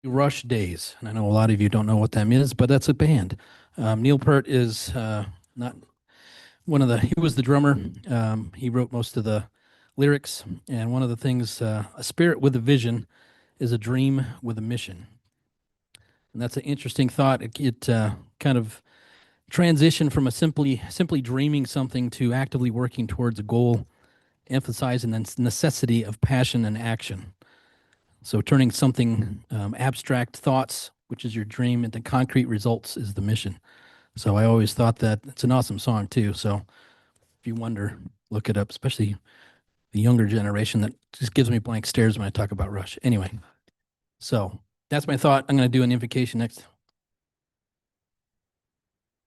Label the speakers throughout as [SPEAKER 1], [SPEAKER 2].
[SPEAKER 1] Rush Days. And I know a lot of you don't know what that is, but that's a band. Neil Peart is not he was the drummer. He wrote most of the lyrics. And one of the things, a spirit with a vision is a dream with a mission. And that's an interesting thought. It kind of transitioned from a simply dreaming something to actively working towards a goal, emphasizing the necessity of passion and action. So turning something abstract thoughts, which is your dream, into concrete results is the mission. So I always thought that it's an awesome song too. So if you wonder, look it up, especially the younger generation that just gives me blank stares when I talk about Rush. Anyway, so that's my thought. I'm going to do an invocation next.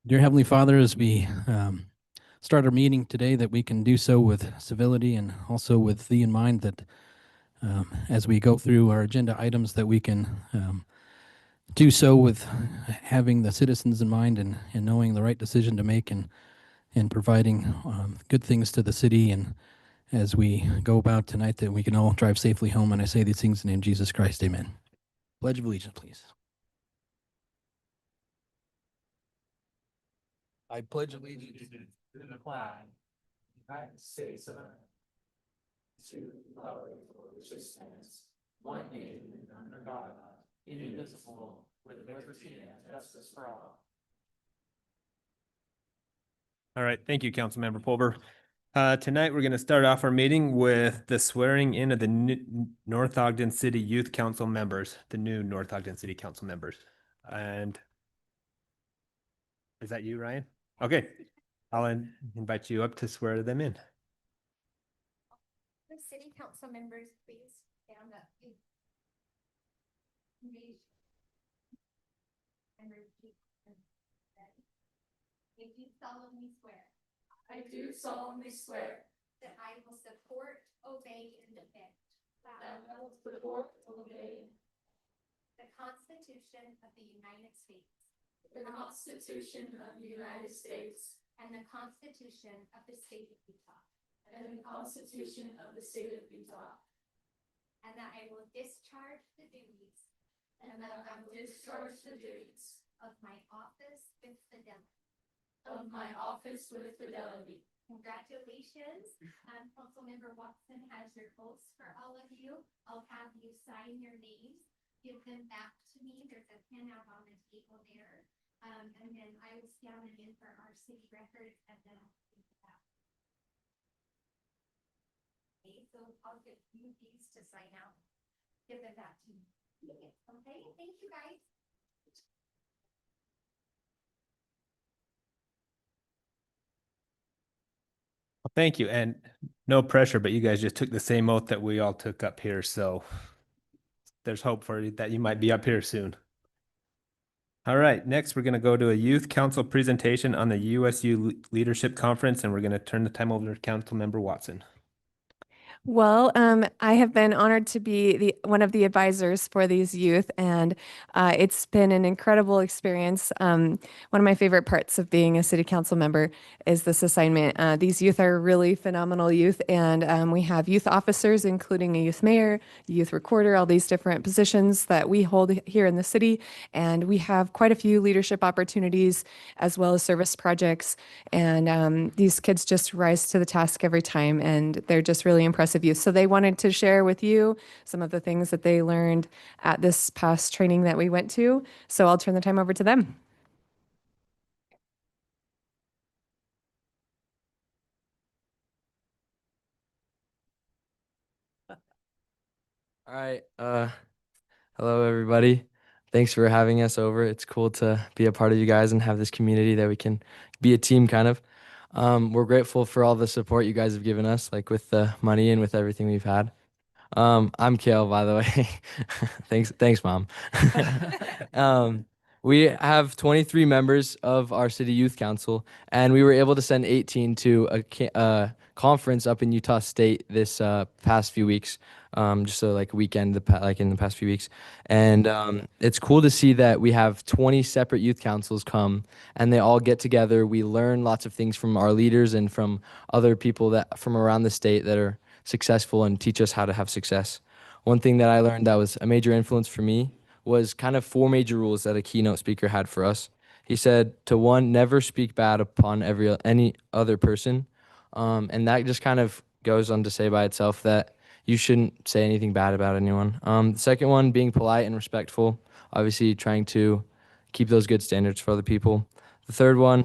[SPEAKER 1] Dear Heavenly Father, as we start our meeting today, that we can do so with civility and also with Thee in mind, that as we go through our agenda items, that we can do so with having the citizens in mind and knowing the right decision to make and providing good things to the city. And as we go about tonight, that we can all drive safely home. And I say these things in the name of Jesus Christ. Amen. Pledge of allegiance, please. I pledge allegiance to the flag of the United States of America, to the republic for which it stands, one nation under God, indivisible, with liberty and justice for all.
[SPEAKER 2] All right, thank you, Councilmember Pulver. Tonight, we're going to start off our meeting with the swearing in of the North Ogden City Youth Council members, the new North Ogden City Council members. And is that you, Ryan? Okay, I'll invite you up to swear them in.
[SPEAKER 3] The city council members, please stand up. And repeat. I do solemnly swear.
[SPEAKER 4] I do solemnly swear
[SPEAKER 3] That I will support, obey, and defend.
[SPEAKER 4] that I will support, obey
[SPEAKER 3] The Constitution of the United States.
[SPEAKER 4] the Constitution of the United States
[SPEAKER 3] And the Constitution of the state of Utah.
[SPEAKER 4] and the Constitution of the state of Utah,
[SPEAKER 3] And that I will discharge the duties
[SPEAKER 4] and that I will discharge the duties
[SPEAKER 3] of my office with fidelity.
[SPEAKER 4] of my office with fidelity.
[SPEAKER 3] Congratulations. Councilmember Watson has your oaths for all of you. I'll have you sign your names. Give them back to me. There's a pen out on the table there. And then I will scan them in for our city records and then I'll take it out. Okay, so I'll give you these to sign out. Give them back to me. Okay, thank you guys.
[SPEAKER 2] Well, thank you, and no pressure, but you guys just took the same oath that we all took up here, so there's hope for you that you might be up here soon. All right, next we're going to go to a youth council presentation on the USU Leadership Conference, and we're going to turn the time over to Councilmember Watson.
[SPEAKER 5] Well, I have been honored to be one of the advisors for these youth, and it's been an incredible experience. One of my favorite parts of being a city council member is this assignment. These youth are really phenomenal youth, and we have youth officers, including a youth mayor, youth recorder, all these different positions that we hold here in the city, and we have quite a few leadership opportunities as well as service projects, and these kids just rise to the task every time, and they're just really impressive youth. So they wanted to share with you some of the things that they learned at this past training that we went to. So I'll turn the time over to them.
[SPEAKER 6] All right. Hello, everybody. Thanks for having us over. It's cool to be a part of you guys and have this community that we can be a team kind of. We're grateful for all the support you guys have given us, like with the money and with everything we've had. I'm Kale, by the way. Thanks, Mom. We have 23 members of our city youth council, and we were able to send 18 to a conference up in Utah State this past few weeks. Just so like a weekend, like in the past few weeks. And it's cool to see that we have 20 separate youth councils come and they all get together. We learn lots of things from our leaders and from other people that from around the state that are successful and teach us how to have success. One thing that I learned that was a major influence for me was kind of 4 major rules that a keynote speaker had for us. He said to one, never speak bad upon any other person. And that just kind of goes on to say by itself that you shouldn't say anything bad about anyone. The second one, being polite and respectful, obviously trying to keep those good standards for other people. The third one,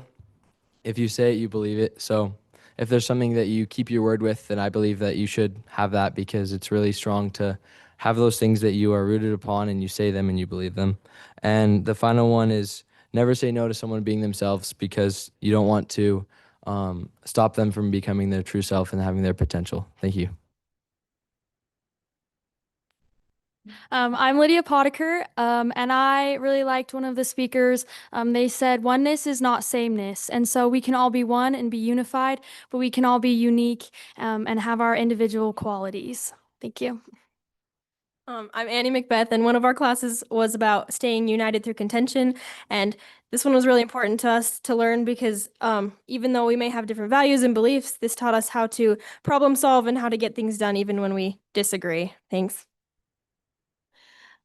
[SPEAKER 6] if you say it, you believe it. So if there's something that you keep your word with, then I believe that you should have that, because it's really strong to have those things that you are rooted upon and you say them and you believe them. And the final one is never say no to someone being themselves, because you don't want to stop them from becoming their true self and having their potential. Thank you.
[SPEAKER 7] I'm Lydia Potiker, and I really liked one of the speakers. They said oneness is not sameness, and so we can all be one and be unified, but we can all be unique and have our individual qualities. Thank you.
[SPEAKER 8] I'm Annie Macbeth, and one of our classes was about staying united through contention. And this one was really important to us to learn because even though we may have different values and beliefs, this taught us how to problem solve and how to get things done even when we disagree. Thanks.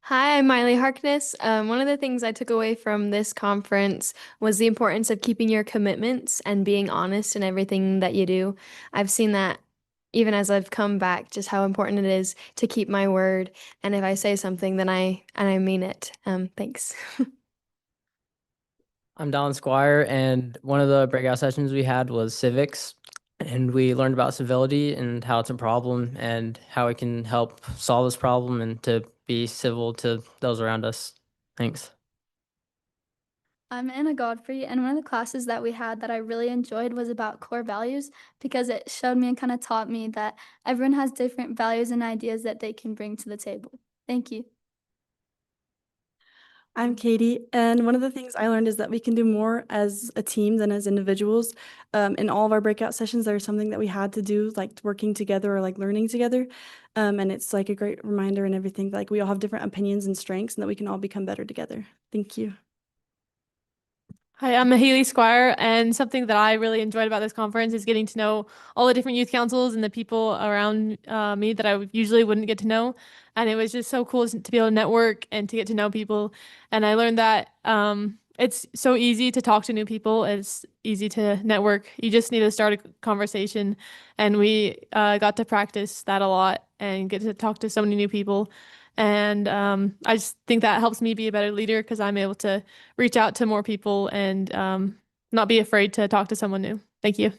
[SPEAKER 9] Hi, I'm Miley Harkness. One of the things I took away from this conference was the importance of keeping your commitments and being honest in everything that you do. I've seen that even as I've come back, just how important it is to keep my word. And if I say something, then I mean it. Thanks.
[SPEAKER 10] I'm Don Squire, and one of the breakout sessions we had was civics, and we learned about civility and how it's a problem and how we can help solve this problem and to be civil to those around us. Thanks.
[SPEAKER 11] I'm Anna Godfrey, and one of the classes that we had that I really enjoyed was about core values because it showed me and kind of taught me that everyone has different values and ideas that they can bring to the table. Thank you.
[SPEAKER 12] I'm Katie, and one of the things I learned is that we can do more as a team than as individuals. In all of our breakout sessions, there was something that we had to do, like working together or like learning together. And it's like a great reminder and everything, like we all have different opinions and strengths and that we can all become better together. Thank you.
[SPEAKER 13] Hi, I'm Haley Squire, and something that I really enjoyed about this conference is getting to know all the different youth councils and the people around me that I usually wouldn't get to know. And it was just so cool to be able to network and to get to know people. And I learned that it's so easy to talk to new people. It's easy to network. You just need to start a conversation. And we got to practice that a lot and get to talk to so many new people. And I just think that helps me be a better leader because I'm able to reach out to more people and not be afraid to talk to someone new. Thank you.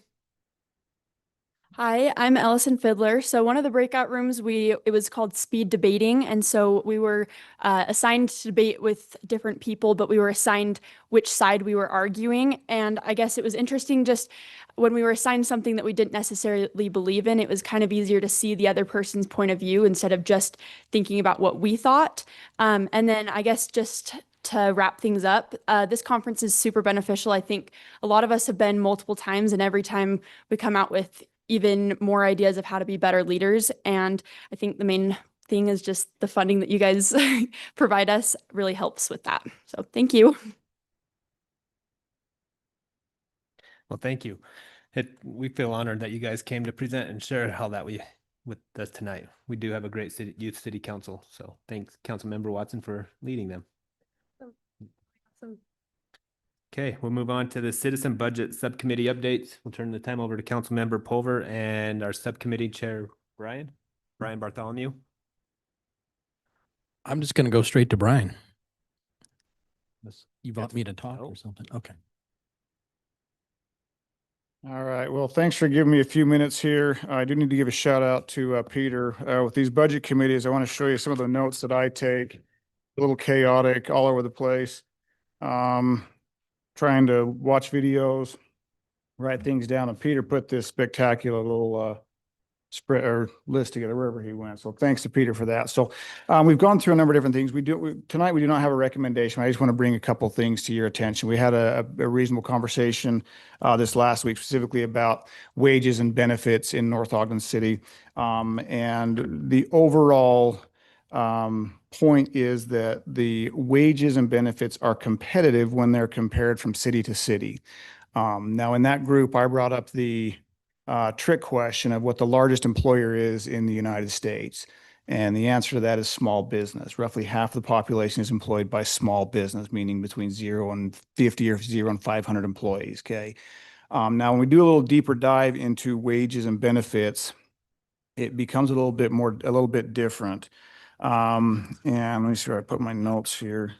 [SPEAKER 14] Hi, I'm Ellison Fiddler. So one of the breakout rooms, it was called speed debating. And so we were assigned to debate with different people, but we were assigned which side we were arguing. And I guess it was interesting just when we were assigned something that we didn't necessarily believe in, it was kind of easier to see the other person's point of view instead of just thinking about what we thought. And then I guess just to wrap things up, this conference is super beneficial. I think a lot of us have been multiple times, and every time we come out with even more ideas of how to be better leaders. And I think the main thing is just the funding that you guys provide us really helps with that. So thank you.
[SPEAKER 2] Well, thank you. We feel honored that you guys came to present and share how that we with us tonight. We do have a great youth city council. So thanks, Councilmember Watson, for leading them.
[SPEAKER 14] Awesome.
[SPEAKER 2] Okay, we'll move on to the citizen budget subcommittee updates. We'll turn the time over to Councilmember Pulver and our subcommittee chair, Brian Bartholomew.
[SPEAKER 1] I'm just going to go straight to Brian. You want me to talk or something? Okay.
[SPEAKER 15] All right. Well, thanks for giving me a few minutes here. I do need to give a shout out to Peter. With these budget committees, I want to show you some of the notes that I take. A little chaotic, all over the place. Trying to watch videos, write things down, and Peter put this spectacular little spread or list together wherever he went. So thanks to Peter for that. So we've gone through a number of different things. Tonight we do not have a recommendation. I just want to bring a couple things to your attention. We had a reasonable conversation this last week specifically about wages and benefits in North Ogden City, and the overall point is that the wages and benefits are competitive when they're compared from city to city. Now in that group, I brought up the trick question of what the largest employer is in the United States. And the answer to that is small business. Roughly half the population is employed by small business, meaning between 0 and 50 or 0 and 500 employees. Okay. Now, when we do a little deeper dive into wages and benefits, it becomes a little bit different. And let me see where I put my notes here.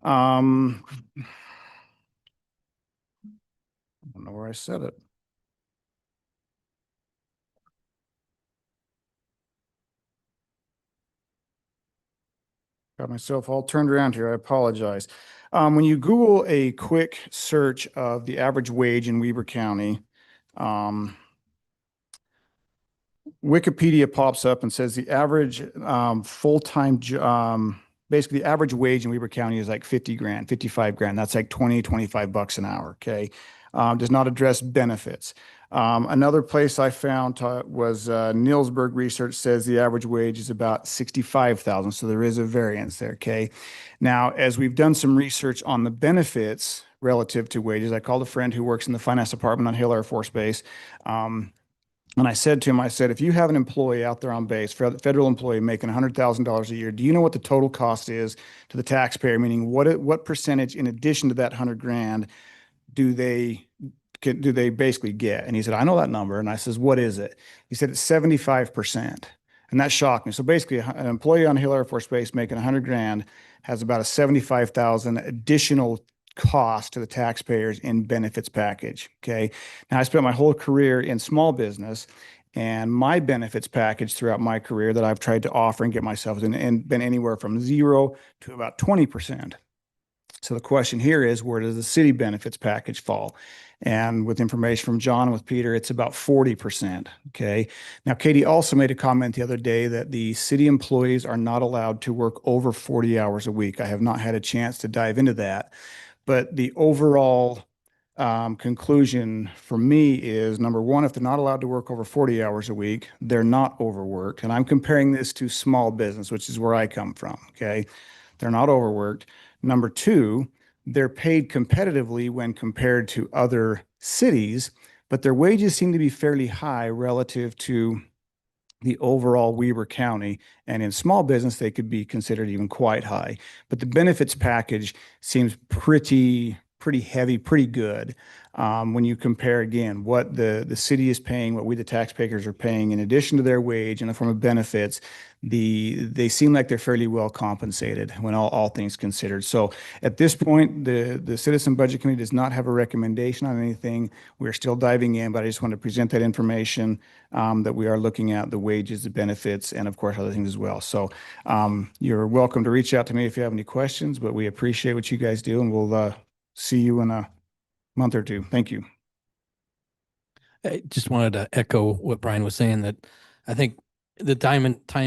[SPEAKER 15] I don't know where I said it. Got myself all turned around here. I apologize. When you Google a quick search of the average wage in Weber County, Wikipedia pops up and says the average full-time, basically the average wage in Weber County is like 50 grand, 55 grand. That's like 20, 25 bucks an hour. Okay. Does not address benefits. Another place I found was Nielsberg Research says the average wage is about 65,000. So there is a variance there. Okay. Now, as we've done some research on the benefits relative to wages, I called a friend who works in the finance department on Hill Air Force Base. And I said to him, I said, if you have an employee out there on base, federal employee making $100,000 a year, do you know what the total cost is to the taxpayer? Meaning what percentage in addition to that 100 grand do they basically get? And he said, I know that number. And I says, what is it? He said, it's 75%. And that shocked me. So basically an employee on Hill Air Force Base making 100 grand has about a 75,000 additional cost to the taxpayers in benefits package. Okay. Now I spent my whole career in small business, and my benefits package throughout my career that I've tried to offer and get myself in and been anywhere from 0 to about 20%. So the question here is, where does the city benefits package fall? And with information from John and with Peter, it's about 40%. Okay. Now, Katie also made a comment the other day that the city employees are not allowed to work over 40 hours a week. I have not had a chance to dive into that. But the overall conclusion for me is, number one, if they're not allowed to work over 40 hours a week, they're not overworked. And I'm comparing this to small business, which is where I come from. Okay. They're not overworked. Number two, they're paid competitively when compared to other cities, but their wages seem to be fairly high relative to the overall Weber County. And in small business, they could be considered even quite high. But the benefits package seems pretty heavy, pretty good. When you compare again what the city is paying, what we the taxpayers are paying in addition to their wage in the form of benefits, they seem like they're fairly well compensated when all things considered. So at this point, the Citizen Budget Committee does not have a recommendation on anything. We're still diving in, but I just want to present that information that we are looking at the wages, the benefits, and of course other things as well. So you're welcome to reach out to me if you have any questions, but we appreciate what you guys do, and we'll see you in a month or two. Thank you.
[SPEAKER 1] I just wanted to echo what Brian was saying, that I think the time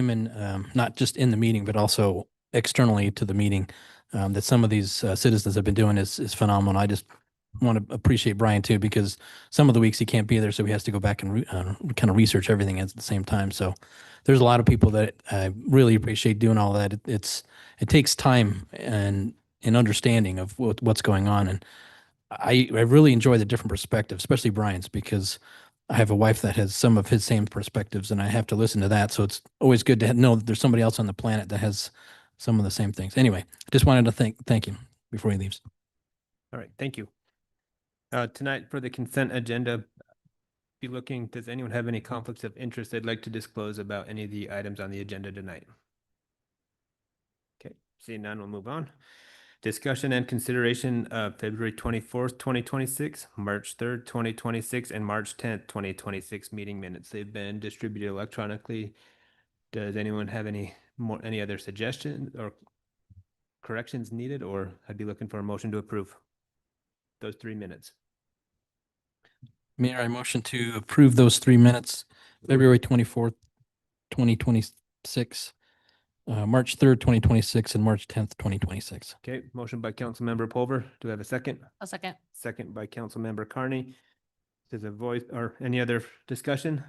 [SPEAKER 1] and not just in the meeting, but also externally to the meeting, that some of these citizens have been doing is phenomenal. I just want to appreciate Brian too, because some of the weeks he can't be there, so he has to go back and kind of research everything at the same time. So there's a lot of people that I really appreciate doing all that. It takes time and understanding of what's going on, and I really enjoy the different perspectives, especially Brian's, because I have a wife that has some of his same perspectives, and I have to listen to that. So it's always good to know that there's somebody else on the planet that has some of the same things. Anyway, just wanted to thank him before he leaves.
[SPEAKER 2] All right, thank you. Tonight for the consent agenda, does anyone have any conflicts of interest they'd like to disclose about any of the items on the agenda tonight? Okay, seeing none, we'll move on. Discussion and consideration of February 24th, 2026, March 3rd, 2026, and March 10th, 2026 meeting minutes. They've been distributed electronically. Does anyone have any other suggestions or corrections needed, or I'd be looking for a motion to approve those 3 minutes?
[SPEAKER 1] Mayor, I motion to approve those 3 minutes, February 24th, 2026, March 3rd, 2026, and March 10th, 2026.
[SPEAKER 2] Okay, motion by Councilmember Pulver. Do I have a second?
[SPEAKER 13] A second.
[SPEAKER 2] Second by Councilmember Carney. Does a voice or any other discussion?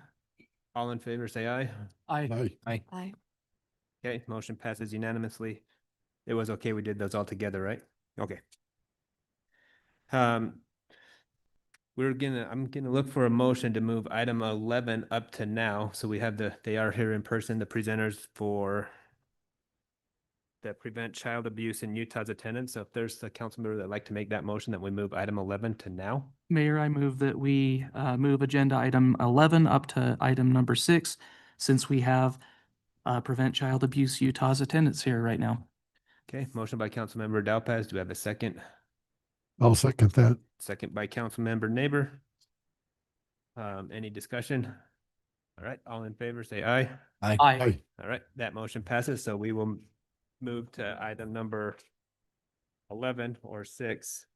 [SPEAKER 2] All in favor, say aye.
[SPEAKER 1] Aye. Aye.
[SPEAKER 5] Aye.
[SPEAKER 2] Okay, motion passes unanimously. It was okay, we did those all together, right? Okay. I'm gonna look for a motion to move item 11 up to now. So we have they are here in person, the presenters for the Prevent Child Abuse in Utah's attendance. So if there's a council member that'd like to make that motion, that we move item 11 to now.
[SPEAKER 16] Mayor, I move that we move agenda item 11 up to item number 6, since we have Prevent Child Abuse Utah's attendance here right now.
[SPEAKER 2] Okay, motion by Councilmember Dalpaz. Do we have a second?
[SPEAKER 17] I'll second that.
[SPEAKER 2] Second by Councilmember Neighbor. Any discussion? All right, all in favor, say aye.
[SPEAKER 1] Aye.
[SPEAKER 17] Aye.
[SPEAKER 2] All right, that motion passes. So we will move to item number 11 or 6.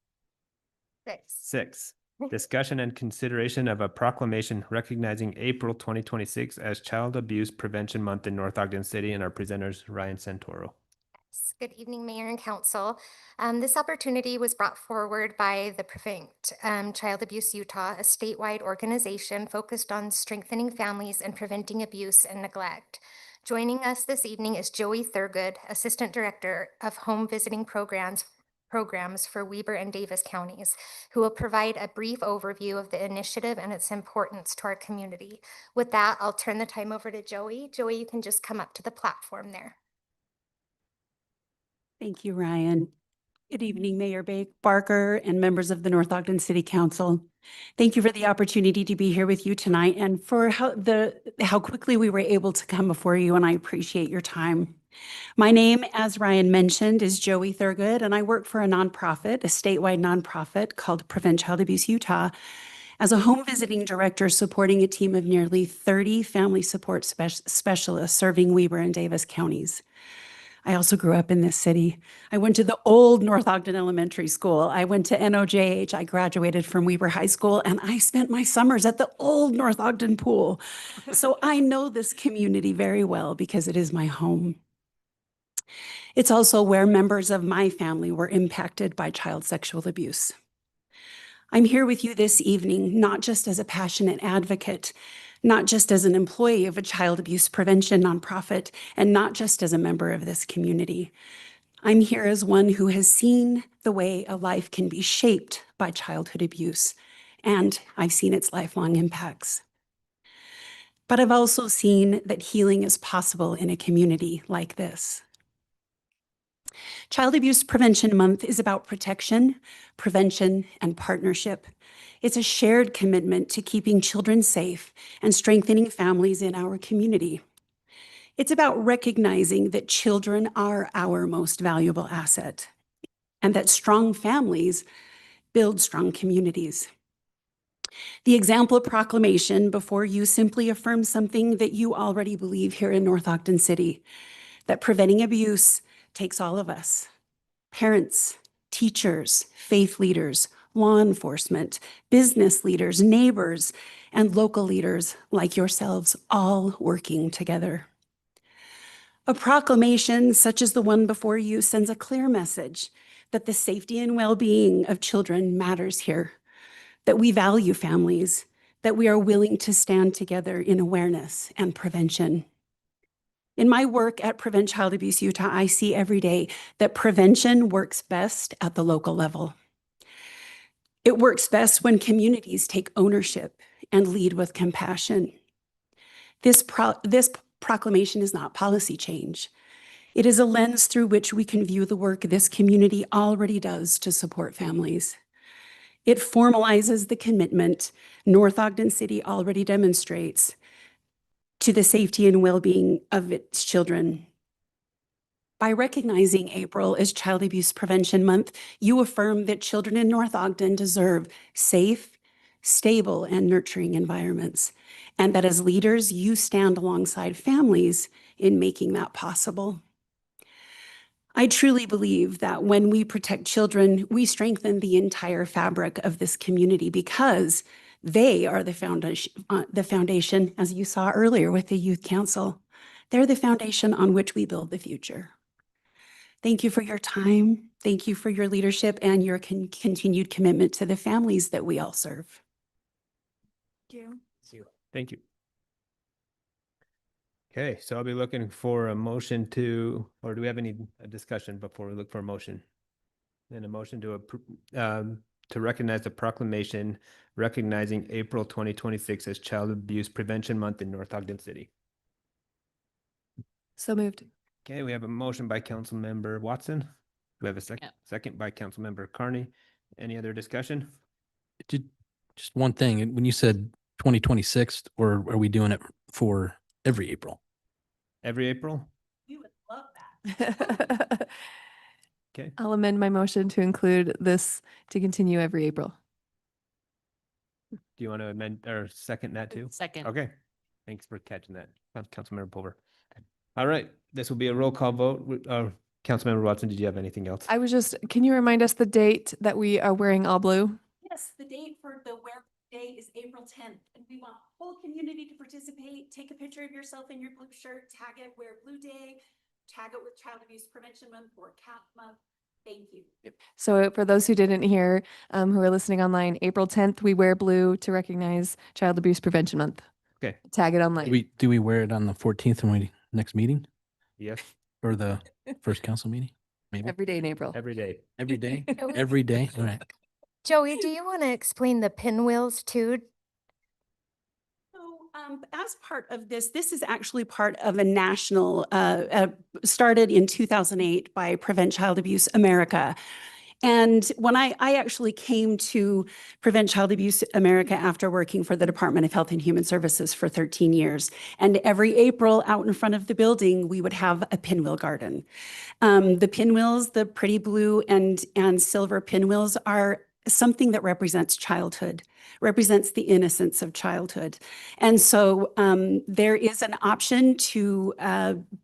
[SPEAKER 2] 6. Discussion and consideration of a proclamation recognizing April 2026 as Child Abuse Prevention Month in North Ogden City, and our presenters Ryan Santoro.
[SPEAKER 3] Good evening, Mayor and Council. This opportunity was brought forward by the Prevent Child Abuse Utah, a statewide organization focused on strengthening families and preventing abuse and neglect. Joining us this evening is Joey Thurgood, Assistant Director of Home Visiting Programs for Weber and Davis counties, who will provide a brief overview of the initiative and its importance to our community. With that, I'll turn the time over to Joey. Joey, you can just come up to the platform there.
[SPEAKER 18] Thank you, Ryan. Good evening, Mayor Barker and members of the North Ogden City Council. Thank you for the opportunity to be here with you tonight and for how quickly we were able to come before you, and I appreciate your time. My name, as Ryan mentioned, is Joey Thurgood, and I work for a nonprofit, a statewide nonprofit called Prevent Child Abuse Utah, as a home visiting director supporting a team of nearly 30 family support specialists serving Weber and Davis counties. I also grew up in this city. I went to the old North Ogden Elementary School. I went to NOJH. I graduated from Weber High School, and I spent my summers at the old North Ogden pool. So I know this community very well because it is my home. It's also where members of my family were impacted by child sexual abuse. I'm here with you this evening, not just as a passionate advocate, not just as an employee of a child abuse prevention nonprofit, and not just as a member of this community. I'm here as one who has seen the way a life can be shaped by childhood abuse, and I've seen its lifelong impacts. But I've also seen that healing is possible in a community like this. Child Abuse Prevention Month is about protection, prevention, and partnership. It's a shared commitment to keeping children safe and strengthening families in our community. It's about recognizing that children are our most valuable asset and that strong families build strong communities. The example proclamation before you simply affirms something that you already believe here in North Ogden City, that preventing abuse takes all of us, parents, teachers, faith leaders, law enforcement, business leaders, neighbors, and local leaders like yourselves, all working together. A proclamation such as the one before you sends a clear message that the safety and well-being of children matters here, that we value families, that we are willing to stand together in awareness and prevention. In my work at Prevent Child Abuse Utah, I see every day that prevention works best at the local level. It works best when communities take ownership and lead with compassion. This proclamation is not policy change. It is a lens through which we can view the work this community already does to support families. It formalizes the commitment North Ogden City already demonstrates to the safety and well-being of its children. By recognizing April as Child Abuse Prevention Month, you affirm that children in North Ogden deserve safe, stable, and nurturing environments, and that as leaders, you stand alongside families in making that possible. I truly believe that when we protect children, we strengthen the entire fabric of this community because they are the foundation, as you saw earlier with the Youth Council. They're the foundation on which we build the future. Thank you for your time. Thank you for your leadership and your continued commitment to the families that we all serve.
[SPEAKER 2] Thank you. Thank you. Okay, so I'll be looking for a motion to, or do we have any discussion before we look for a motion? And a motion to approve, to recognize the proclamation recognizing April 2026 as Child Abuse Prevention Month in North Ogden City.
[SPEAKER 5] So moved.
[SPEAKER 2] Okay, we have a motion by Councilmember Watson. Do we have a second? Second by Councilmember Carney. Any other discussion?
[SPEAKER 1] Just one thing, when you said 2026, or are we doing it for every April?
[SPEAKER 2] Every April?
[SPEAKER 18] We would love that.
[SPEAKER 2] Okay.
[SPEAKER 5] I'll amend my motion to include this to continue every April.
[SPEAKER 2] Do you want to amend or second that too?
[SPEAKER 19] Second.
[SPEAKER 2] Okay. Thanks for catching that, Councilmember Pulver. All right, this will be a roll call vote. Councilmember Watson, did you have anything else?
[SPEAKER 5] I was just, can you remind us the date that we are wearing all blue?
[SPEAKER 18] Yes, the date for the Wear Day is April 10th, and we want the whole community to participate. Take a picture of yourself in your blue shirt, tag it Wear Blue Day, tag it with Child Abuse Prevention Month or CAP Month. Thank you.
[SPEAKER 5] So for those who didn't hear, who are listening online, April 10th, we wear blue to recognize Child Abuse Prevention Month.
[SPEAKER 2] Okay.
[SPEAKER 5] Tag it online.
[SPEAKER 1] Do we wear it on the 14th when we next meeting,
[SPEAKER 2] Yes,
[SPEAKER 1] or the first council meeting? Maybe
[SPEAKER 5] Every day in April.
[SPEAKER 2] every day.
[SPEAKER 1] every day. Every day. All right.
[SPEAKER 3] Joey, do you want to explain the pinwheels too?
[SPEAKER 18] So, as part of this is actually part of a national, started in 2008 by Prevent Child Abuse America. And when I actually came to Prevent Child Abuse America after working for the Department of Health and Human Services for 13 years. And every April out in front of the building, we would have a pinwheel garden. The pinwheels, the pretty blue and silver pinwheels, are something that represents childhood, represents the innocence of childhood. And so there is an option to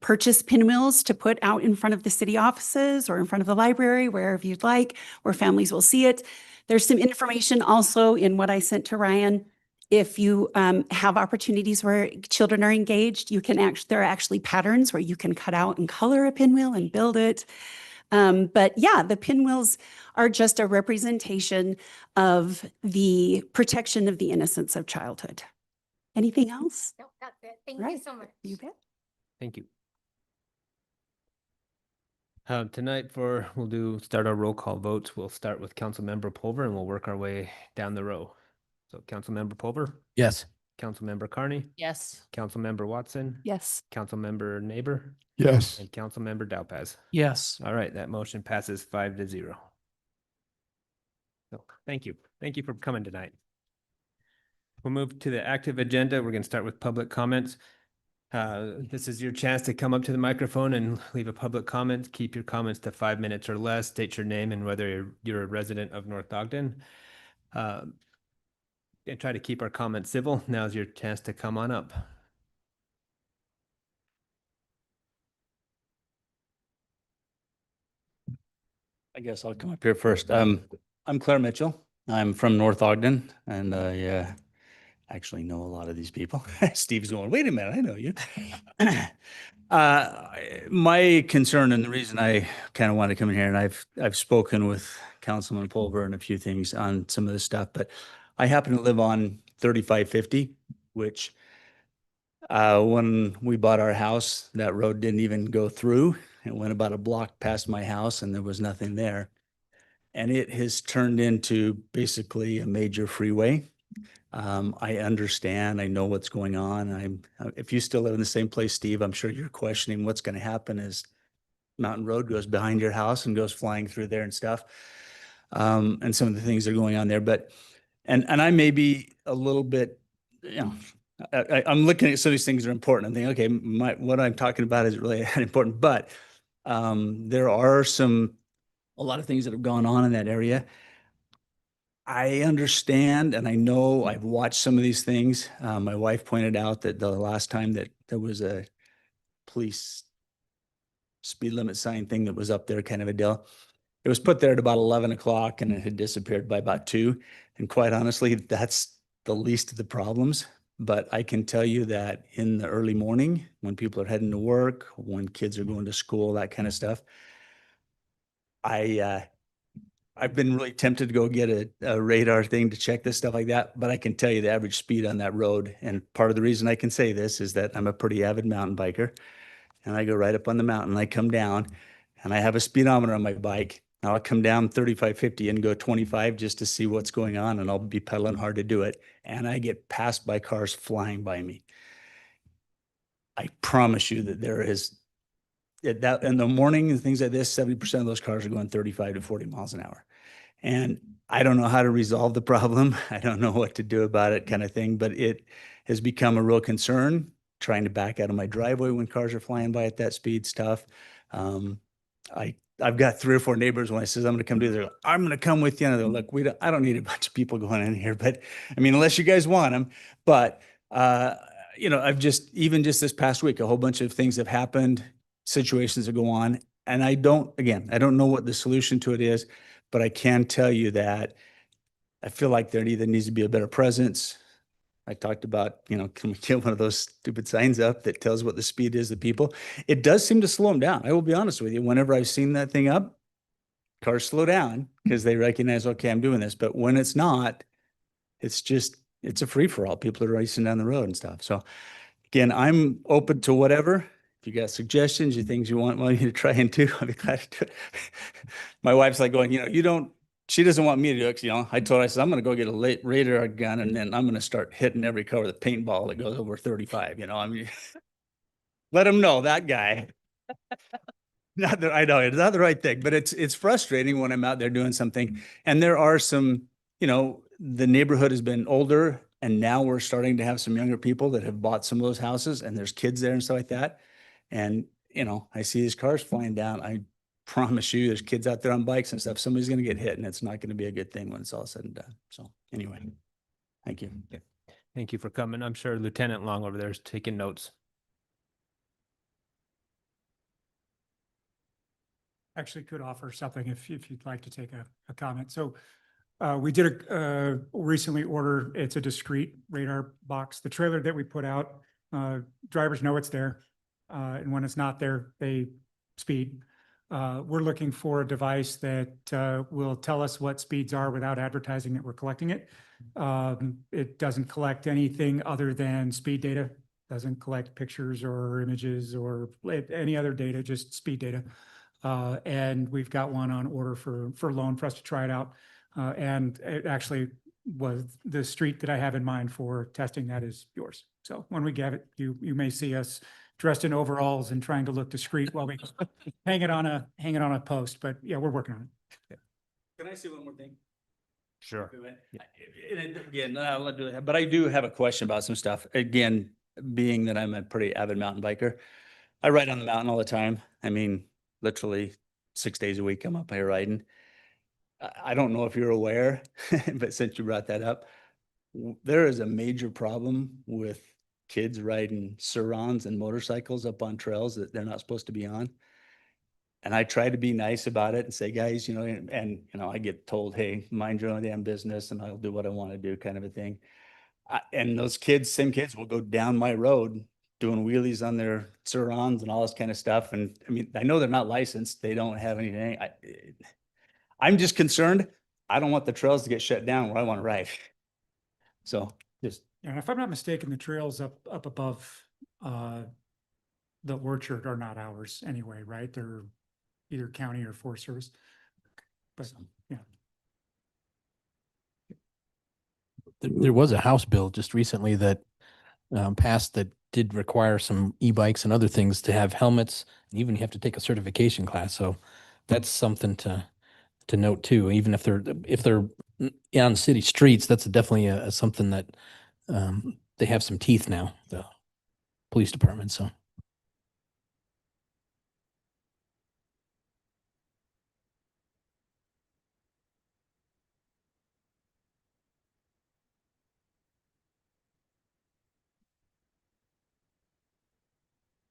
[SPEAKER 18] purchase pinwheels to put out in front of the city offices or in front of the library, wherever you'd like, where families will see it. There's some information also in what I sent to Ryan. If you have opportunities where children are engaged, you can there are actually patterns where you can cut out and color a pinwheel and build it. But yeah, the pinwheels are just a representation of the protection of the innocence of childhood. Anything else?
[SPEAKER 3] No, that's it. Thank
[SPEAKER 18] Right.
[SPEAKER 3] you so much.
[SPEAKER 18] You bet.
[SPEAKER 2] Thank you. Tonight we'll start our roll call votes. We'll start with Councilmember Pulver and we'll work our way down the row. So Councilmember Pulver,
[SPEAKER 1] Yes.
[SPEAKER 2] Councilmember Carney,
[SPEAKER 19] Yes.
[SPEAKER 2] Councilmember Watson,
[SPEAKER 5] Yes.
[SPEAKER 2] Councilmember Neighbor,
[SPEAKER 17] Yes.
[SPEAKER 2] and Councilmember Dowpaz.
[SPEAKER 16] Yes.
[SPEAKER 2] All right, that motion passes 5-0. So thank you. Thank you for coming tonight. We'll move to the active agenda. We're going to start with public comments. This is your chance to come up to the microphone and leave a public comment. Keep your comments to 5 minutes or less. State your name and whether you're a resident of North Ogden. And try to keep our comments civil. Now's your chance to come on up.
[SPEAKER 20] I guess I'll come up here first. I'm Claire Mitchell. I'm from North Ogden, and I actually know a lot of these people. Steve's going, wait a minute, I know you. My concern and the reason I kind of want to come in here, and I've spoken with Councilman Pulver and a few things on some of this stuff, but I happen to live on 3550, which when we bought our house, that road didn't even go through. It went about a block past my house and there was nothing there. And it has turned into basically a major freeway. I understand, I know what's going on. If you still live in the same place, Steve, I'm sure you're questioning what's going to happen as Mountain Road goes behind your house and goes flying through there and stuff. And some of the things that are going on there, but, and I may be a little bit, I'm looking at some of these things are important. I'm thinking, okay, what I'm talking about is really important, but there are a lot of things that have gone on in that area. I understand, and I know I've watched some of these things. My wife pointed out that the last time that there was a police speed limit sign thing that was up there, kind of a deal. It was put there at about 11 o'clock and it had disappeared by about 2. And quite honestly, that's the least of the problems. But I can tell you that in the early morning, when people are heading to work, when kids are going to school, that kind of stuff, I've been really tempted to go get a radar thing to check this stuff like that. But I can tell you the average speed on that road. And part of the reason I can say this is that I'm a pretty avid mountain biker. And I go right up on the mountain, I come down, and I have a speedometer on my bike. Now I'll come down 35, 50 and go 25 just to see what's going on, and I'll be pedaling hard to do it. And I get passed by cars flying by me. I promise you that there is that in the morning and things like this, 70% of those cars are going 35 to 40 miles an hour. And I don't know how to resolve the problem. I don't know what to do about it, kind of thing, but it has become a real concern, trying to back out of my driveway when cars are flying by at that speed stuff. I've got 3 or 4 neighbors when I says I'm going to come do this, I'm going to come with you. And they're like, I don't need a bunch of people going in here, but I mean, unless you guys want them. But I've just this past week, a whole bunch of things have happened, situations that go on, and I don't know what the solution to it is, but I can tell you that I feel like there either needs to be a better presence. I talked about, can we get one of those stupid signs up that tells what the speed is of people? It does seem to slow them down. I will be honest with you. Whenever I've seen that thing up, cars slow down because they recognize, okay, I'm doing this. But when it's not, it's a free for all. People are racing down the road and stuff. So again, I'm open to whatever. If you got suggestions, you things you want me to try and do, I'd be glad to do it. My wife's like going, she doesn't want me to do it. I told her, I said, I'm going to go get a radar gun and then I'm going to start hitting every car with a paintball that goes over 35. Let them know that guy. Not that I know it's not the right thing, but it's frustrating when I'm out there doing something. And there are some, the neighborhood has been older, and now we're starting to have some younger people that have bought some of those houses, and there's kids there and stuff like that. And, I see these cars flying down. I promise you, there's kids out there on bikes and stuff. Somebody's going to get hit, and it's not going to be a good thing when it's all said and done. So anyway, thank you.
[SPEAKER 2] Yeah. Thank you for coming. I'm sure Lieutenant Long over there is taking notes.
[SPEAKER 19] Actually could offer something if you'd like to take a comment. So we did recently order, it's a discrete radar box. The trailer that we put out, drivers know it's there. And when it's not there, they speed. We're looking for a device that will tell us what speeds are without advertising that we're collecting it. It doesn't collect anything other than speed data, doesn't collect pictures or images or any other data, just speed data. And we've got one on order for loan for us to try it out. And it actually was the street that I have in mind for testing that is yours. So when we get it, you may see us dressed in overalls and trying to look discreet while we hang it on a post. But yeah, we're working on it.
[SPEAKER 20] Can I say one more thing?
[SPEAKER 2] Sure.
[SPEAKER 20] And again, I'll do that, but I do have a question about some stuff. Again, being that I'm a pretty avid mountain biker, I ride on the mountain all the time. I mean, literally 6 days a week I'm up here riding. I don't know if you're aware, but since you brought that up, there is a major problem with kids riding Surons and motorcycles up on trails that they're not supposed to be on. And I try to be nice about it and say, guys, I get told, hey, mind your own damn business and I'll do what I want to do, kind of a thing. And those same kids will go down my road doing wheelies on their Surons and all this kind of stuff. And I mean, I know they're not licensed. They don't have anything. I'm just concerned. I don't want the trails to get shut down where I want to ride. So just.
[SPEAKER 19] And if I'm not mistaken, the trails up above the orchard are not ours anyway, right? They're either county or Forest Service. But yeah.
[SPEAKER 1] There was a House bill just recently that passed that did require some e-bikes and other things to have helmets, and even you have to take a certification class. So that's something to note too. Even if they're on city streets, that's definitely something that they have some teeth now, the police department. So.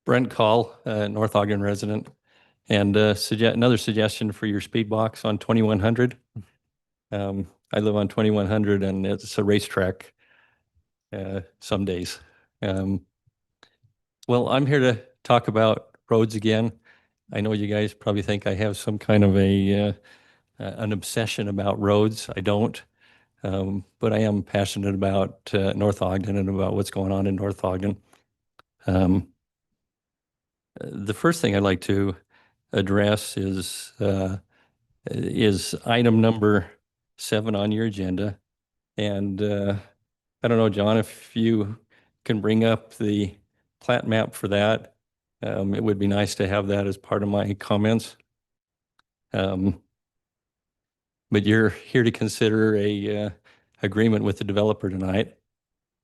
[SPEAKER 21] Brent Call, North Ogden resident, and another suggestion for your speed box on 2100. I live on 2100 and it's a racetrack some days. Well, I'm here to talk about roads again. I know you guys probably think I have some kind of an obsession about roads. I don't, but I am passionate about North Ogden and about what's going on in North Ogden. The first thing I'd like to address is is item number 7 on your agenda. And I don't know, John, if you can bring up the plat map for that. It would be nice to have that as part of my comments. But you're here to consider a agreement with the developer tonight.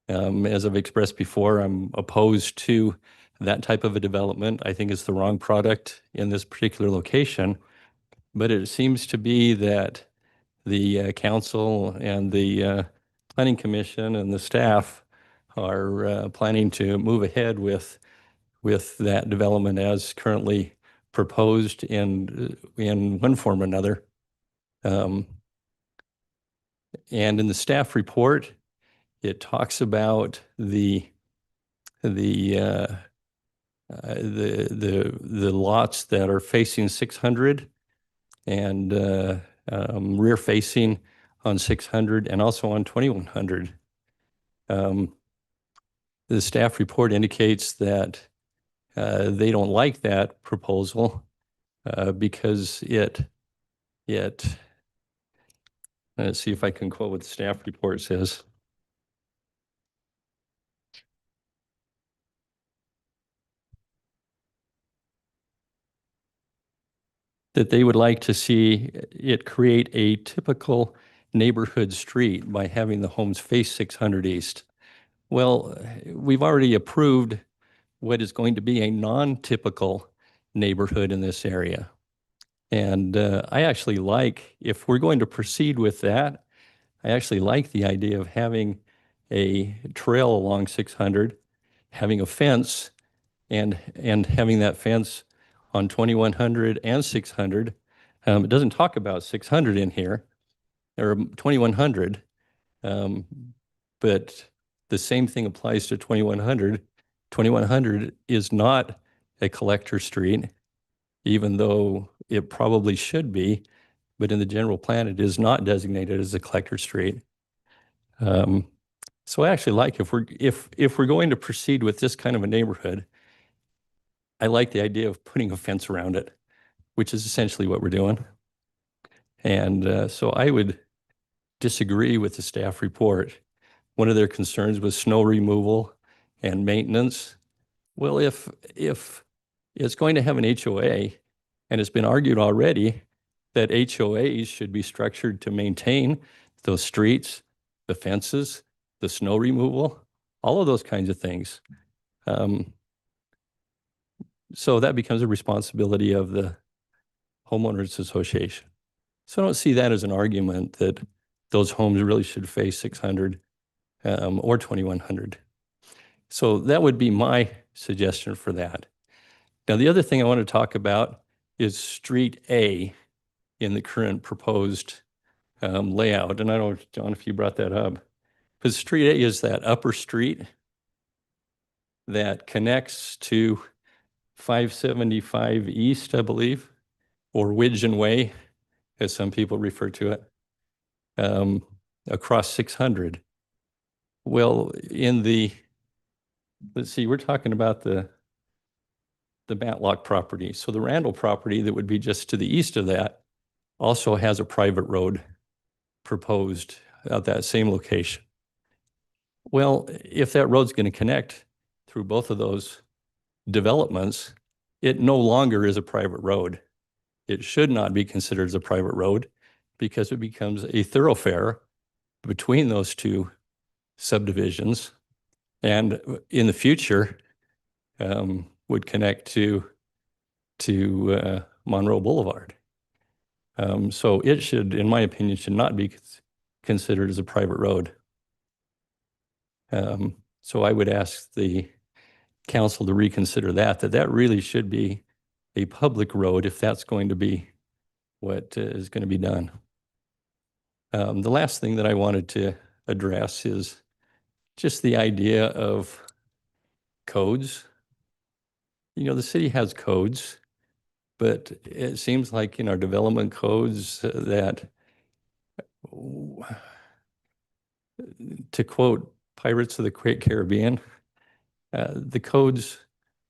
[SPEAKER 21] As I've expressed before, I'm opposed to that type of a development. I think it's the wrong product in this particular location. But it seems to be that the council and the planning commission and the staff are planning to move ahead with that development as currently proposed in one form or another. And in the staff report, it talks about the lots that are facing 600 and rear facing on 600 and also on 2100. The staff report indicates that they don't like that proposal because let's see if I can quote what the staff report says. That they would like to see it create a typical neighborhood street by having the homes face 600 East. Well, we've already approved what is going to be a non-typical neighborhood in this area. And I actually like, if we're going to proceed with that, I actually like the idea of having a trail along 600, having a fence, and having that fence on 2100 and 600. It doesn't talk about 600 in here, or 2100, but the same thing applies to 2100. 2100 is not a collector street, even though it probably should be, but in the general plan, it is not designated as a collector street. So I actually like, if we're going to proceed with this kind of a neighborhood, I like the idea of putting a fence around it, which is essentially what we're doing. And so I would disagree with the staff report. One of their concerns was snow removal and maintenance. Well, if it's going to have an HOA, and it's been argued already that HOAs should be structured to maintain those streets, the fences, the snow removal, all of those kinds of things. So that becomes a responsibility of the homeowners association. So I don't see that as an argument that those homes really should face 600 or 2100. So that would be my suggestion for that. Now, the other thing I want to talk about is Street A in the current proposed layout. And I don't know, John, if you brought that up, because Street A is that upper street that connects to 575 East, I believe, or Widgeon Way, as some people refer to it, across 600. Well, let's see, we're talking about the Matlock property. So the Randall property that would be just to the east of that also has a private road proposed at that same location. Well, if that road's going to connect through both of those developments, it no longer is a private road. It should not be considered as a private road because it becomes a thoroughfare between those two subdivisions, and in the future would connect to Monroe Boulevard. So it should, in my opinion, should not be considered as a private road. So I would ask the council to reconsider that really should be a public road if that's going to be what is going to be done. The last thing that I wanted to address is just the idea of codes. You know, the city has codes, but it seems like in our development codes that, to quote Pirates of the Caribbean, the codes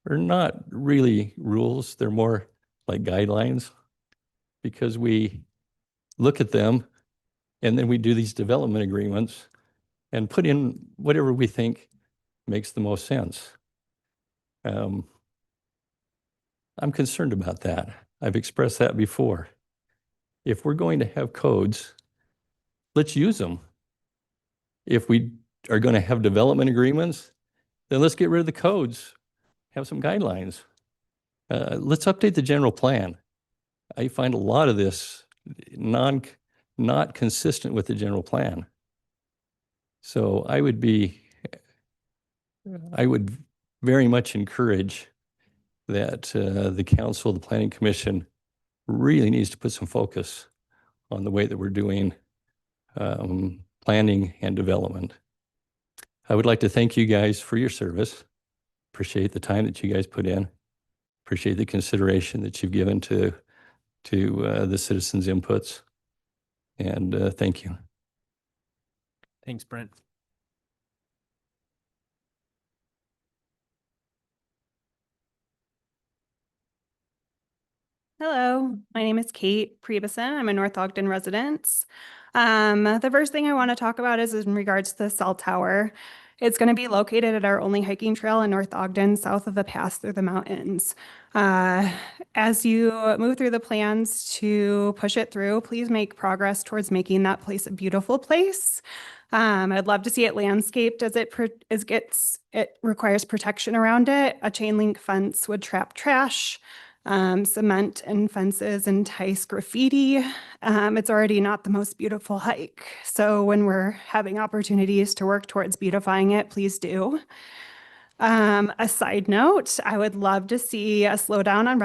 [SPEAKER 21] are not really rules. They're more like guidelines, because we look at them, and then we do these development agreements and put in whatever we think makes the most sense. I'm concerned about that. I've expressed that before. If we're going to have codes, let's use them. If we are going to have development agreements, then let's get rid of the codes, have some guidelines. Let's update the general plan. I find a lot of this not consistent with the general plan. So I would very much encourage that the council, the planning commission really needs to put some focus on the way that we're doing planning and development. I would like to thank you guys for your service. Appreciate the time that you guys put in. Appreciate the consideration that you've given to the citizens' inputs. And thank you.
[SPEAKER 2] Thanks, Brent.
[SPEAKER 4] Hello, my name is Kate Priebison. I'm a North Ogden resident. The first thing I want to talk about is in regards to the cell tower. It's going to be located at our only hiking trail in North Ogden, south of the pass through the mountains. As you move through the plans to push it through, please make progress towards making that place a beautiful place. I'd love to see it landscaped as it requires protection around it. A chain link fence would trap trash. Cement and fences entice graffiti. It's already not the most beautiful hike. So when we're having opportunities to work towards beautifying it, please do. A side note, I would love to see a slowdown on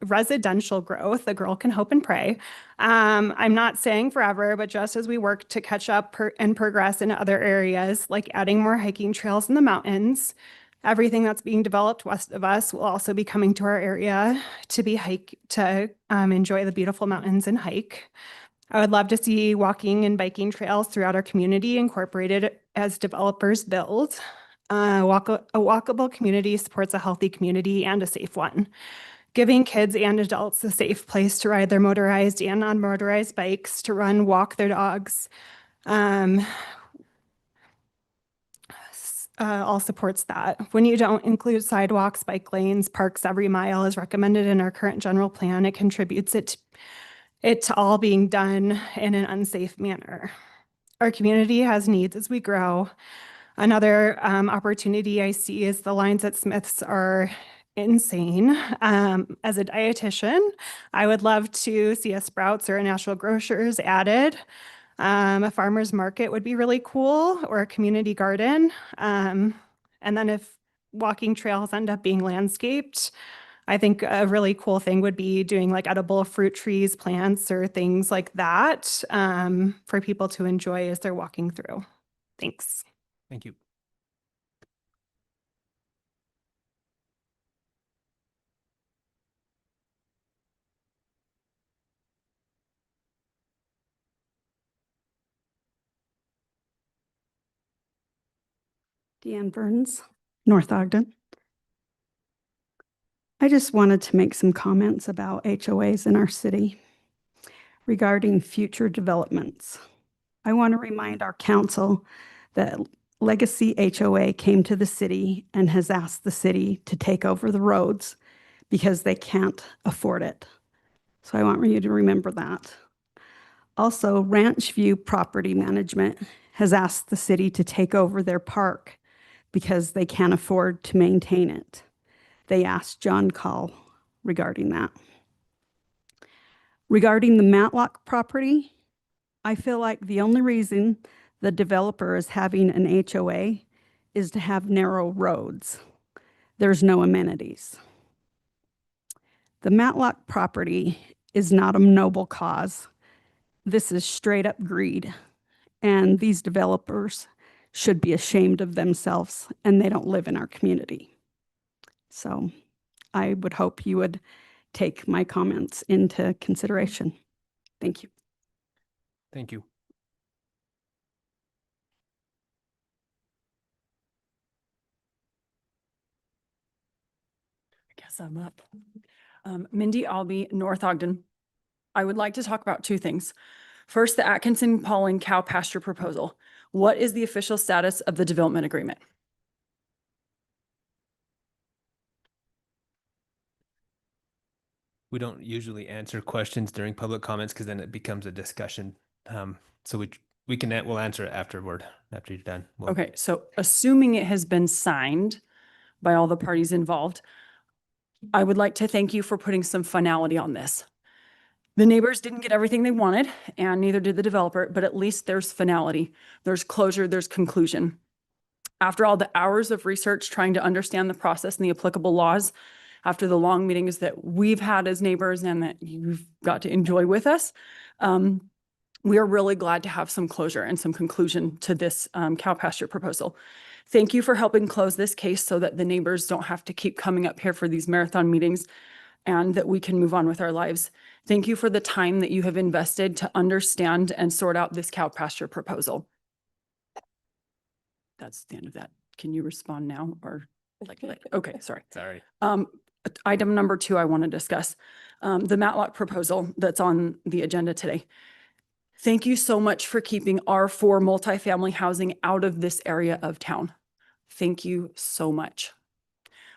[SPEAKER 4] residential growth. A girl can hope and pray. I'm not saying forever, but just as we work to catch up and progress in other areas, like adding more hiking trails in the mountains, everything that's being developed west of us will also be coming to our area to enjoy the beautiful mountains and hike. I would love to see walking and biking trails throughout our community incorporated as developers build. A walkable community supports a healthy community and a safe one. Giving kids and adults a safe place to ride their motorized and non-motorized bikes, to run, walk their dogs, all supports that. When you don't include sidewalks, bike lanes, parks every mile as recommended in our current general plan, it contributes it to all being done in an unsafe manner. Our community has needs as we grow. Another opportunity I see is the lines at Smith's are insane. As a dietitian, I would love to see a Sprouts or a National Grocers added. A farmer's market would be really cool, or a community garden. And then if walking trails end up being landscaped, I think a really cool thing would be doing like edible fruit trees, plants, or things like that for people to enjoy as they're walking through. Thanks.
[SPEAKER 2] Thank you.
[SPEAKER 18] Deanne Burns, North Ogden. I just wanted to make some comments about HOAs in our city regarding future developments. I want to remind our council that Legacy HOA came to the city and has asked the city to take over the roads because they can't afford it. So I want you to remember that. Also, Ranch View Property Management has asked the city to take over their park because they can't afford to maintain it. They asked John Call regarding that. Regarding the Matlock property, I feel like the only reason the developer is having an HOA is to have narrow roads. There's no amenities. The Matlock property is not a noble cause. This is straight up greed. And these developers should be ashamed of themselves, and they don't live in our community. So I would hope you would take my comments into consideration. Thank you.
[SPEAKER 2] Thank you.
[SPEAKER 22] I guess I'm up. Mindy Albee, North Ogden.
[SPEAKER 14] I would like to talk about two things. First, the Atkinson Pauling cow pasture proposal. What is the official status of the development agreement?
[SPEAKER 2] We don't usually answer questions during public comments because then it becomes a discussion. So we'll answer it afterward, after you're done.
[SPEAKER 14] Okay, so assuming it has been signed by all the parties involved, I would like to thank you for putting some finality on this. The neighbors didn't get everything they wanted, and neither did the developer, but at least there's finality, there's closure, there's conclusion. After all the hours of research trying to understand the process and the applicable laws, after the long meetings that we've had as neighbors and that you've got to enjoy with us, we are really glad to have some closure and some conclusion to this cow pasture proposal. Thank you for helping close this case so that the neighbors don't have to keep coming up here for these marathon meetings and that we can move on with our lives. Thank you for the time that you have invested to understand and sort out this cow pasture proposal. That's the end of that. Can you respond now or okay, sorry.
[SPEAKER 2] Sorry.
[SPEAKER 14] Item number 2, I want to discuss the Matlock proposal that's on the agenda today. Thank you so much for keeping R4 multifamily housing out of this area of town. Thank you so much.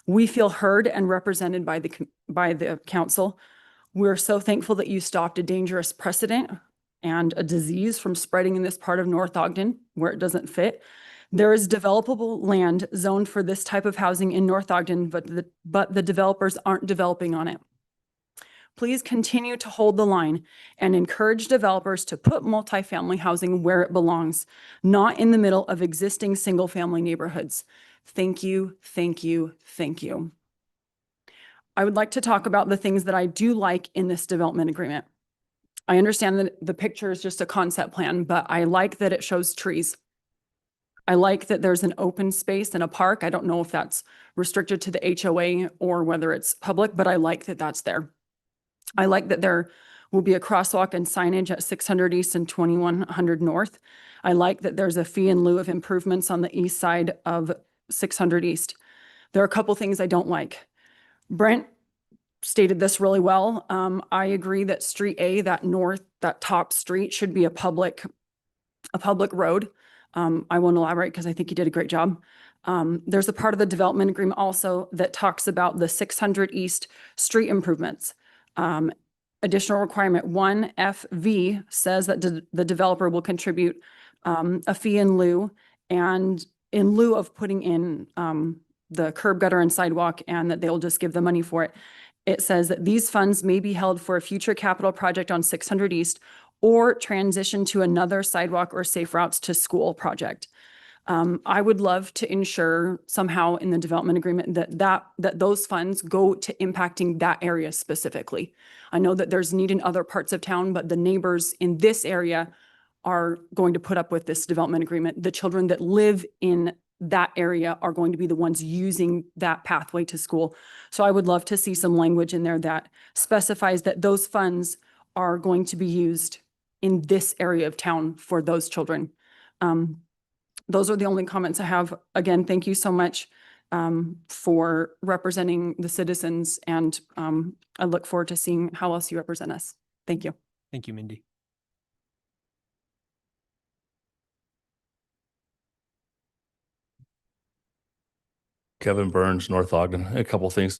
[SPEAKER 14] We feel heard and represented by the council. We're so thankful that you stopped a dangerous precedent and a disease from spreading in this part of North Ogden where it doesn't fit. There is developable land zoned for this type of housing in North Ogden, but the developers aren't developing on it. Please continue to hold the line and encourage developers to put multifamily housing where it belongs, not in the middle of existing single-family neighborhoods. Thank you, thank you, thank you. I would like to talk about the things that I do like in this development agreement. I understand that the picture is just a concept plan, but I like that it shows trees. I like that there's an open space and a park. I don't know if that's restricted to the HOA or whether it's public, but I like that that's there. I like that there will be a crosswalk and signage at 600 East and 2100 North. I like that there's a fee in lieu of improvements on the east side of 600 East. There are a couple things I don't like. Brent stated this really well. I agree that Street A, that top street, should be a public road. I won't elaborate because I think he did a great job. There's a part of the development agreement also that talks about the 600 East street improvements. Additional requirement 1FV says that the developer will contribute a fee in lieu, and in lieu of putting in the curb gutter and sidewalk, and that they'll just give the money for it. It says that these funds may be held for a future capital project on 600 East or transition to another sidewalk or safe routes to school project. I would love to ensure somehow in the development agreement that those funds go to impacting that area specifically. I know that there's need in other parts of town, but the neighbors in this area are going to put up with this development agreement. The children that live in that area are going to be the ones using that pathway to school. So I would love to see some language in there that specifies that those funds are going to be used in this area of town for those children. Those are the only comments I have. Again, thank you so much for representing the citizens, and I look forward to seeing how else you represent us. Thank you.
[SPEAKER 2] Thank you, Mindy.
[SPEAKER 6] Kevin Burns, North Ogden. A couple things.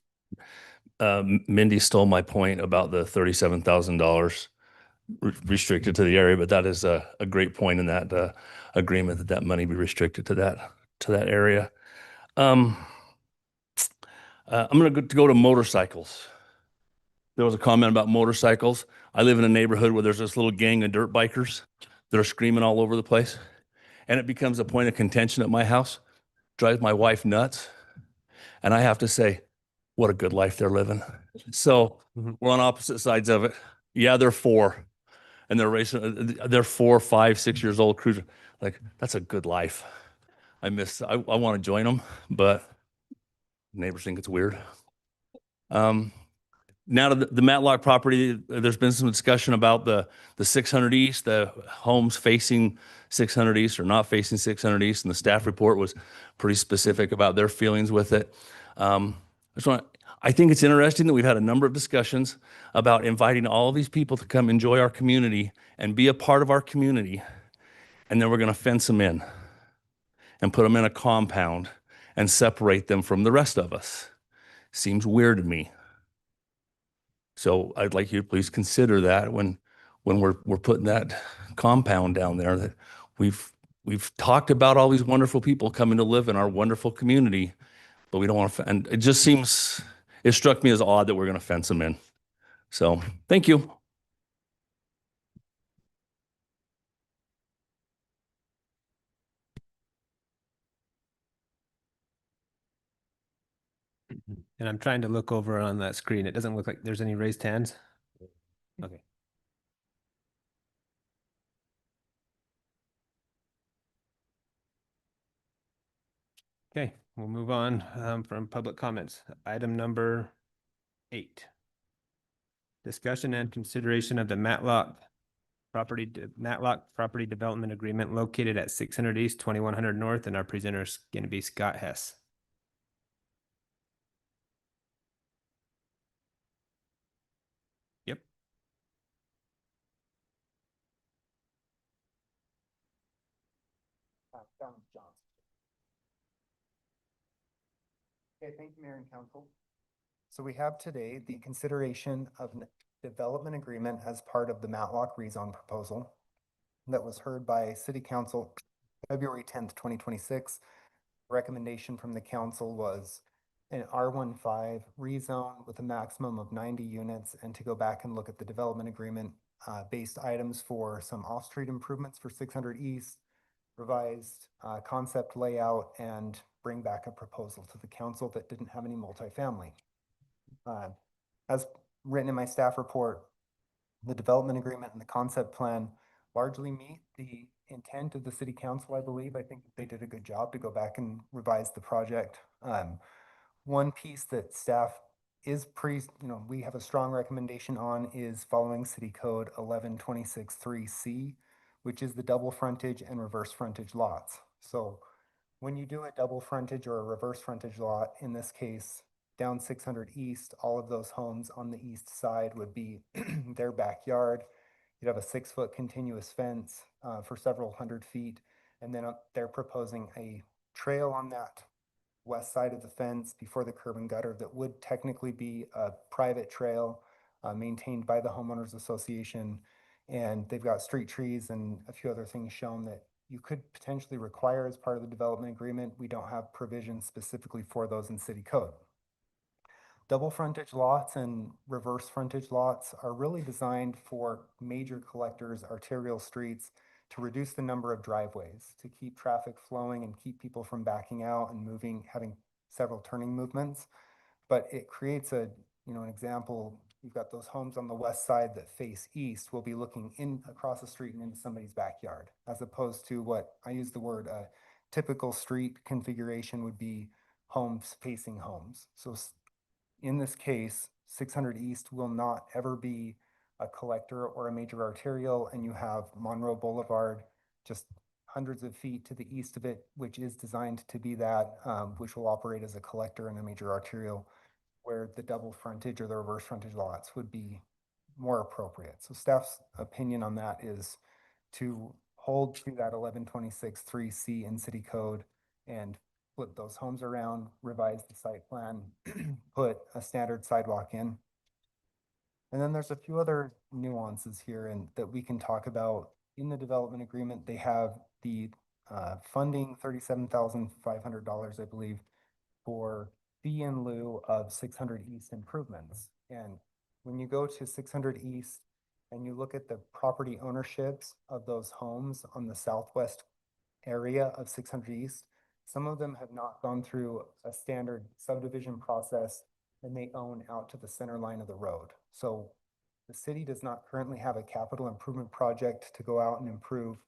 [SPEAKER 6] Mindy stole my point about the $37,000 restricted to the area, but that is a great point in that agreement that money be restricted to that area. I'm going to go to motorcycles. There was a comment about motorcycles. I live in a neighborhood where there's this little gang of dirt bikers that are screaming all over the place, and it becomes a point of contention at my house. Drives my wife nuts, and I have to say, what a good life they're living. So we're on opposite sides of it. Yeah, they're 4, and they're racing. They're 4, 5, 6 years old cruising. Like, that's a good life. I want to join them, but neighbors think it's weird. Now to the Matlock property, there's been some discussion about the 600 East, the homes facing 600 East or not facing 600 East, and the staff report was pretty specific about their feelings with it. I think it's interesting that we've had a number of discussions about inviting all of these people to come enjoy our community and be a part of our community. And then we're going to fence them in and put them in a compound and separate them from the rest of us. Seems weird to me. So I'd like you to please consider that when we're putting that compound down there, that we've talked about all these wonderful people coming to live in our wonderful community, but we don't want to, and it struck me as odd that we're going to fence them in. So thank you.
[SPEAKER 2] And I'm trying to look over on that screen. It doesn't look like there's any raised hands. Okay. Okay, we'll move on from public comments. Item number 8. Discussion and consideration of the Matlock property development agreement located at 600 East, 2100 North, and our presenter is going to be Scott Hess. Yep.
[SPEAKER 7] Okay, thank you, Mayor and Council. So we have today the consideration of an development agreement as part of the Matlock rezone proposal that was heard by City Council February 10th, 2026. Recommendation from the council was an R15 rezone with a maximum of 90 units, and to go back and look at the development agreement based items for some off-street improvements for 600 East, revised concept layout, and bring back a proposal to the council that didn't have any multifamily. As written in my staff report, the development agreement and the concept plan largely meet the intent of the city council, I believe. I think they did a good job to go back and revise the project. One piece that staff is we have a strong recommendation on is following City Code 1126.3C, which is the double frontage and reverse frontage lots. So when you do a double frontage or a reverse frontage lot, in this case, down 600 East, all of those homes on the east side would be their backyard. You'd have a 6-foot continuous fence for several hundred feet. And then they're proposing a trail on that west side of the fence before the curb and gutter that would technically be a private trail maintained by the homeowners association. And they've got street trees and a few other things shown that you could potentially require as part of the development agreement. We don't have provisions specifically for those in city code. Double frontage lots and reverse frontage lots are really designed for major collectors, arterial streets, to reduce the number of driveways, to keep traffic flowing and keep people from backing out and moving, having several turning movements. But it creates an example. You've got those homes on the west side that face east will be looking in across the street and into somebody's backyard, as opposed to what I use the word typical street configuration would be homes facing homes. So in this case, 600 East will not ever be a collector or a major arterial, and you have Monroe Boulevard just hundreds of feet to the east of it, which is designed to be that, which will operate as a collector and a major arterial, where the double frontage or the reverse frontage lots would be more appropriate. So staff's opinion on that is to hold to that 1126.3C in city code and flip those homes around, revise the site plan, put a standard sidewalk in. And then there's a few other nuances here and that we can talk about. In the development agreement, they have the funding, $37,500, I believe, for fee in lieu of 600 East improvements. And when you go to 600 East and you look at the property ownerships of those homes on the southwest area of 600 East, some of them have not gone through a standard subdivision process, and they own out to the center line of the road. So the city does not currently have a capital improvement project to go out and improve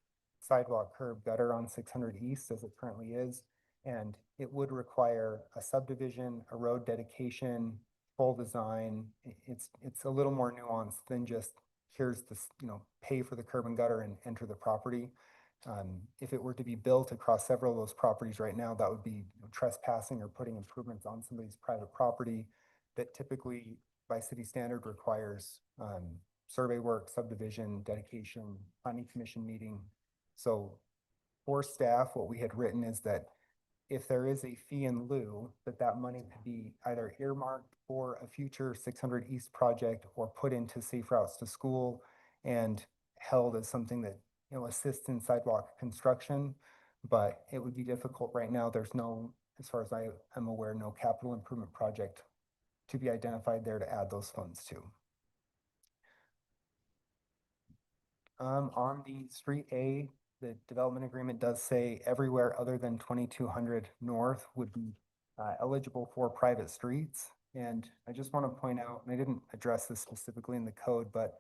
[SPEAKER 7] sidewalk, curb, gutter on 600 East as it currently is. And it would require a subdivision, a road dedication, full design. It's a little more nuanced than just here's this, pay for the curb and gutter and enter the property. If it were to be built across several of those properties right now, that would be trespassing or putting improvements on somebody's private property. that typically by city standard requires survey work, subdivision, dedication, planning commission meeting. So for staff, what we had written is that if there is a fee in lieu, that money could be either earmarked for a future 600 East project or put into Safe Routes to School and held as something that, you know, assists in sidewalk construction. But it would be difficult right now. There's no, as far as I am aware, no capital improvement project to be identified there to add those funds to. On the Street A, the development agreement does say everywhere other than 2200 North would be eligible for private streets. And I just want to point out, and I didn't address this specifically in the code, but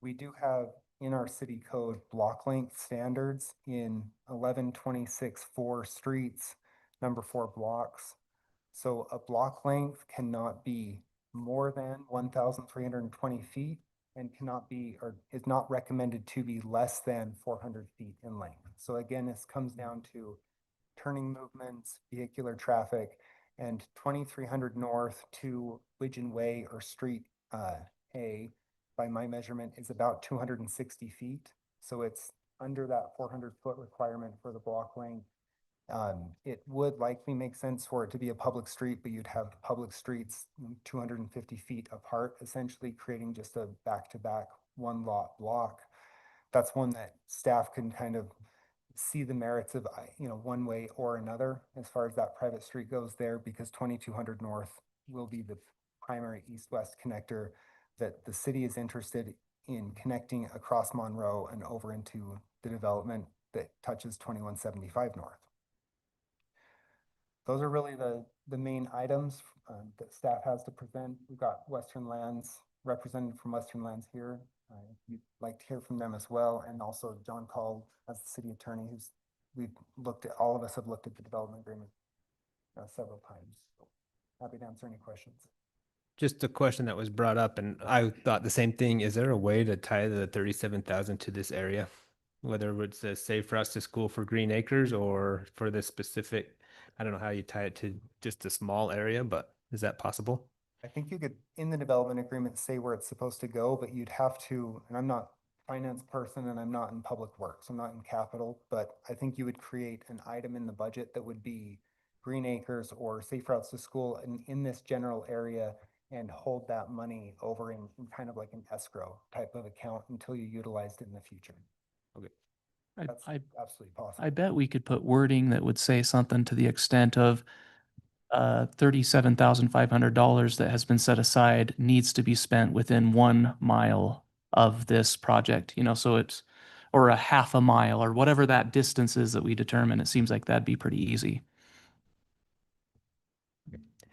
[SPEAKER 7] we do have in our city code block length standards in 1126-4 streets, number 4 blocks. So a block length cannot be more than 1,320 feet and cannot be, or is not recommended to be less than 400 feet in length. So again, this comes down to turning movements, vehicular traffic, and 2300 North to Widgeon Way or Street A, by my measurement, is about 260 feet. So it's under that 400-foot requirement for the block length. It would likely make sense for it to be a public street, but you'd have public streets 250 feet apart, essentially creating just a back-to-back one lot block. That's one that staff can kind of see the merits of, you know, one way or another as far as that private street goes there, because 2200 North will be the primary east-west connector that the city is interested in connecting across Monroe and over into the development that touches 2175 North. Those are really the main items that staff has to present. We've got Western Lands, representative from Western Lands here. You'd like to hear from them as well. And also John Call as the city attorney, all of us have looked at the development agreement several times. So happy to answer any questions.
[SPEAKER 2] Just a question that was brought up, and I thought the same thing. Is there a way to tie the 37,000 to this area? Whether it's a Safe Routes to School for Green Acres or for this specific, I don't know how you tie it to just a small area, but is that possible?
[SPEAKER 7] I think you could, in the development agreement, say where it's supposed to go, but you'd have to, and I'm not a finance person and I'm not in public works, I'm not in capital, but I think you would create an item in the budget that would be Green Acres or Safe Routes to School in this general area, and hold that money over in kind of like an escrow type of account until you utilized it in the future.
[SPEAKER 2] Okay.
[SPEAKER 7] That's absolutely possible.
[SPEAKER 16] I bet we could put wording that would say something to the extent of $37,500 that has been set aside needs to be spent within 1 mile of this project, you know, so it's, or a half a mile or whatever that distance is that we determine. It seems like that'd be pretty easy.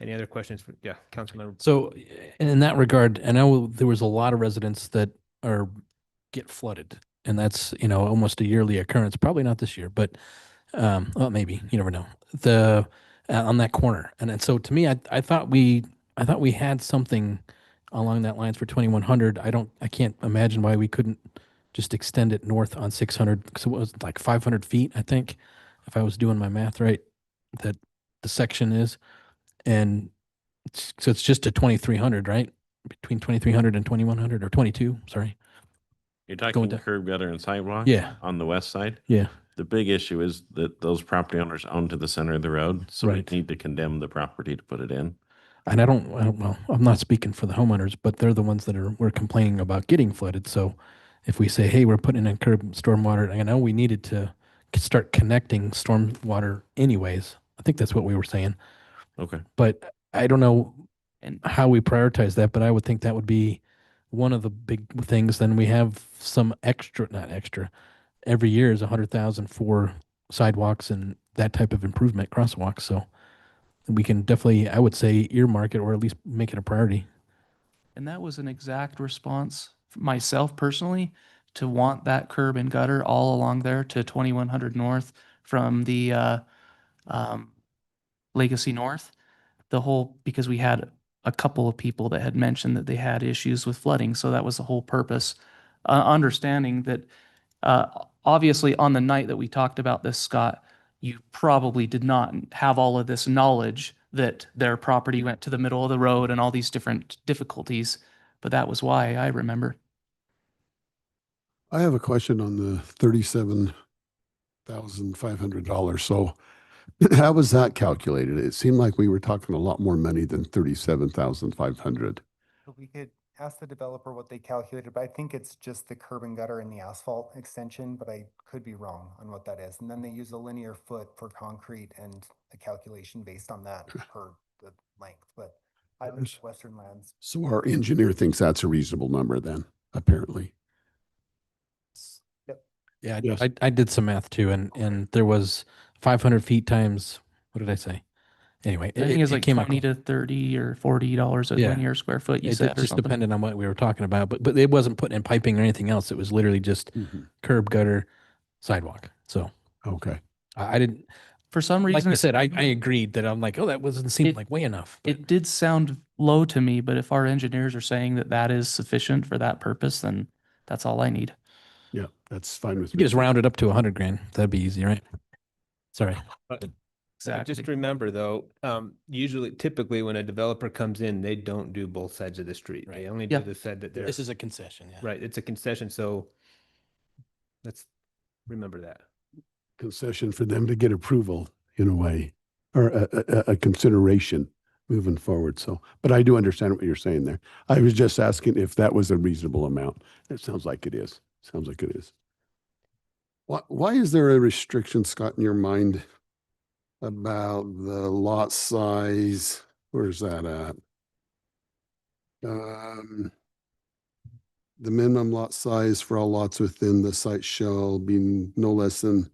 [SPEAKER 2] Any other questions for, yeah, Councilmember?
[SPEAKER 1] So in that regard, I know there was a lot of residents that get flooded, and that's, you know, almost a yearly occurrence. Probably not this year, but well, maybe, you never know. On that corner, and then, so to me, I thought we had something along that lines for 2100. I can't imagine why we couldn't just extend it north on 600, because it was like 500 feet, I think, if I was doing my math right, that the section is. And so it's just a 2300, right? Between 2300 and 2100, or 22, sorry.
[SPEAKER 8] You're talking curb, gutter, and sidewalk?
[SPEAKER 1] Yeah.
[SPEAKER 8] On the west side?
[SPEAKER 1] Yeah.
[SPEAKER 8] The big issue is that those property owners own to the center of the road, so
[SPEAKER 1] Right.
[SPEAKER 8] we need to condemn the property to put it in.
[SPEAKER 1] And well, I'm not speaking for the homeowners, but they're the ones that we're complaining about getting flooded. So if we say, hey, we're putting in curb stormwater, I know we needed to start connecting stormwater anyways. I think that's what we were saying.
[SPEAKER 8] Okay.
[SPEAKER 1] But I don't know how we prioritize that, but I would think that would be one of the big things. Then we have some not extra, every year is 100,000 for sidewalks and that type of improvement, crosswalks. So we can definitely, I would say, earmark it, or at least make it a priority.
[SPEAKER 16] And that was an exact response myself personally to want that curb and gutter all along there to 2100 North from the Legacy North. Because we had a couple of people that had mentioned that they had issues with flooding. So that was the whole purpose. Understanding that obviously on the night that we talked about this, Scott, you probably did not have all of this knowledge that their property went to the middle of the road and all these different difficulties. But that was why, I remember.
[SPEAKER 17] I have a question on the $37,500. So how was that calculated? It seemed like we were talking a lot more money than 37,500.
[SPEAKER 7] So we could ask the developer what they calculated, but I think it's just the curb and gutter and the asphalt extension, but I could be wrong on what that is. And then they use a linear foot for concrete and a calculation based on that per the length, but I live in Western Lands.
[SPEAKER 17] So our engineer thinks that's a reasonable number then, apparently.
[SPEAKER 7] Yep.
[SPEAKER 1] Yeah,
[SPEAKER 17] Yes.
[SPEAKER 1] I did some math too, and there was 500 feet times, what did I say? Anyway,
[SPEAKER 16] I think it's like
[SPEAKER 1] came out
[SPEAKER 16] 20 to 30 or $40 a
[SPEAKER 1] Yeah.
[SPEAKER 16] linear square foot, you
[SPEAKER 1] It
[SPEAKER 16] said, or
[SPEAKER 1] just
[SPEAKER 16] something.
[SPEAKER 1] depended on what we were talking about, but it wasn't putting in piping or anything else. It was literally just curb, gutter, sidewalk. So
[SPEAKER 17] Okay.
[SPEAKER 1] I didn't.
[SPEAKER 16] For some reason,
[SPEAKER 1] Like I
[SPEAKER 16] it
[SPEAKER 1] said, I
[SPEAKER 16] sounded-
[SPEAKER 1] agreed that I'm like, oh, that wasn't seem
[SPEAKER 16] It-
[SPEAKER 1] like way enough. But
[SPEAKER 16] It did sound low to me, but if our engineers are saying that that is sufficient for that purpose, then that's all I need.
[SPEAKER 17] Yeah, that's fine with
[SPEAKER 1] you
[SPEAKER 17] me.
[SPEAKER 1] could just round it up to 100 grand. That'd be easy, right? Sorry.
[SPEAKER 2] Just remember though, typically when a developer comes in, they don't do both sides of the street. They only do
[SPEAKER 16] Yeah.
[SPEAKER 2] the side that they're.
[SPEAKER 1] This is a concession. Yeah.
[SPEAKER 2] Right, it's a concession, so let's remember that.
[SPEAKER 17] Concession for them to get approval in a way, or a consideration moving forward. So, but I do understand what you're saying there. I was just asking if that was a reasonable amount. It sounds like it is. Sounds like it is. Why is there a restriction, Scott, in your mind about the lot size? Where's that at? The minimum lot size for all lots within the site shall be no less than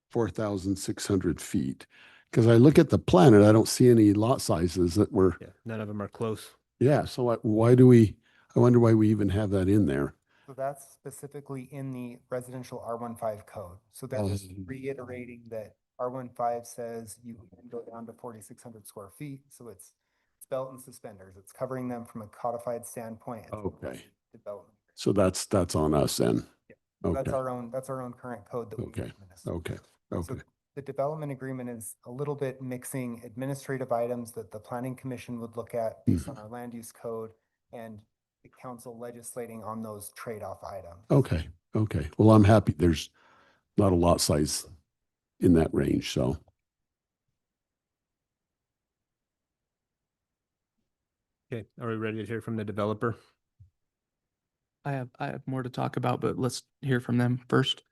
[SPEAKER 17] 4,600 feet. Because I look at the plan and I don't see any lot sizes that were,
[SPEAKER 2] Yeah, none of them are close.
[SPEAKER 17] yeah, so I wonder why we even have that in there.
[SPEAKER 7] So that's specifically in the residential R15 code. So they're just reiterating that R15 says you can go down to 4,600 square feet. So it's belt and suspenders. It's covering them from a codified standpoint.
[SPEAKER 17] Okay.
[SPEAKER 7] Development.
[SPEAKER 17] So that's on us then.
[SPEAKER 7] So That's
[SPEAKER 17] Okay,
[SPEAKER 7] our own current code that we
[SPEAKER 17] okay,
[SPEAKER 7] administer.
[SPEAKER 17] okay,
[SPEAKER 7] So
[SPEAKER 17] okay.
[SPEAKER 7] the development agreement is a little bit mixing administrative items that the planning commission would look at based on our land use code and the council legislating on those trade-off items.
[SPEAKER 17] Okay, okay. Well, I'm happy there's not a lot size in that range, so.
[SPEAKER 2] Okay, are we ready to hear from the developer?
[SPEAKER 16] I have more to talk about, but let's hear from them first.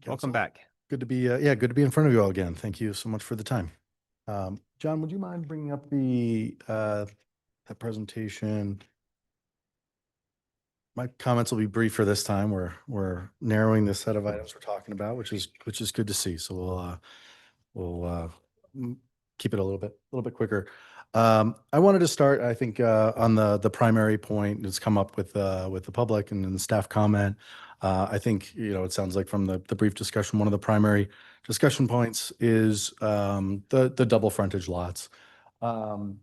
[SPEAKER 2] Welcome back.
[SPEAKER 9] Good to be, good to be in front of you all again. Thank you so much for the time. John, would you mind bringing up that presentation? My comments will be brief for this time. We're narrowing the set of items we're talking about, which is good to see. So we'll keep it a little bit quicker. I wanted to start, I think, on the primary point that's come up with the public and in the staff comment. I think, it sounds like from the brief discussion, one of the primary discussion points is the double frontage lots. John,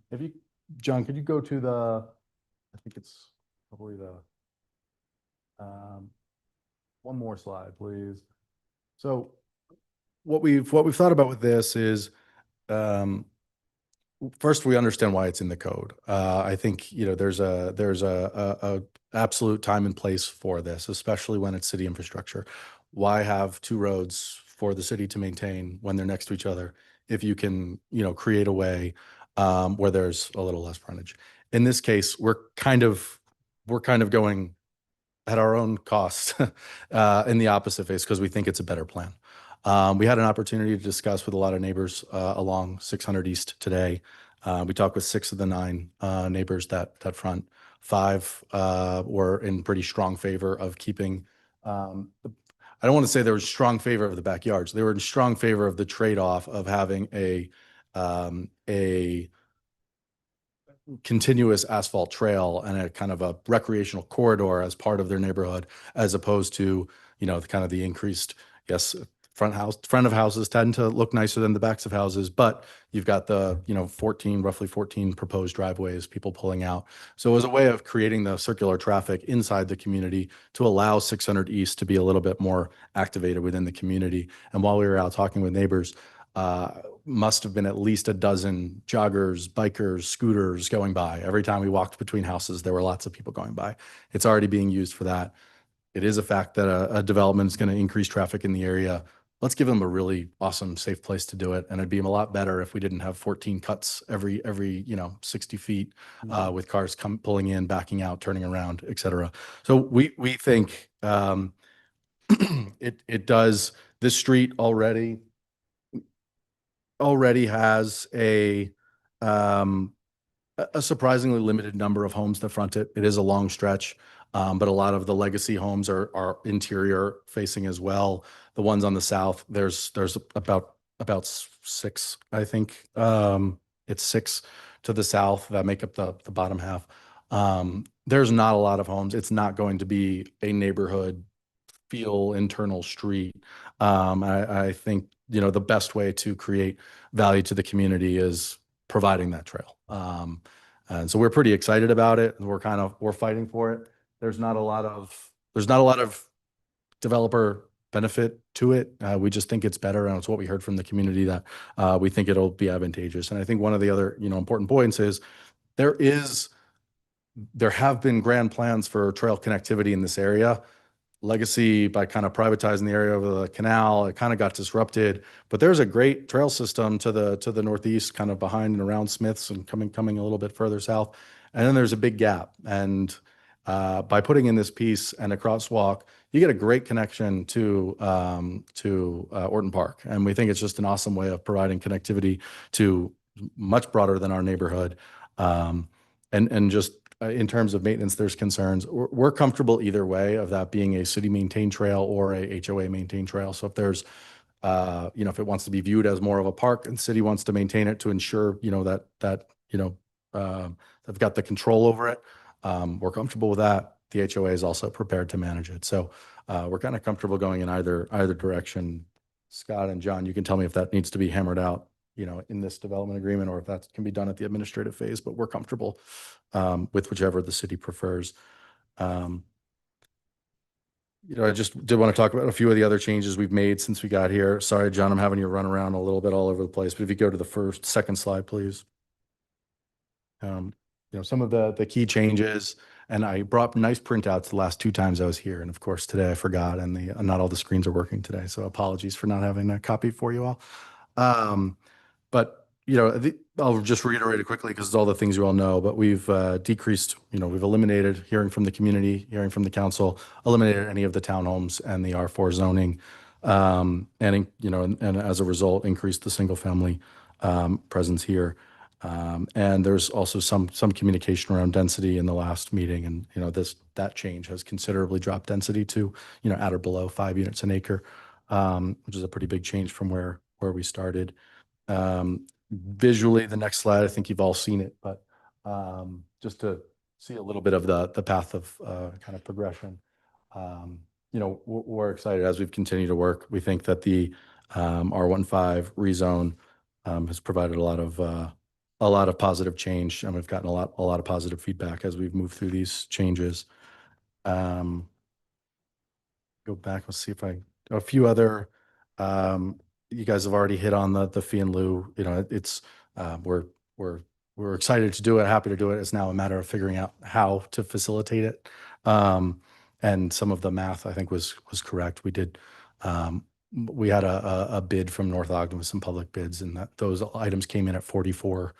[SPEAKER 9] could you go to I think it's probably one more slide, please. So what we've thought about with this is, first, we understand why it's in the code. I think, there's a absolute time and place for this, especially when it's city infrastructure. Why have two roads for the city to maintain when they're next to each other if you can, create a way where there's a little less frontage? In this case, we're kind of going at our own cost in the opposite phase because we think it's a better plan. We had an opportunity to discuss with a lot of neighbors along 600 East today. We talked with 6 of the 9 neighbors that front. 5 were in pretty strong favor of keeping. I don't want to say they were in strong favor of the backyards. They were in strong favor of the trade-off of having a continuous asphalt trail and a kind of a recreational corridor as part of their neighborhood, as opposed to, kind of the increased, yes, front of houses tend to look nicer than the backs of houses, but you've got the, roughly 14 proposed driveways, people pulling out. So it was a way of creating the circular traffic inside the community to allow 600 East to be a little bit more activated within the community. And while we were out talking with neighbors, must have been at least a dozen joggers, bikers, scooters going by. Every time we walked between houses, there were lots of people going by. It's already being used for that. It is a fact that a development is going to increase traffic in the area. Let's give them a really awesome, safe place to do it. And it'd be a lot better if we didn't have 14 cuts every 60 feet with cars pulling in, backing out, turning around, et cetera. So we think it does. This street already has a surprisingly limited number of homes that front it. It is a long stretch. But a lot of the legacy homes are interior facing as well. The ones on the south, there's about 6, I think. It's 6 to the south that make up the bottom half. There's not a lot of homes. It's not going to be a neighborhood feel internal street. I think, the best way to create value to the community is providing that trail. And so we're pretty excited about it. We're fighting for it. There's not a lot of developer benefit to it. We just think it's better, and it's what we heard from the community that we think it'll be advantageous. And I think one of the other important points is there have been grand plans for trail connectivity in this area. Legacy, by kind of privatizing the area over the canal, it kind of got disrupted. But there's a great trail system to the northeast, kind of behind and around Smiths, and coming a little bit further south. And then there's a big gap. And by putting in this piece and a crosswalk, you get a great connection to Orton Park. And we think it's just an awesome way of providing connectivity to much broader than our neighborhood. And just in terms of maintenance, there's concerns. We're comfortable either way of that being a city maintained trail or a HOA maintained trail. So if there's, if it wants to be viewed as more of a park and the city wants to maintain it to ensure, that they've got the control over it, we're comfortable with that. The HOA is also prepared to manage it. So we're kind of comfortable going in either direction. Scott and John, you can tell me if that needs to be hammered out, in this development agreement, or if that can be done at the administrative phase, but we're comfortable with whichever the city prefers. I just did want to talk about a few of the other changes we've made since we got here. Sorry, John, I'm having you run around a little bit all over the place, but if you go to the second slide, please. Some of the key changes, and I brought nice printouts the last 2 times I was here. And of course, today I forgot, and not all the screens are working today. So apologies for not having that copy for you all. But I'll just reiterate it quickly because it's all the things you all know, but we've decreased, we've eliminated hearing from the community, hearing from the council, eliminated any of the townhomes and the R4 zoning. And as a result, increased the single family presence here. And there's also some communication around density in the last meeting. And, that change has considerably dropped density to, at or below 5 units an acre, which is a pretty big change from where we started. Visually, the next slide, I think you've all seen it, but just to see a little bit of the path of kind of progression. We're excited as we've continued to work. We think that the R15 rezone has provided a lot of positive change, and we've gotten a lot of positive feedback as we've moved through these changes. Go back. Let's see if a few other. You guys have already hit on the fee and lieu. It's we're excited to do it, happy to do it. It's now a matter of figuring out how to facilitate it. And some of the math I think was correct. We had a bid from North Ogden with some public bids, and those items came in at 44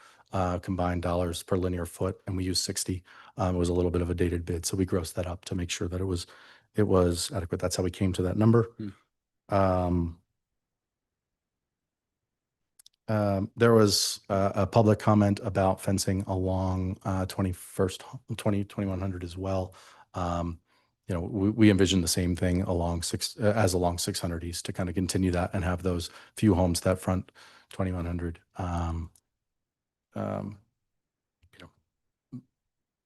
[SPEAKER 9] combined dollars per linear foot, and we used 60. It was a little bit of a dated bid, so we grossed that up to make sure that it was adequate. That's how we came to that number. There was a public comment about fencing along 2100 as well. We envision the same thing along 600 East to kind of continue that and have those few homes that front 2100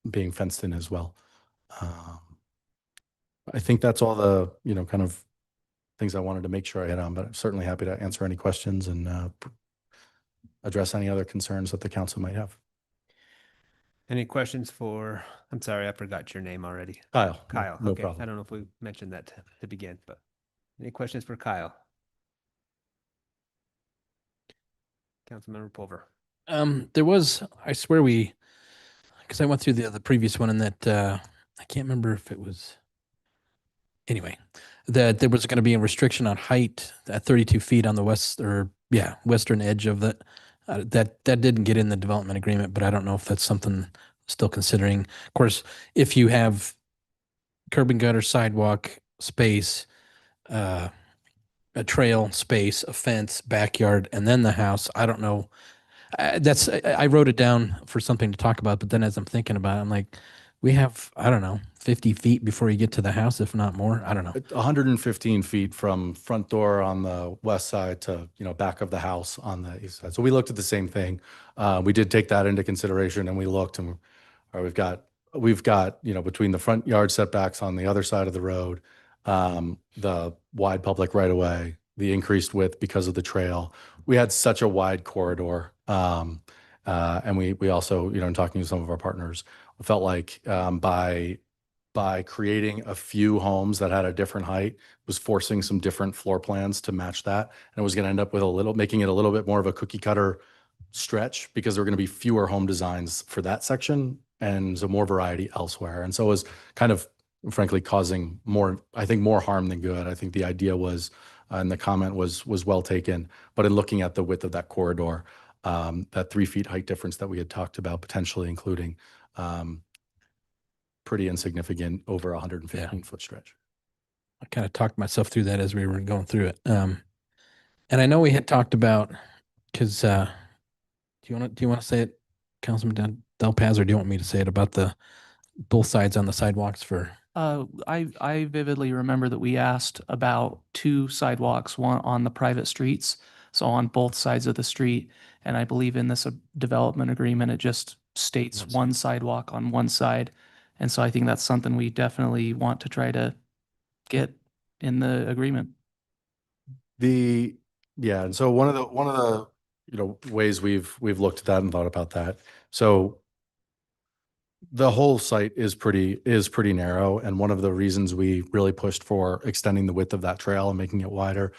[SPEAKER 9] being fenced in as well. I think that's all the kind of things I wanted to make sure I hit on, but I'm certainly happy to answer any questions and address any other concerns that the council might have.
[SPEAKER 2] Any questions for, I'm sorry, I forgot your name already.
[SPEAKER 9] Kyle.
[SPEAKER 2] Kyle.
[SPEAKER 9] No
[SPEAKER 2] Okay.
[SPEAKER 9] problem.
[SPEAKER 2] I don't know if we mentioned that to begin, but any questions for Kyle? Councilmember Pulver.
[SPEAKER 1] There was, I swear because I went through the previous one and that, I can't remember if it was, anyway, that there was going to be a restriction on height at 32 feet on the western edge of the, that didn't get in the development agreement, but I don't know if that's something still considering. Of course, if you have curb and gutter, sidewalk, space, a trail, space, a fence, backyard, and then the house, I don't know. I wrote it down for something to talk about, but then as I'm thinking about it, I'm like, we have, I don't know, 50 feet before you get to the house, if not more. I don't know.
[SPEAKER 9] 115 feet from front door on the west side to, back of the house on the east side. So we looked at the same thing. We did take that into consideration, and we looked, and we've got, between the front yard setbacks on the other side of the road, the wide public right of way, the increased width because of the trail. We had such a wide corridor. And we also, in talking to some of our partners, felt like by creating a few homes that had a different height was forcing some different floor plans to match that. And it was going to end up with making it a little bit more of a cookie cutter stretch, because there were going to be fewer home designs for that section and so more variety elsewhere. And so it was kind of, frankly, causing more harm than good. I think the idea was, and the comment was well taken, but in looking at the width of that corridor, that 3 feet height difference that we had talked about potentially including, pretty insignificant over 115-foot stretch.
[SPEAKER 1] I kind of talked myself through that as we were going through it. And I know we had talked about, because do you want to say it, Councilman Del Paz, or do you want me to say it about both sides on the sidewalks for?
[SPEAKER 16] I vividly remember that we asked about 2 sidewalks, one on the private streets, so on both sides of the street. And I believe in this development agreement, it just states one sidewalk on one side. And so I think that's something we definitely want to try to get in the agreement.
[SPEAKER 9] And so one of the ways we've looked at that and thought about that. So the whole site is pretty narrow, and one of the reasons we really pushed for extending the width of that trail and making it wider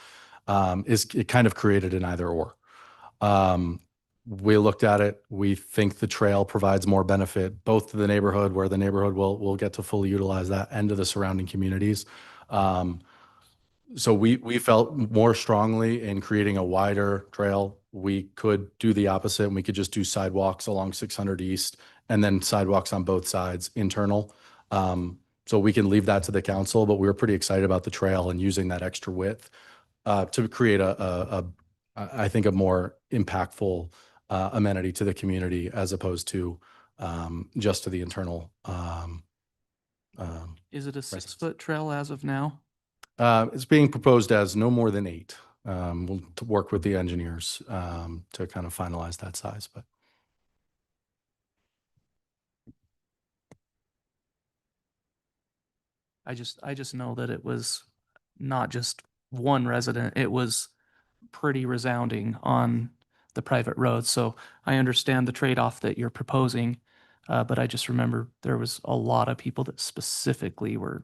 [SPEAKER 9] is it kind of created an either or. We looked at it. We think the trail provides more benefit both to the neighborhood, where the neighborhood will get to fully utilize that, and to the surrounding communities. So we felt more strongly in creating a wider trail. We could do the opposite, and we could just do sidewalks along 600 East and then sidewalks on both sides internal. So we can leave that to the council, but we were pretty excited about the trail and using that extra width to create I think a more impactful amenity to the community, as opposed to just to the internal.
[SPEAKER 16] Is it a 6-foot trail as of now?
[SPEAKER 9] It's being proposed as no more than 8. We'll work with the engineers to kind of finalize that size, but.
[SPEAKER 16] I just know that it was not just one resident, it was pretty resounding on the private road. So I understand the trade-off that you're proposing, but I just remember there was a lot of people that specifically were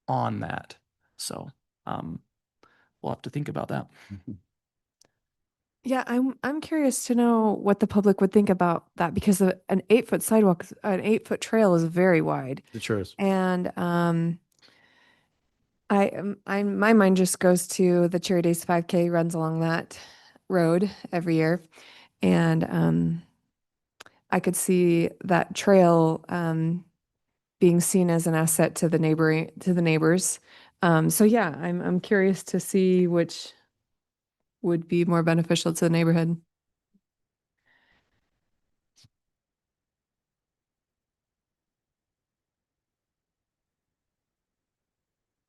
[SPEAKER 16] on that. So we'll have to think about that.
[SPEAKER 5] Yeah, I'm curious to know what the public would think about that, because an 8-foot sidewalk, an 8-foot trail is very wide.
[SPEAKER 9] It sure is.
[SPEAKER 5] And my mind just goes to the Cherry Days 5K runs along that road every year, and I could see that trail being seen as an asset to the neighbors. So yeah, I'm curious to see which would be more beneficial to the neighborhood.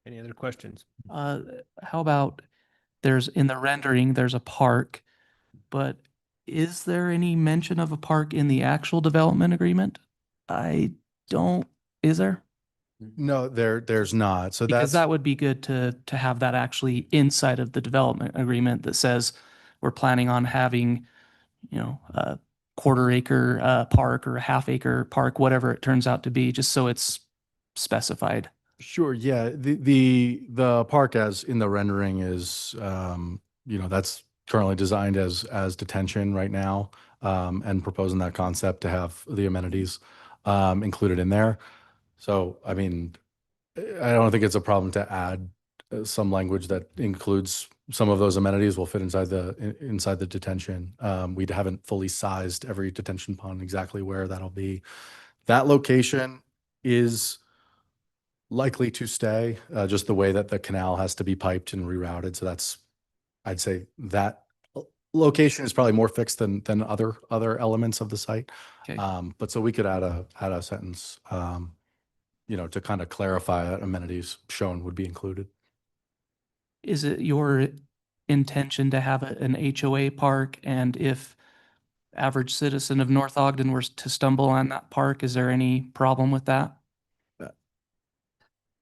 [SPEAKER 2] Any other questions?
[SPEAKER 16] How about in the rendering, there's a park, but is there any mention of a park in the actual development agreement? Is there?
[SPEAKER 9] No, there's not. So
[SPEAKER 16] Because
[SPEAKER 9] that's,
[SPEAKER 16] that would be good to have that actually inside of the development agreement that says we're planning on having, a quarter acre park or a half acre park, whatever it turns out to be, just so it's specified.
[SPEAKER 9] sure, yeah. The park as in the rendering is, that's currently designed as detention right now, and proposing that concept to have the amenities included in there. So, I mean, I don't think it's a problem to add some language that includes some of those amenities will fit inside the detention. We haven't fully sized every detention pond exactly where that'll be. That location is likely to stay, just the way that the canal has to be piped and rerouted. So I'd say that location is probably more fixed than other elements of the site.
[SPEAKER 16] Okay.
[SPEAKER 9] But so we could add a sentence, to kind of clarify that amenities shown would be included.
[SPEAKER 16] Is it your intention to have an HOA park? And if average citizen of North Ogden were to stumble on that park, is there any problem with that?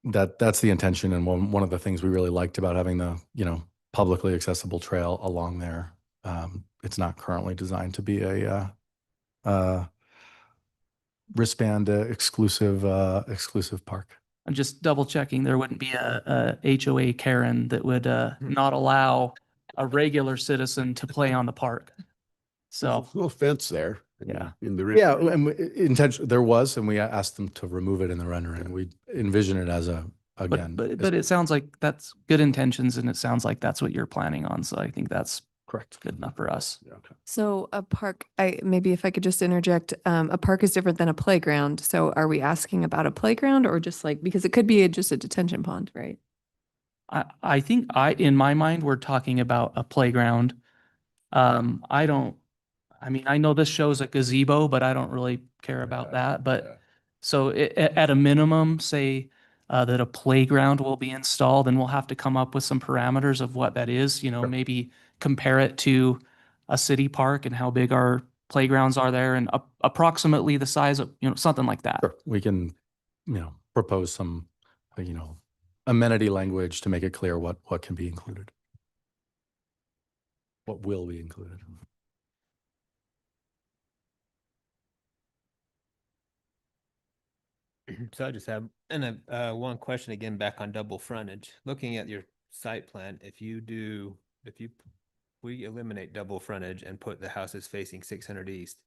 [SPEAKER 9] That's the intention, and one of the things we really liked about having the publicly accessible trail along there. It's not currently designed to be a wristband exclusive park.
[SPEAKER 16] I'm just double checking there wouldn't be a HOA Karen that would not allow a regular citizen to play on the park. So
[SPEAKER 17] No fence there.
[SPEAKER 16] Yeah.
[SPEAKER 17] In the.
[SPEAKER 9] Yeah, and intention there was, and we asked them to remove it in the rendering. We envision it as again.
[SPEAKER 16] But it sounds like that's good intentions, and it sounds like that's what you're planning on. So I think that's
[SPEAKER 9] correct.
[SPEAKER 16] Good enough for us.
[SPEAKER 9] Yeah, okay.
[SPEAKER 5] So a park, maybe if I could just interject, a park is different than a playground. So are we asking about a playground or just because it could be just a detention pond, right?
[SPEAKER 16] I think in my mind, we're talking about a playground. I know this shows a gazebo, but I don't really care about that. But so at a minimum, say that a playground will be installed, and we'll have to come up with some parameters of what that is, maybe compare it to a city park and how big our playgrounds are there and approximately the size of, something like that.
[SPEAKER 9] Sure. We can, propose some, amenity language to make it clear what can be included. What will be included.
[SPEAKER 2] So I just have one question again back on double frontage. Looking at your site plan, if we eliminate double frontage and put the houses facing 600 East,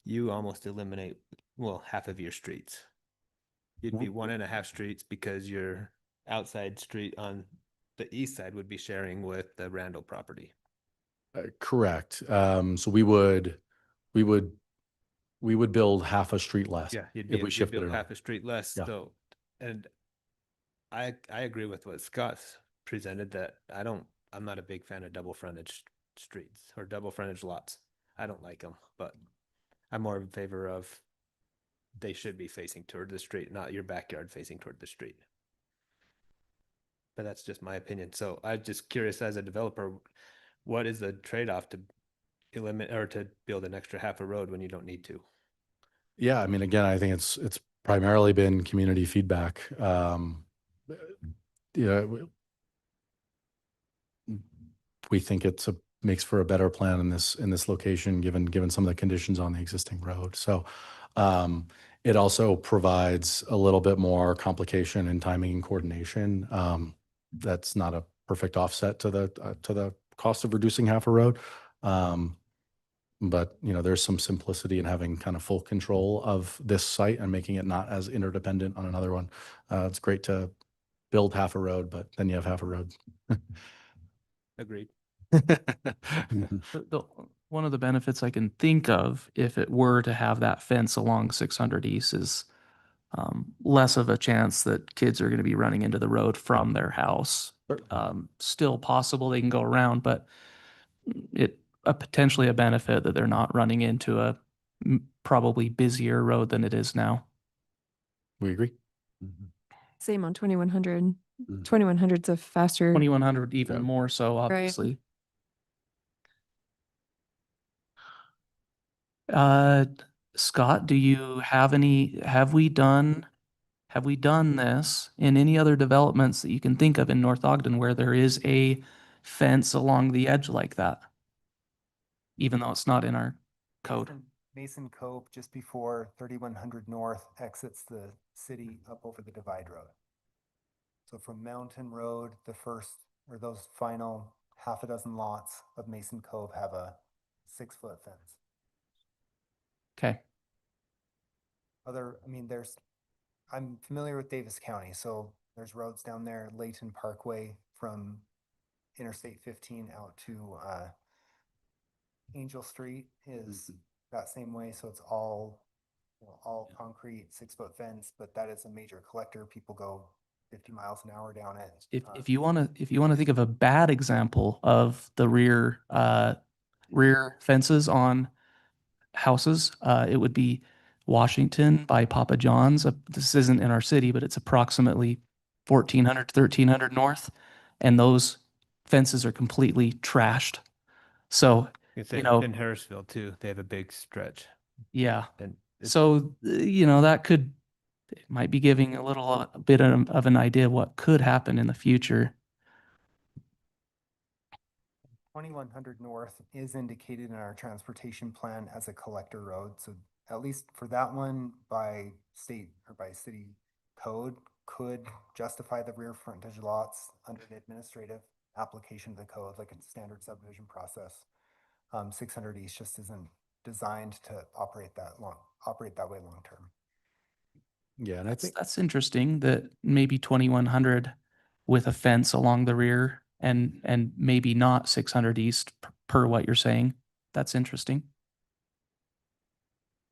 [SPEAKER 2] you almost eliminate, half of your streets. You'd be 1.5 streets because your outside street on the east side would be sharing with the Randall property.
[SPEAKER 9] Correct. So we would build half a street less.
[SPEAKER 2] Yeah,
[SPEAKER 9] if we shifted
[SPEAKER 2] build
[SPEAKER 9] it.
[SPEAKER 2] half a street less.
[SPEAKER 9] Yeah.
[SPEAKER 2] So, and I agree with what Scott's presented, that I'm not a big fan of double frontage streets or double frontage lots. I don't like them, but I'm more in favor of they should be facing toward the street, not your backyard facing toward the street. But that's just my opinion. So I'm just curious, as a developer, what is the trade-off to eliminate or to build an extra half a road when you don't need to?
[SPEAKER 9] Yeah, I mean, again, I think it's primarily been community feedback. We think makes for a better plan in this location, given some of the conditions on the existing road. So it also provides a little bit more complication in timing and coordination. That's not a perfect offset to the cost of reducing half a road. But there's some simplicity in having kind of full control of this site and making it not as interdependent on another one. It's great to build half a road, but then you have half a road.
[SPEAKER 2] Agreed.
[SPEAKER 16] One of the benefits I can think of, if it were to have that fence along 600 East, is less of a chance that kids are going to be running into the road from their house. Still possible they can go around, but potentially a benefit that they're not running into a probably busier road than it is now.
[SPEAKER 9] We agree.
[SPEAKER 5] Same on 2100. 2100's a faster.
[SPEAKER 16] 2100 even more so,
[SPEAKER 5] Right.
[SPEAKER 16] obviously. Scott, have we done Have we done this in any other developments that you can think of in North Ogden where there is a fence along the edge like that? Even though it's not in our code.
[SPEAKER 7] Mason Cove, just before 3100 North, exits the city up over the Divide Road. So from Mountain Road, the first, or those final half a dozen lots of Mason Cove have a 6-foot fence.
[SPEAKER 16] Okay.
[SPEAKER 7] I'm familiar with Davis County, so there's roads down there, Layton Parkway from Interstate 15 out to Angel Street is that same way, so it's all concrete, 6-foot fence, but that is a major collector. People go 50 miles an hour down it.
[SPEAKER 16] If you want to think of a bad example of the rear fences on houses, it would be Washington by Papa John's. This isn't in our city, but it's approximately 1400 to 1300 north, and those fences are completely trashed. So
[SPEAKER 2] It's
[SPEAKER 16] you know,
[SPEAKER 2] in Harrisville too. They have a big stretch.
[SPEAKER 16] yeah.
[SPEAKER 2] And
[SPEAKER 16] So that might be giving a bit of an idea of what could happen in the future.
[SPEAKER 7] 2100 North is indicated in our transportation plan as a collector road, so at least for that one, by state or by city code, could justify the rear frontage lots under the administrative application of the code, like a standard subdivision process. 600 East just isn't designed to operate that way long term.
[SPEAKER 9] Yeah, and I think
[SPEAKER 16] That's interesting that maybe 2100 with a fence along the rear and maybe not 600 East per what you're saying. That's interesting.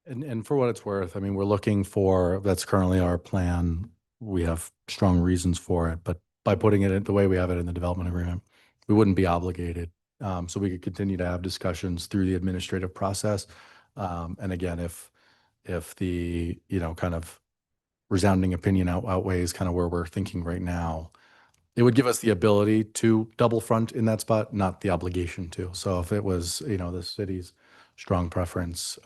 [SPEAKER 9] And for what it's worth, I mean, we're looking for, that's currently our plan. We have strong reasons for it, but by putting it in the way we have it in the development agreement, we wouldn't be obligated. So we could continue to have discussions through the administrative process. And again, if the, kind of resounding opinion outweighs kind of where we're thinking right now, it would give us the ability to double front in that spot, not the obligation to. So if it was, the city's strong preference,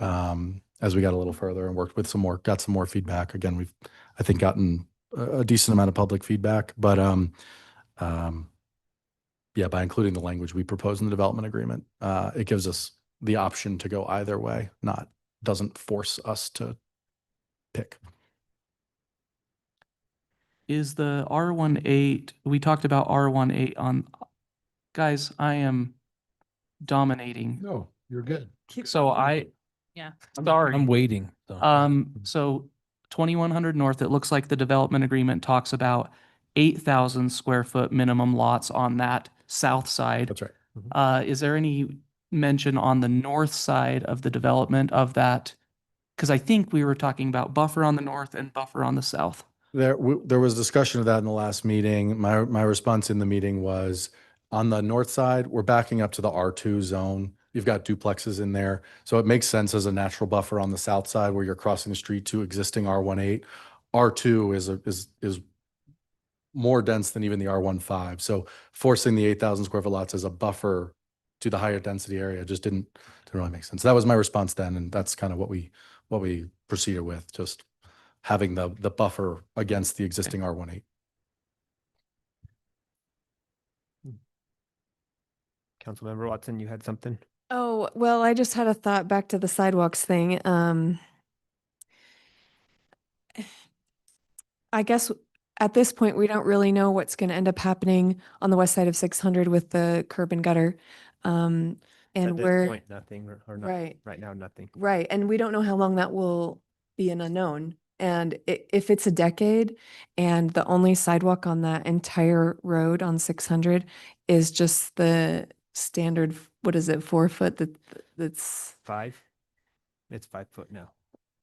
[SPEAKER 9] as we got a little further and got some more feedback. Again, we've, I think, gotten a decent amount of public feedback, but, yeah, by including the language we propose in the development agreement, it gives us the option to go either way, doesn't force us to pick.
[SPEAKER 16] Is the R18, we talked about R18 on, guys, I am dominating.
[SPEAKER 17] No, you're good.
[SPEAKER 16] So sorry.
[SPEAKER 1] I'm waiting. So.
[SPEAKER 16] So 2100 North, it looks like the development agreement talks about 8,000 square foot minimum lots on that south side.
[SPEAKER 9] That's right.
[SPEAKER 16] Is there any mention on the north side of the development of that? Because I think we were talking about buffer on the north and buffer on the south.
[SPEAKER 9] There was discussion of that in the last meeting. My response in the meeting was, on the north side, we're backing up to the R2 zone. You've got duplexes in there. So it makes sense as a natural buffer on the south side where you're crossing the street to existing R18. R2 is more dense than even the R15. So forcing the 8,000 square foot lots as a buffer to the higher density area just didn't really make sense. That was my response then, and that's kind of what we proceeded with, just having the buffer against the existing R18.
[SPEAKER 2] Councilmember Watson, you had something?
[SPEAKER 5] Oh, well, I just had a thought back to the sidewalks thing. I guess at this point, we don't really know what's going to end up happening on the west side of 600 with the curb and gutter. And
[SPEAKER 2] At this
[SPEAKER 5] we're
[SPEAKER 2] point, nothing or not,
[SPEAKER 5] right.
[SPEAKER 2] right now, nothing.
[SPEAKER 5] Right. And we don't know how long that will be an unknown. And if it's a decade and the only sidewalk on that entire road on 600 is just the standard, what is it, 4 foot that's
[SPEAKER 2] 5? It's 5 foot now.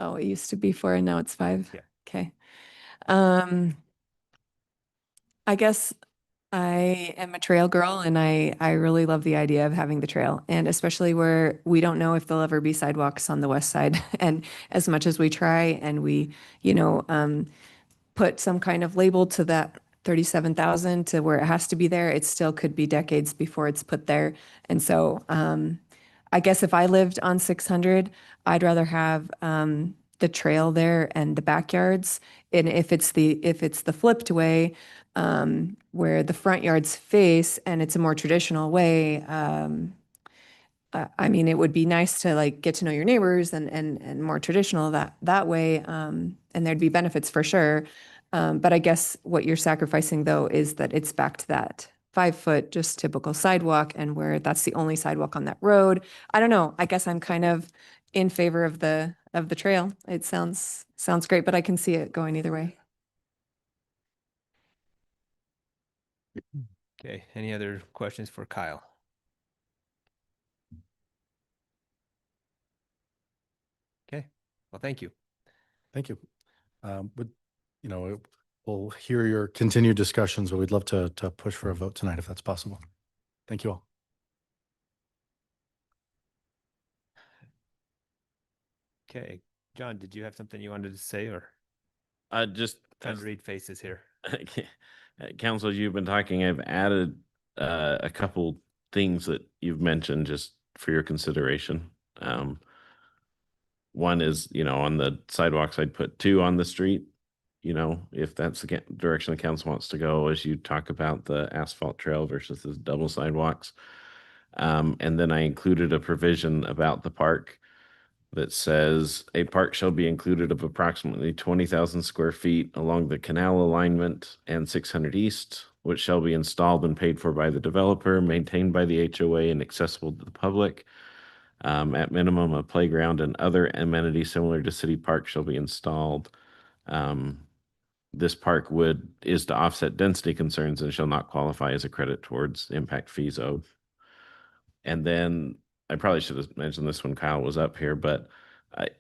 [SPEAKER 5] Oh, it used to be 4 and now it's 5.
[SPEAKER 2] Yeah.
[SPEAKER 5] Okay. I guess I am a trail girl and I really love the idea of having the trail, and especially where we don't know if there'll ever be sidewalks on the west side. And as much as we try and we, put some kind of label to that 37,000 to where it has to be there, it still could be decades before it's put there. And so I guess if I lived on 600, I'd rather have the trail there and the backyards. And if it's the flipped way, where the front yards face and it's a more traditional way, I mean, it would be nice to like get to know your neighbors and more traditional that way. And there'd be benefits for sure. But I guess what you're sacrificing though is that it's back to that 5 foot, just typical sidewalk, and where that's the only sidewalk on that road. I don't know. I guess I'm kind of in favor of the trail. It sounds great, but I can see it going either way.
[SPEAKER 2] Okay, any other questions for Kyle? Okay, well, thank you.
[SPEAKER 9] Thank you. We'll hear your continued discussions, but we'd love to push for a vote tonight if that's possible. Thank you all.
[SPEAKER 2] Okay, John, did you have something you wanted to say, or
[SPEAKER 8] Just
[SPEAKER 2] trying to read faces here?
[SPEAKER 8] Council, you've been talking. I've added a couple things that you've mentioned just for your consideration. One is, on the sidewalks, I'd put 2 on the street. If that's the direction the council wants to go, as you talk about the asphalt trail versus the double sidewalks. And then I included a provision about the park that says a park shall be included of approximately 20,000 square feet along the canal alignment and 600 East, which shall be installed and paid for by the developer, maintained by the HOA, and accessible to the public. At minimum, a playground and other amenities similar to city park shall be installed. This park is to offset density concerns and shall not qualify as a credit towards impact fees owed. And then I probably should have mentioned this when Kyle was up here, but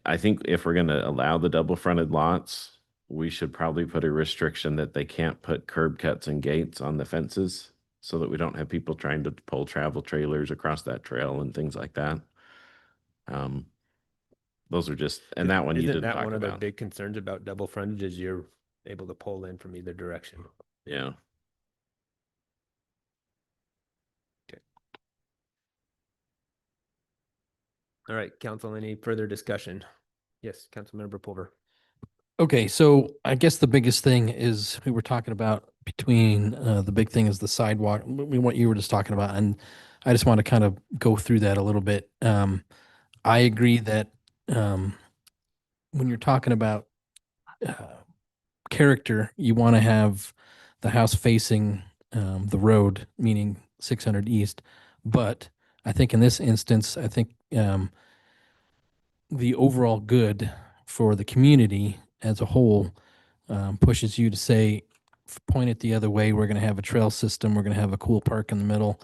[SPEAKER 8] I think if we're going to allow the double fronted lots, we should probably put a restriction that they can't put curb cuts and gates on the fences, so that we don't have people trying to pull travel trailers across that trail and things like that. Those are just, and that one you
[SPEAKER 2] Isn't
[SPEAKER 8] didn't
[SPEAKER 2] that
[SPEAKER 8] talk
[SPEAKER 2] one of the
[SPEAKER 8] about.
[SPEAKER 2] big concerns about double frontage is you're able to pull in from either direction?
[SPEAKER 8] Yeah.
[SPEAKER 2] All right, council, any further discussion? Yes, Councilmember Pulver.
[SPEAKER 1] Okay, so I guess the biggest thing is we were talking about between the big thing is the sidewalk, what you were just talking about, and I just want to kind of go through that a little bit. I agree that when you're talking about character, you want to have the house facing the road, meaning 600 East. But I think in this instance, I think the overall good for the community as a whole pushes you to say, point it the other way. We're going to have a trail system. We're going to have a cool park in the middle.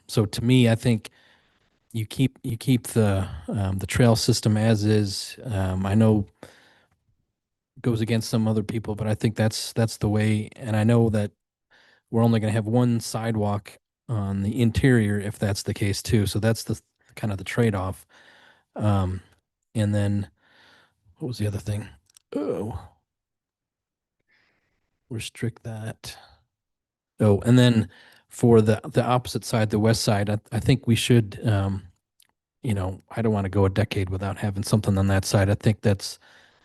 [SPEAKER 1] So to me, I think you keep the trail system as is. I know it goes against some other people, but I think that's the way. And I know that we're only going to have one sidewalk on the interior if that's the case too. So that's the kind of the trade-off. And then what was the other thing? Oh, restrict that. Oh, and then for the opposite side, the west side, I think we should, I don't want to go a decade without having something on that side. I think that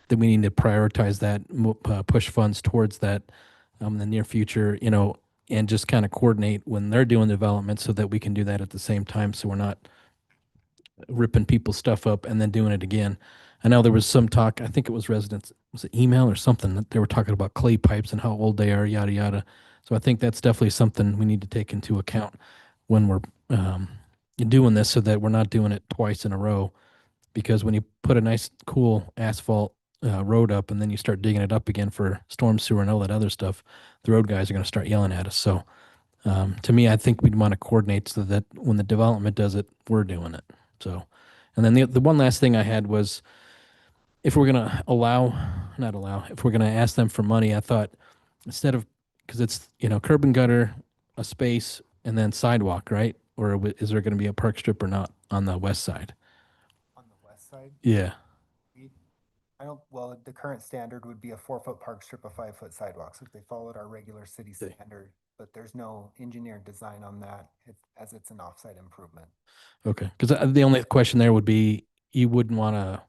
[SPEAKER 1] we need to prioritize that, push funds towards that in the near future, and just kind of coordinate when they're doing development so that we can do that at the same time. So we're not ripping people's stuff up and then doing it again. I know there was some talk, I think it was residents, was it email or something, that they were talking about clay pipes and how old they are, yada, yada. So I think that's definitely something we need to take into account when we're doing this, so that we're not doing it twice in a row. Because when you put a nice, cool asphalt road up and then you start digging it up again for storm sewer and all that other stuff, the road guys are going to start yelling at us. So to me, I think we'd want to coordinate so that when the development does it, we're doing it. So, and then the one last thing I had was, if we're going to if we're going to ask them for money, I thought instead of, because it's, curb and gutter, a space, and then sidewalk, right? Or is there going to be a park strip or not on the west side?
[SPEAKER 7] On the west side?
[SPEAKER 1] Yeah.
[SPEAKER 7] Well, the current standard would be a 4-foot park strip, a 5-foot sidewalk. So if they followed our regular city standard, but there's no engineered design on that as it's an offsite improvement.
[SPEAKER 1] Okay. Because the only question there would be, you wouldn't want to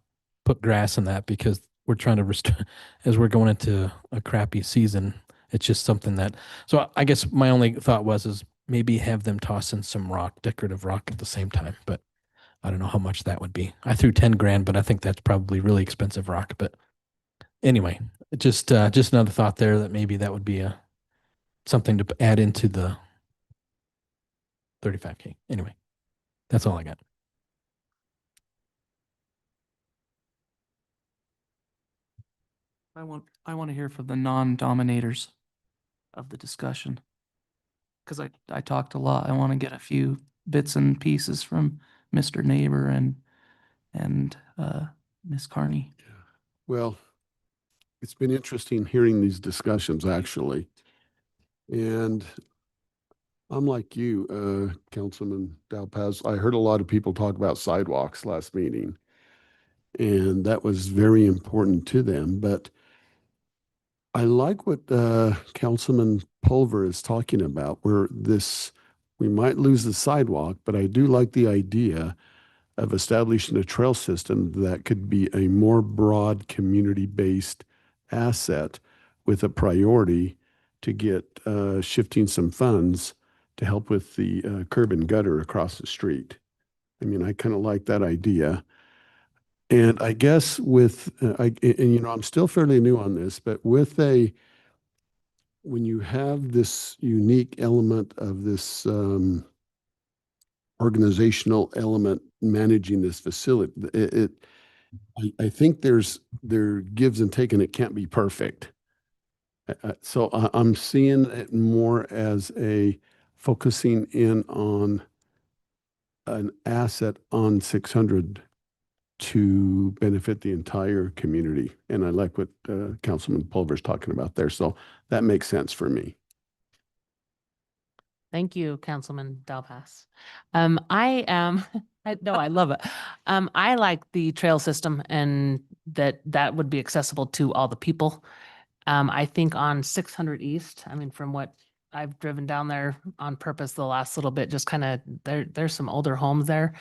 [SPEAKER 1] put grass in that because we're trying to as we're going into a crappy season. It's just something that, so I guess my only thought is maybe have them toss in some rock, decorative rock at the same time, but I don't know how much that would be. I threw 10 grand, but I think that's probably really expensive rock. But anyway, just another thought there that maybe that would be something to add into the 35K. Anyway, that's all I got.
[SPEAKER 16] I want to hear from the non-dominators of the discussion. Because I talked a lot. I want to get a few bits and pieces from Mr. Neighbor and Miss Carney.
[SPEAKER 17] Well, it's been interesting hearing these discussions, actually. And I'm like you, Councilman Dalpaz. I heard a lot of people talk about sidewalks last meeting, and that was very important to them. But I like what Councilman Pulver is talking about, where we might lose the sidewalk, but I do like the idea of establishing a trail system that could be a more broad community-based asset with a priority to get shifting some funds to help with the curb and gutter across the street. I mean, I kind of like that idea. And I guess I'm still fairly new on this, but when you have this unique element of this organizational element managing this facility, I think there gives and take, and it can't be perfect. So I'm seeing it more as focusing in on an asset on 600 to benefit the entire community. And I like what Councilman Pulver's talking about there. So that makes sense for me.
[SPEAKER 10] Thank you, Councilman Dalpas. I am, I love it. I like the trail system and that would be accessible to all the people. I think on 600 East, I mean, from what I've driven down there on purpose the last little bit, just kind of there's some older homes there.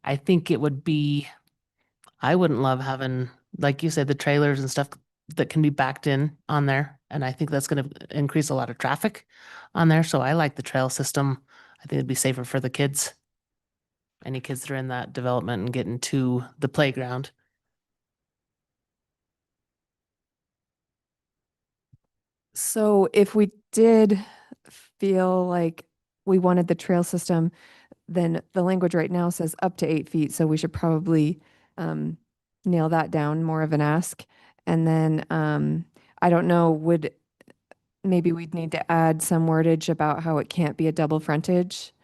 [SPEAKER 10] I think it would be, I wouldn't love having, like you said, the trailers and stuff that can be backed in on there. And I think that's going to increase a lot of traffic on there. So I like the trail system. I think it'd be safer for the kids. Any kids that are in that development and getting to the playground.
[SPEAKER 5] So if we did feel like we wanted the trail system, then the language right now says up to 8 feet. So we should probably nail that down, more of an ask. And then I don't know, maybe we'd need to add some wordage about how it can't be a double frontage.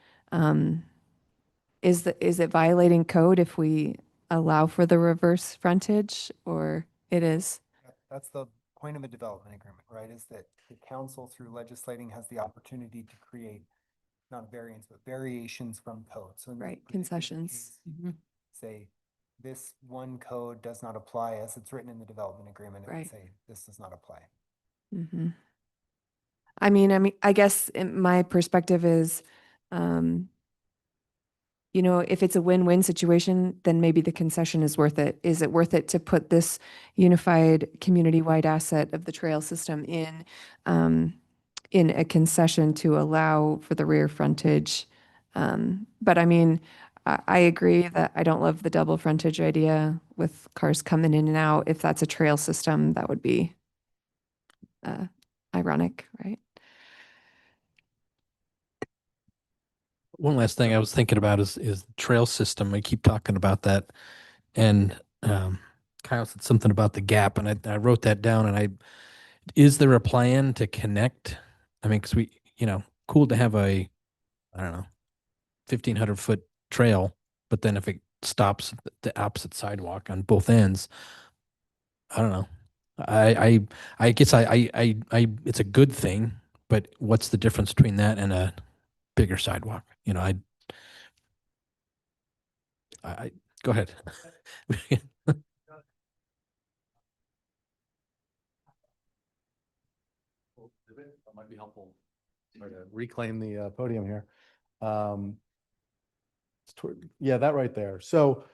[SPEAKER 5] Is it violating code if we allow for the reverse frontage, or it is?
[SPEAKER 7] That's the point of a development agreement, right? Is that the council through legislating has the opportunity to create not a variance, but variations from code. So in this
[SPEAKER 5] Right,
[SPEAKER 7] particular
[SPEAKER 5] concessions.
[SPEAKER 7] case, say this one code does not apply as it's written in the development agreement. It would
[SPEAKER 5] Right.
[SPEAKER 7] say this does not apply.
[SPEAKER 5] Mm-hmm. I mean, I guess my perspective is, if it's a win-win situation, then maybe the concession is worth it. Is it worth it to put this unified community-wide asset of the trail system in a concession to allow for the rear frontage? But I mean, I agree that I don't love the double frontage idea with cars coming in and out. If that's a trail system, that would be ironic, right?
[SPEAKER 1] One last thing I was thinking about is trail system. We keep talking about that, and Kyle said something about the gap, and I wrote that down. And is there a plan to connect? I mean, because cool to have I don't know, 1,500-foot trail, but then if it stops at the opposite sidewalk on both ends, I don't know. I guess it's a good thing, but what's the difference between that and a bigger sidewalk? I go ahead.
[SPEAKER 9] That might be helpful. Sorry to reclaim the podium here. Yeah, that right there. So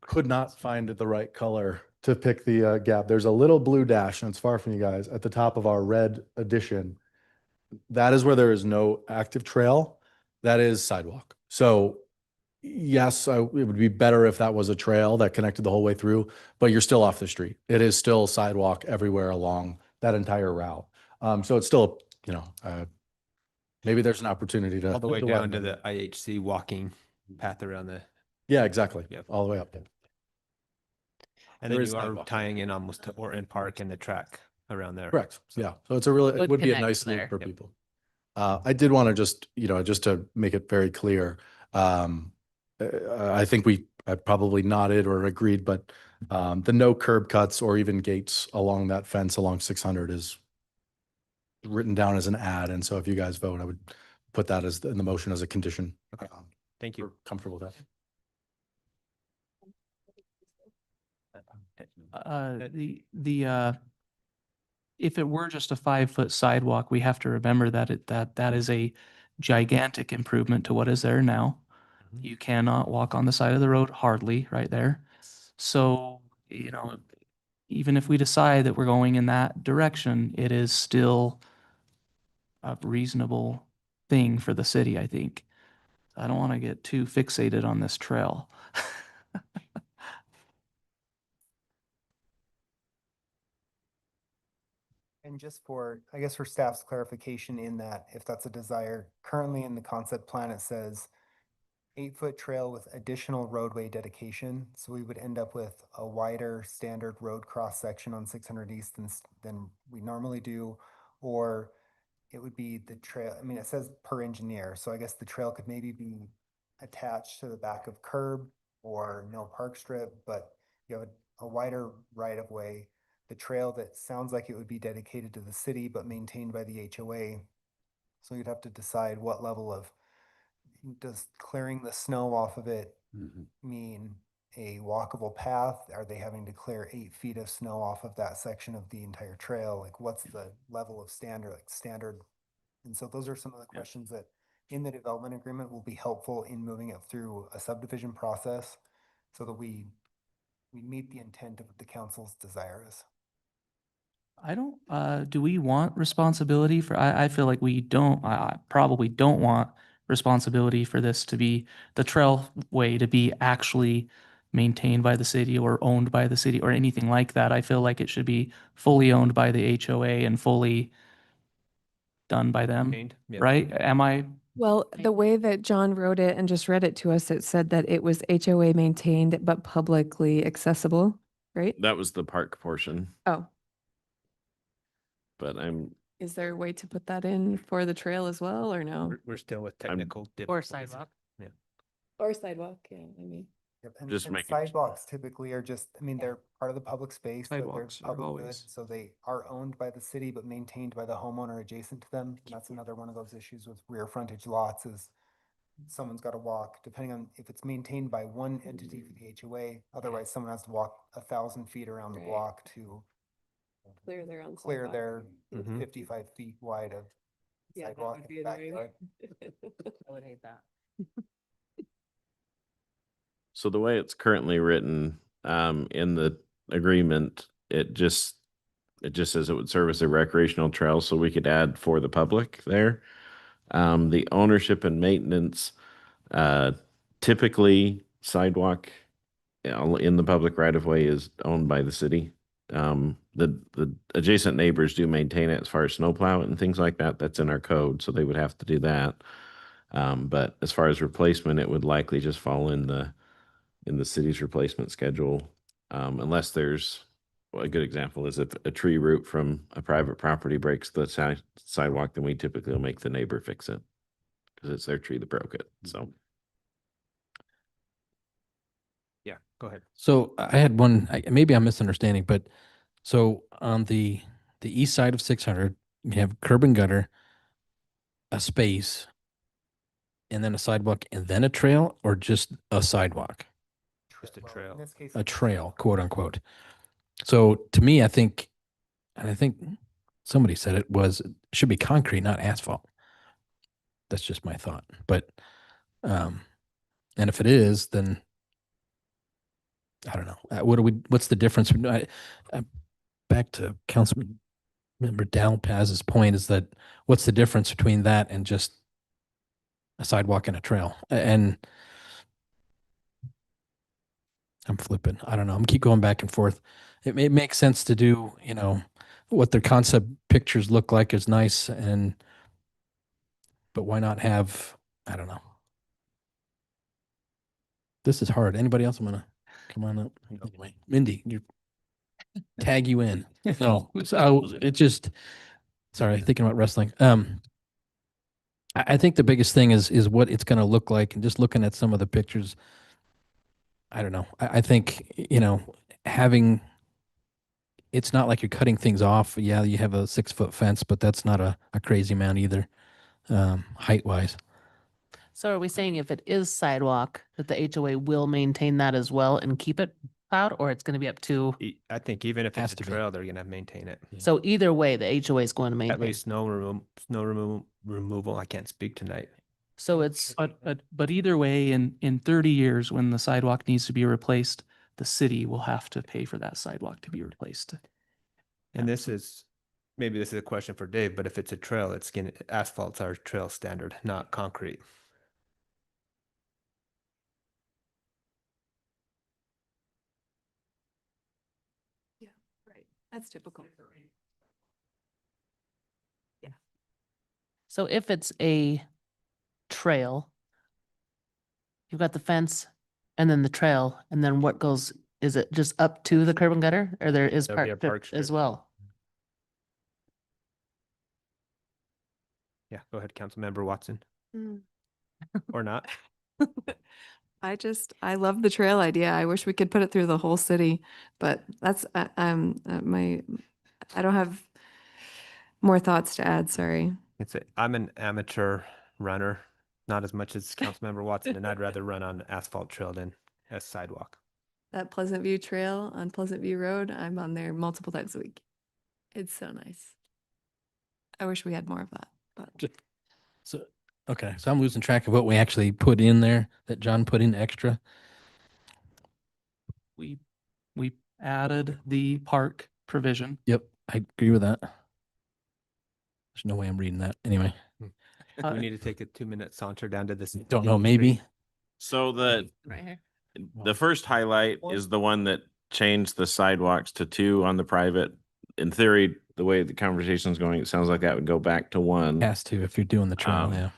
[SPEAKER 9] could not find the right color to pick the gap. There's a little blue dash, and it's far from you guys, at the top of our red addition. That is where there is no active trail. That is sidewalk. So yes, it would be better if that was a trail that connected the whole way through, but you're still off the street. It is still sidewalk everywhere along that entire route. So it's still, you know, maybe there's an opportunity to
[SPEAKER 2] All the way
[SPEAKER 9] to
[SPEAKER 2] down
[SPEAKER 9] widen
[SPEAKER 2] to
[SPEAKER 9] it.
[SPEAKER 2] the IHC walking path around the,
[SPEAKER 9] Yeah, exactly.
[SPEAKER 2] Yep.
[SPEAKER 9] All the way up there.
[SPEAKER 2] and
[SPEAKER 9] There
[SPEAKER 2] then
[SPEAKER 9] is
[SPEAKER 2] you are
[SPEAKER 9] sidewalk.
[SPEAKER 2] tying in almost to Orton Park and the track around there.
[SPEAKER 9] Correct. Yeah. So it's a really, it
[SPEAKER 10] Would
[SPEAKER 9] would be a
[SPEAKER 10] connect
[SPEAKER 9] nice loop
[SPEAKER 10] there.
[SPEAKER 9] for
[SPEAKER 2] Yep.
[SPEAKER 9] people. I did want to just, you know, just to make it very clear, I think I probably nodded or agreed, but the no curb cuts or even gates along that fence along 600 is written down as an ad. And so if you guys vote, I would put that as in the motion as a condition.
[SPEAKER 2] Okay. Thank you.
[SPEAKER 9] We're comfortable with that.
[SPEAKER 16] If it were just a 5-foot sidewalk, we have to remember that is a gigantic improvement to what is there now. You cannot walk on the side of the road hardly right there. So, you know, even if we decide that we're going in that direction, it is still a reasonable thing for the city, I think. I don't want to get too fixated on this trail.
[SPEAKER 7] And just for, I guess for staff's clarification in that, if that's a desire, currently in the concept plan, it says 8-foot trail with additional roadway dedication. So we would end up with a wider standard road cross section on 600 East than we normally do, or it would be the trail. I mean, it says per engineer, so I guess the trail could maybe be attached to the back of curb or no park strip, but you have a wider right of way. The trail that sounds like it would be dedicated to the city but maintained by the HOA. So you'd have to decide what level of, does clearing the snow off of it mean a walkable path? Are they having to clear 8 feet of snow off of that section of the entire trail? Like, what's the level of standard? And so those are some of the questions that in the development agreement will be helpful in moving it through a subdivision process so that we meet the intent of what the council's desire is.
[SPEAKER 16] I don't, do we want responsibility for, I feel like we don't, I probably don't want responsibility for this to be, the trailway to be actually maintained by the city or owned by the city or anything like that. I feel like it should be fully owned by the HOA and fully done by them,
[SPEAKER 2] Maintained, yep.
[SPEAKER 16] right? Am I?
[SPEAKER 5] Well, the way that John wrote it and just read it to us, it said that it was HOA maintained but publicly accessible, right?
[SPEAKER 8] That was the park portion,
[SPEAKER 5] Oh,
[SPEAKER 8] but
[SPEAKER 5] is there a way to put that in for the trail as well, or no?
[SPEAKER 2] We're still with technical
[SPEAKER 10] Or
[SPEAKER 2] difficulties.
[SPEAKER 10] sidewalk.
[SPEAKER 2] Yeah.
[SPEAKER 5] Or sidewalk, yeah, I mean.
[SPEAKER 7] Yep,
[SPEAKER 8] Just
[SPEAKER 7] and
[SPEAKER 8] making sure.
[SPEAKER 7] sidewalks typically are just, I mean, they're part of the public space, but they're
[SPEAKER 16] Sidewalks are
[SPEAKER 7] public good,
[SPEAKER 16] always-
[SPEAKER 7] so they are owned by the city but maintained by the homeowner adjacent to them. And that's another one of those issues with rear frontage lots is someone's got to walk, depending on if it's maintained by one entity for the HOA, otherwise someone has to walk 1,000 feet around the
[SPEAKER 5] Right.
[SPEAKER 7] block to
[SPEAKER 5] Clear their own
[SPEAKER 7] clear
[SPEAKER 5] sidewalk.
[SPEAKER 7] their
[SPEAKER 2] Mhm.
[SPEAKER 7] 55 feet wide of
[SPEAKER 5] Yeah, that
[SPEAKER 7] sidewalk
[SPEAKER 5] would
[SPEAKER 7] in
[SPEAKER 5] be
[SPEAKER 7] the
[SPEAKER 5] annoying.
[SPEAKER 7] backyard.
[SPEAKER 10] I would hate that.
[SPEAKER 8] So the way it's currently written, in the agreement, it just says it would serve as a recreational trail, so we could add for the public there. The ownership and maintenance, typically sidewalk in the public right of way is owned by the city. The adjacent neighbors do maintain it as far as snowplow and things like that. That's in our code, so they would have to do that. But as far as replacement, it would likely just fall in the city's replacement schedule, unless there's, well, a good example is if a tree root from a private property breaks the sidewalk, then we typically will make the neighbor fix it because it's their tree that broke it. So
[SPEAKER 2] Yeah, go ahead.
[SPEAKER 1] So I had one, maybe I'm misunderstanding, but so on the east side of 600, you have curb and gutter, a space, and then a sidewalk, and then a trail, or just a sidewalk?
[SPEAKER 2] Just a
[SPEAKER 7] Well,
[SPEAKER 2] trail.
[SPEAKER 7] in this case,
[SPEAKER 1] A trail, quote unquote. So to me, I think, and I think somebody said it should be concrete, not asphalt. That's just my thought. But, and if it is, then I don't know. What's the difference? Back to Councilman Member Dalpaz's point is that what's the difference between that and just a sidewalk and a trail? And I'm flipping. I don't know. I'm keep going back and forth. It may make sense to do, what their concept pictures look like is nice, but why not have, I don't know. This is hard. Anybody else want to come on up? Anyway, Mindy, tag you in. No, so sorry, thinking about wrestling. I think the biggest thing is what it's going to look like, and just looking at some of the pictures. I don't know. I think, having, it's not like you're cutting things off. Yeah, you have a 6-foot fence, but that's not a crazy amount either, height wise.
[SPEAKER 10] So are we saying if it is sidewalk, that the HOA will maintain that as well and keep it plowed, or it's going to be up to?
[SPEAKER 2] I think even if
[SPEAKER 1] Has
[SPEAKER 2] it's a
[SPEAKER 1] to be.
[SPEAKER 2] trail, they're gonna maintain it.
[SPEAKER 10] So either way, the HOA is going to maintain.
[SPEAKER 2] At least snow removal. I can't speak tonight.
[SPEAKER 10] So it's,
[SPEAKER 16] But either way, in 30 years, when the sidewalk needs to be replaced, the city will have to pay for that sidewalk to be replaced.
[SPEAKER 2] And maybe this is a question for Dave, but if it's a trail, asphalt's our trail standard, not concrete.
[SPEAKER 5] Right. That's typical.
[SPEAKER 10] so if it's a trail, you've got the fence and then the trail, and then what goes, is it just up to the curb and gutter, or there is
[SPEAKER 2] There'll be a
[SPEAKER 10] park
[SPEAKER 2] park
[SPEAKER 10] strip as
[SPEAKER 2] strip.
[SPEAKER 10] well?
[SPEAKER 2] Yeah, go ahead, Councilmember Watson,
[SPEAKER 5] Mm.
[SPEAKER 2] or not.
[SPEAKER 5] I love the trail idea. I wish we could put it through the whole city, but that's, I don't have more thoughts to add, sorry.
[SPEAKER 2] I'm an amateur runner, not as much as Councilmember Watson, and I'd rather run on asphalt trail than a sidewalk.
[SPEAKER 5] That Pleasant View Trail on Pleasant View Road, I'm on there multiple times a week. It's so nice. I wish we had more of that, but.
[SPEAKER 1] So, okay. So I'm losing track of what we actually put in there that John put in extra.
[SPEAKER 16] We added the park provision.
[SPEAKER 1] Yep. I agree with that. There's no way I'm reading that. Anyway,
[SPEAKER 2] We need to take a 2-minute saunter down to this.
[SPEAKER 1] don't know, maybe.
[SPEAKER 8] So
[SPEAKER 10] Right here.
[SPEAKER 8] the first highlight is the one that changed the sidewalks to 2 on the private. In theory, the way the conversation's going, it sounds like that would go back to 1.
[SPEAKER 1] Has to if you're doing the trail, yeah.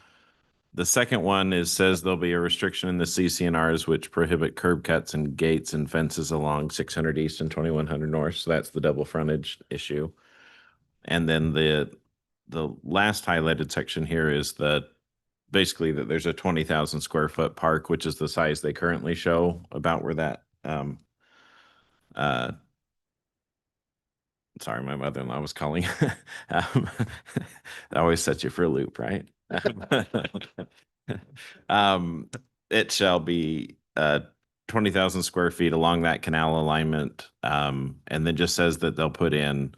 [SPEAKER 8] The second one says there'll be a restriction in the CCNRs which prohibit curb cuts and gates and fences along 600 East and 2100 North. So that's the double frontage issue. And then the last highlighted section here is basically that there's a 20,000 square foot park, which is the size they currently show, about where that sorry, my mother-in-law was calling. That always sets you for a loop, right? It shall be 20,000 square feet along that canal alignment, and then just says that they'll put in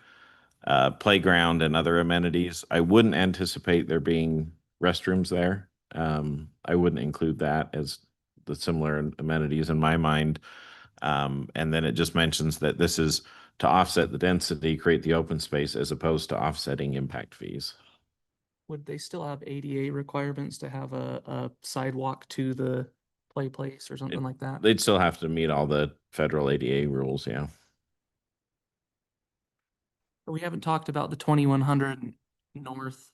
[SPEAKER 8] playground and other amenities. I wouldn't anticipate there being restrooms there. I wouldn't include that as the similar amenities in my mind. And then it just mentions that this is to offset the density, create the open space, as opposed to offsetting impact fees.
[SPEAKER 16] Would they still have ADA requirements to have a sidewalk to the play place or something like that?
[SPEAKER 8] They'd still have to meet all the federal ADA rules, yeah.
[SPEAKER 16] We haven't talked about the 2100 North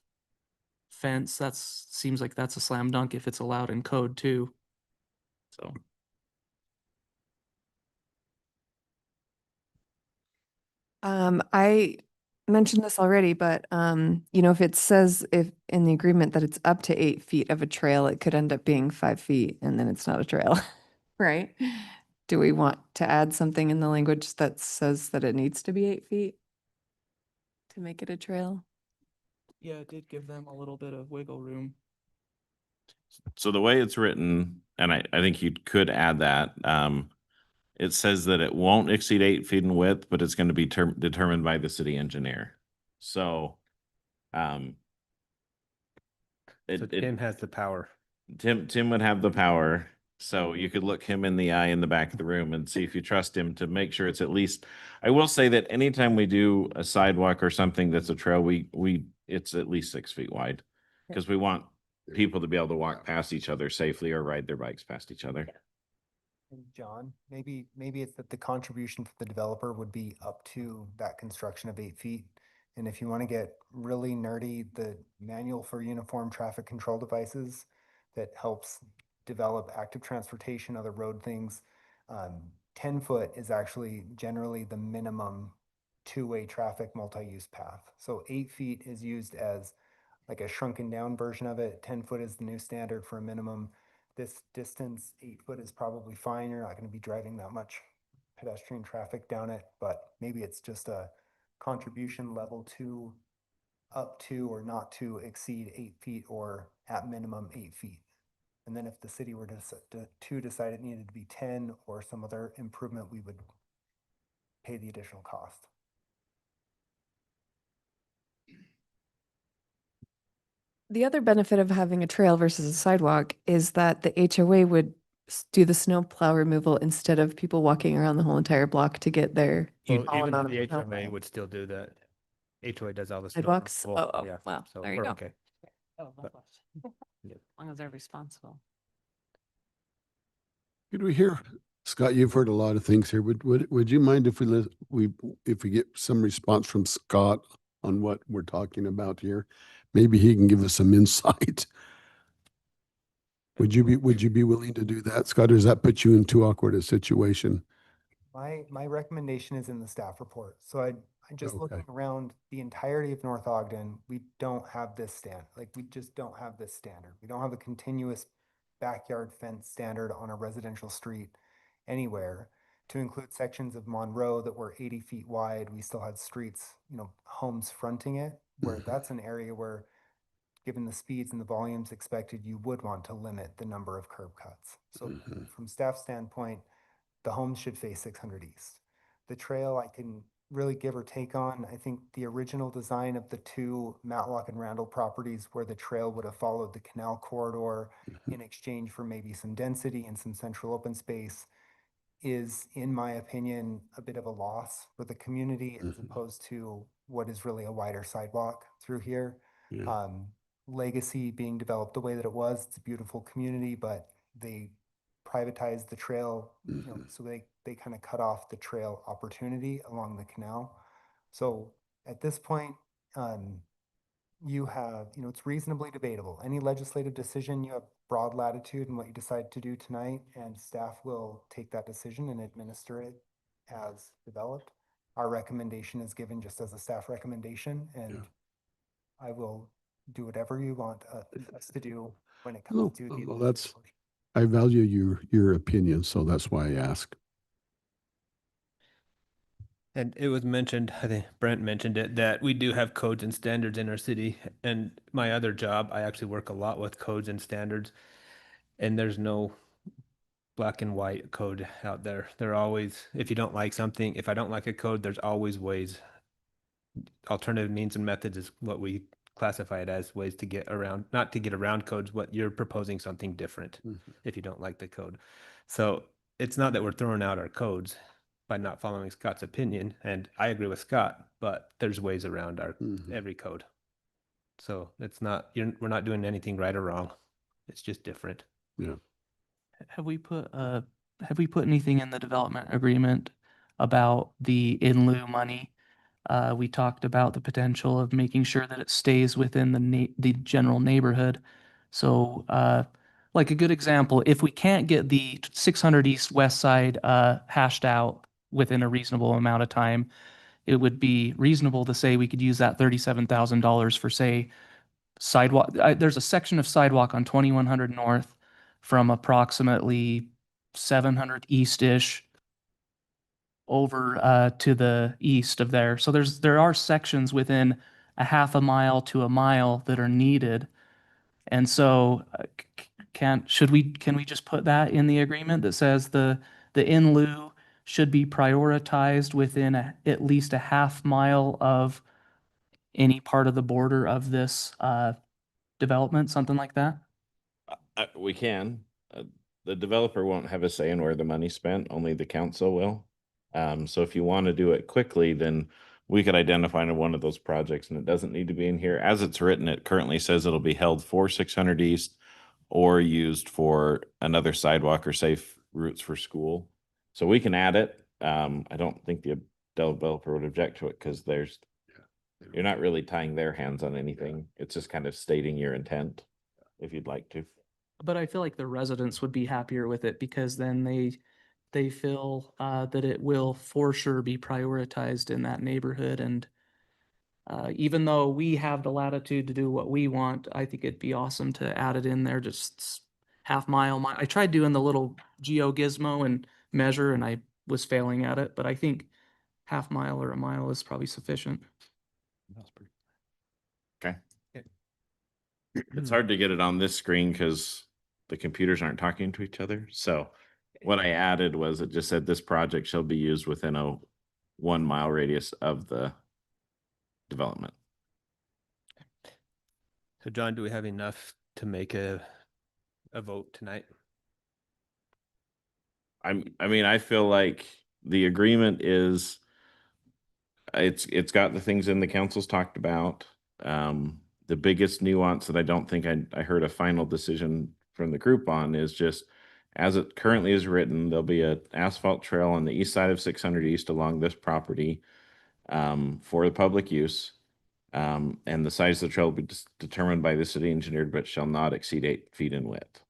[SPEAKER 16] fence. Seems like that's a slam dunk if it's allowed in code too. So.
[SPEAKER 5] I mentioned this already, but if it says if in the agreement that it's up to 8 feet of a trail, it could end up being 5 feet and then it's not a trail, right? Do we want to add something in the language that says that it needs to be 8 feet to make it a trail?
[SPEAKER 16] Yeah, it did give them a little bit of wiggle room.
[SPEAKER 8] So the way it's written, and I think you could add that, it says that it won't exceed 8 feet in width, but it's going to be determined by the city engineer. So,
[SPEAKER 2] So Tim has the power.
[SPEAKER 8] Tim would have the power. So you could look him in the eye in the back of the room and see if you trust him to make sure it's at least, I will say that anytime we do a sidewalk or something that's a trail, it's at least 6 feet wide. Because we want people to be able to walk past each other safely or ride their bikes past each other.
[SPEAKER 7] And John, maybe it's that the contribution from the developer would be up to that construction of 8 feet. And if you want to get really nerdy, the manual for uniform traffic control devices that helps develop active transportation, other road things, 10 foot is actually generally the minimum two-way traffic multi-use path. So 8 feet is used as like a shrunken down version of it. 10 foot is the new standard for a minimum. This distance, 8 foot is probably fine. You're not going to be driving that much pedestrian traffic down it, but maybe it's just a contribution level to up to or not to exceed 8 feet or at minimum 8 feet. And then if the city were to decide it needed to be 10 or some other improvement, we would pay the additional cost.
[SPEAKER 5] The other benefit of having a trail versus a sidewalk is that the HOA would do the snow plow removal instead of people walking around the whole entire block to get their
[SPEAKER 2] Well,
[SPEAKER 5] small
[SPEAKER 2] even
[SPEAKER 5] amount
[SPEAKER 2] the
[SPEAKER 5] of snow.
[SPEAKER 2] HOA would still do that. HOA does all the snow
[SPEAKER 5] Sidewalks?
[SPEAKER 2] removal.
[SPEAKER 5] Oh,
[SPEAKER 2] Yeah,
[SPEAKER 5] wow,
[SPEAKER 2] so
[SPEAKER 5] there you
[SPEAKER 2] we're
[SPEAKER 5] go.
[SPEAKER 2] okay.
[SPEAKER 10] Oh, no
[SPEAKER 2] But-
[SPEAKER 10] question.
[SPEAKER 2] Yep.
[SPEAKER 10] As long as they're responsible.
[SPEAKER 17] Could we hear, Scott, you've heard a lot of things here. Would you mind if if we get some response from Scott on what we're talking about here? Maybe he can give us some insight. Would you be willing to do that, Scott, or does that put you in too awkward a situation?
[SPEAKER 7] My recommendation is in the staff report. So I just
[SPEAKER 17] Okay.
[SPEAKER 7] looking around the entirety of North Ogden, we don't have this we just don't have this standard. We don't have a continuous backyard fence standard on a residential street anywhere. To include sections of Monroe that were 80 feet wide, we still had streets, homes fronting it, where that's an area where, given the speeds and the volumes expected, you would want to limit the number of curb cuts. So from staff standpoint, the homes should face 600 east. The trail I can really give or take on. I think the original design of the two Matlock and Randall properties where the trail would have followed the canal corridor in exchange for maybe some density and some central open space is, in my opinion, a bit of a loss for the community as opposed to what is really a wider sidewalk through here.
[SPEAKER 17] Yeah.
[SPEAKER 7] Legacy being developed the way that it was, it's a beautiful community, but they privatized the trail, so they kind of cut off the trail opportunity along the canal. So at this point, you have, it's reasonably debatable. Any legislative decision, you have broad latitude in what you decide to do tonight, and staff will take that decision and administer it as developed. Our recommendation is given just as a staff recommendation, and I will do whatever you want us to do when it
[SPEAKER 17] No,
[SPEAKER 7] comes to the.
[SPEAKER 17] well, I value your opinion, so that's why I ask.
[SPEAKER 2] And it was mentioned, I think Brent mentioned it, that we do have codes and standards in our city. And my other job, I actually work a lot with codes and standards. And there's no black and white code out there. There are always, if you don't like something, if I don't like a code, there's always ways. Alternative means and methods is what we classify it as, ways to get around, not to get around codes, but you're proposing something different if you don't like the code. So it's not that we're throwing out our codes by not following Scott's opinion. And I agree with Scott, but there's ways around our every code. So it's not, we're not doing anything right or wrong. It's just different.
[SPEAKER 17] Yeah.
[SPEAKER 16] Have we put anything in the development agreement about the in lieu money? We talked about the potential of making sure that it stays within the general neighborhood. So, like a good example, if we can't get the 600 East West Side hashed out within a reasonable amount of time, it would be reasonable to say we could use that $37,000 for, say, sidewalk. There's a section of sidewalk on 2100 North from approximately 700 East-ish over to the east of there. So there are sections within a half a mile to a mile that are needed. And so can we just put that in the agreement that says the in lieu should be prioritized within at least a half mile of any part of the border of this development, something like that?
[SPEAKER 8] We can. the developer won't have a say in where the money's spent, only the council will. So if you want to do it quickly, then we could identify one of those projects, and it doesn't need to be in here. As it's written, it currently says it'll be held for 600 East or used for another sidewalk or safe routes for school. So we can add it. I don't think the developer would object to it because you're not really tying their hands on anything. It's just kind of stating your intent if you'd like to.
[SPEAKER 16] But I feel like the residents would be happier with it because then they feel that it will for sure be prioritized in that neighborhood. And even though we have the latitude to do what we want, I think it'd be awesome to add it in there, just half mile. I tried doing the little geo gizmo and measure, and I was failing at it, but I think half mile or a mile is probably sufficient.
[SPEAKER 8] Okay. It's hard to get it on this screen because the computers aren't talking to each other. So what I added was it just said this project shall be used within a 1 mile radius of the development.
[SPEAKER 2] So John, do we have enough to make a vote tonight?
[SPEAKER 8] I mean, I feel like the agreement is it's got the things in the council's talked about. The biggest nuance that I don't think I heard a final decision from the group on is just as it currently is written, there'll be an asphalt trail on the east side of 600 East along this property for the public use. And the size of the trail will be determined by the city engineer, but shall not exceed 8 feet in width.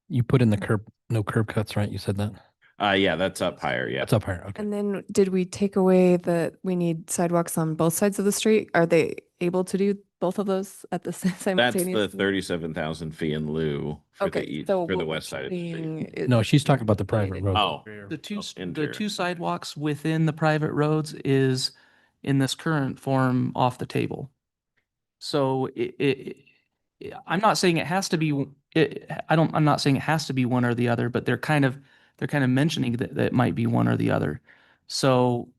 [SPEAKER 1] You put in the no curb cuts, right? You said that?
[SPEAKER 8] Yeah, that's up higher. Yeah.
[SPEAKER 1] That's up higher. Okay.
[SPEAKER 5] And then did we take away we need sidewalks on both sides of the street? Are they able to do both of those at the simultaneous?
[SPEAKER 8] That's the 37,000 fee in lieu for
[SPEAKER 5] Okay,
[SPEAKER 8] the east,
[SPEAKER 5] so
[SPEAKER 8] for the
[SPEAKER 5] what
[SPEAKER 8] west side of the street.
[SPEAKER 1] No, she's talking about the private road.
[SPEAKER 8] Oh,
[SPEAKER 16] The
[SPEAKER 8] interior.
[SPEAKER 16] two sidewalks within the private roads is in this current form off the table. So I'm not saying it has to be, I'm not saying it has to be one or the other, but they're kind of mentioning that it might be one or the other. So,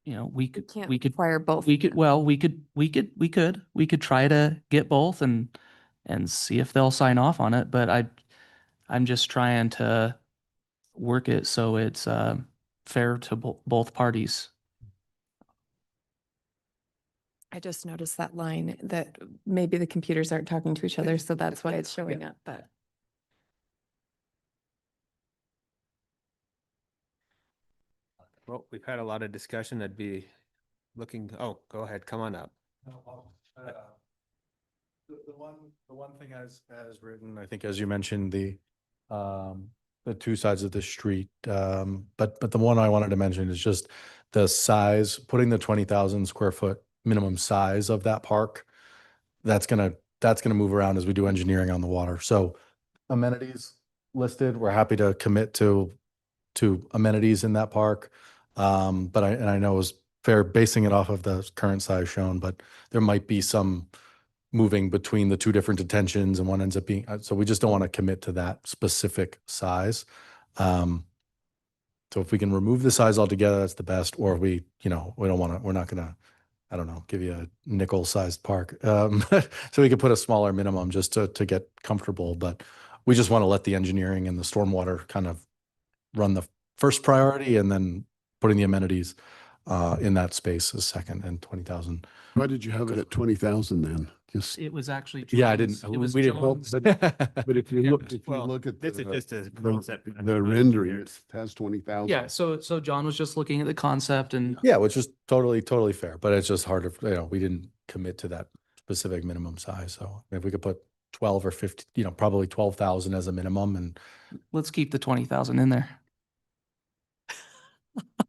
[SPEAKER 16] we could
[SPEAKER 5] require both.
[SPEAKER 16] We could try to get both and see if they'll sign off on it. But I'm just trying to work it so it's fair to both parties.
[SPEAKER 5] I just noticed that line that maybe the computers aren't talking to each other, so that's why it's showing up, but.
[SPEAKER 2] Well, we've had a lot of discussion. I'd be looking, oh, go ahead, come on up.
[SPEAKER 9] The one thing as written, I think as you mentioned, the two sides of the street. But the one I wanted to mention is just the size, putting the 20,000 square foot minimum size of that park. That's gonna move around as we do engineering on the water. So amenities listed, we're happy to commit to amenities in that park. But I know it was fair basing it off of the current size shown, but there might be some moving between the two different detentions and one ends up being, so we just don't want to commit to that specific size. So if we can remove the size altogether, that's the best, or we don't want to, we're not going to, I don't know, give you a nickel sized park. So we could put a smaller minimum just to get comfortable, but we just want to let the engineering and the stormwater kind of run the first priority, and then putting the amenities in that space is second, and 20,000.
[SPEAKER 17] Why did you have it at 20,000 then? Just
[SPEAKER 16] It was actually.
[SPEAKER 9] Yeah, I
[SPEAKER 16] John's-
[SPEAKER 9] didn't,
[SPEAKER 16] it was
[SPEAKER 9] we didn't.
[SPEAKER 16] John's-
[SPEAKER 17] But if you
[SPEAKER 16] Yeah,
[SPEAKER 17] look,
[SPEAKER 2] well,
[SPEAKER 17] at
[SPEAKER 2] this is just a concept.
[SPEAKER 17] the rendering, it has 20,000.
[SPEAKER 16] Yeah, so John was just looking at the concept and
[SPEAKER 9] Yeah, which is totally fair, but it's just hard to, we didn't commit to that specific minimum size. So if we could put 12 or 50, probably 12,000 as a minimum, and
[SPEAKER 16] let's keep the 20,000 in there.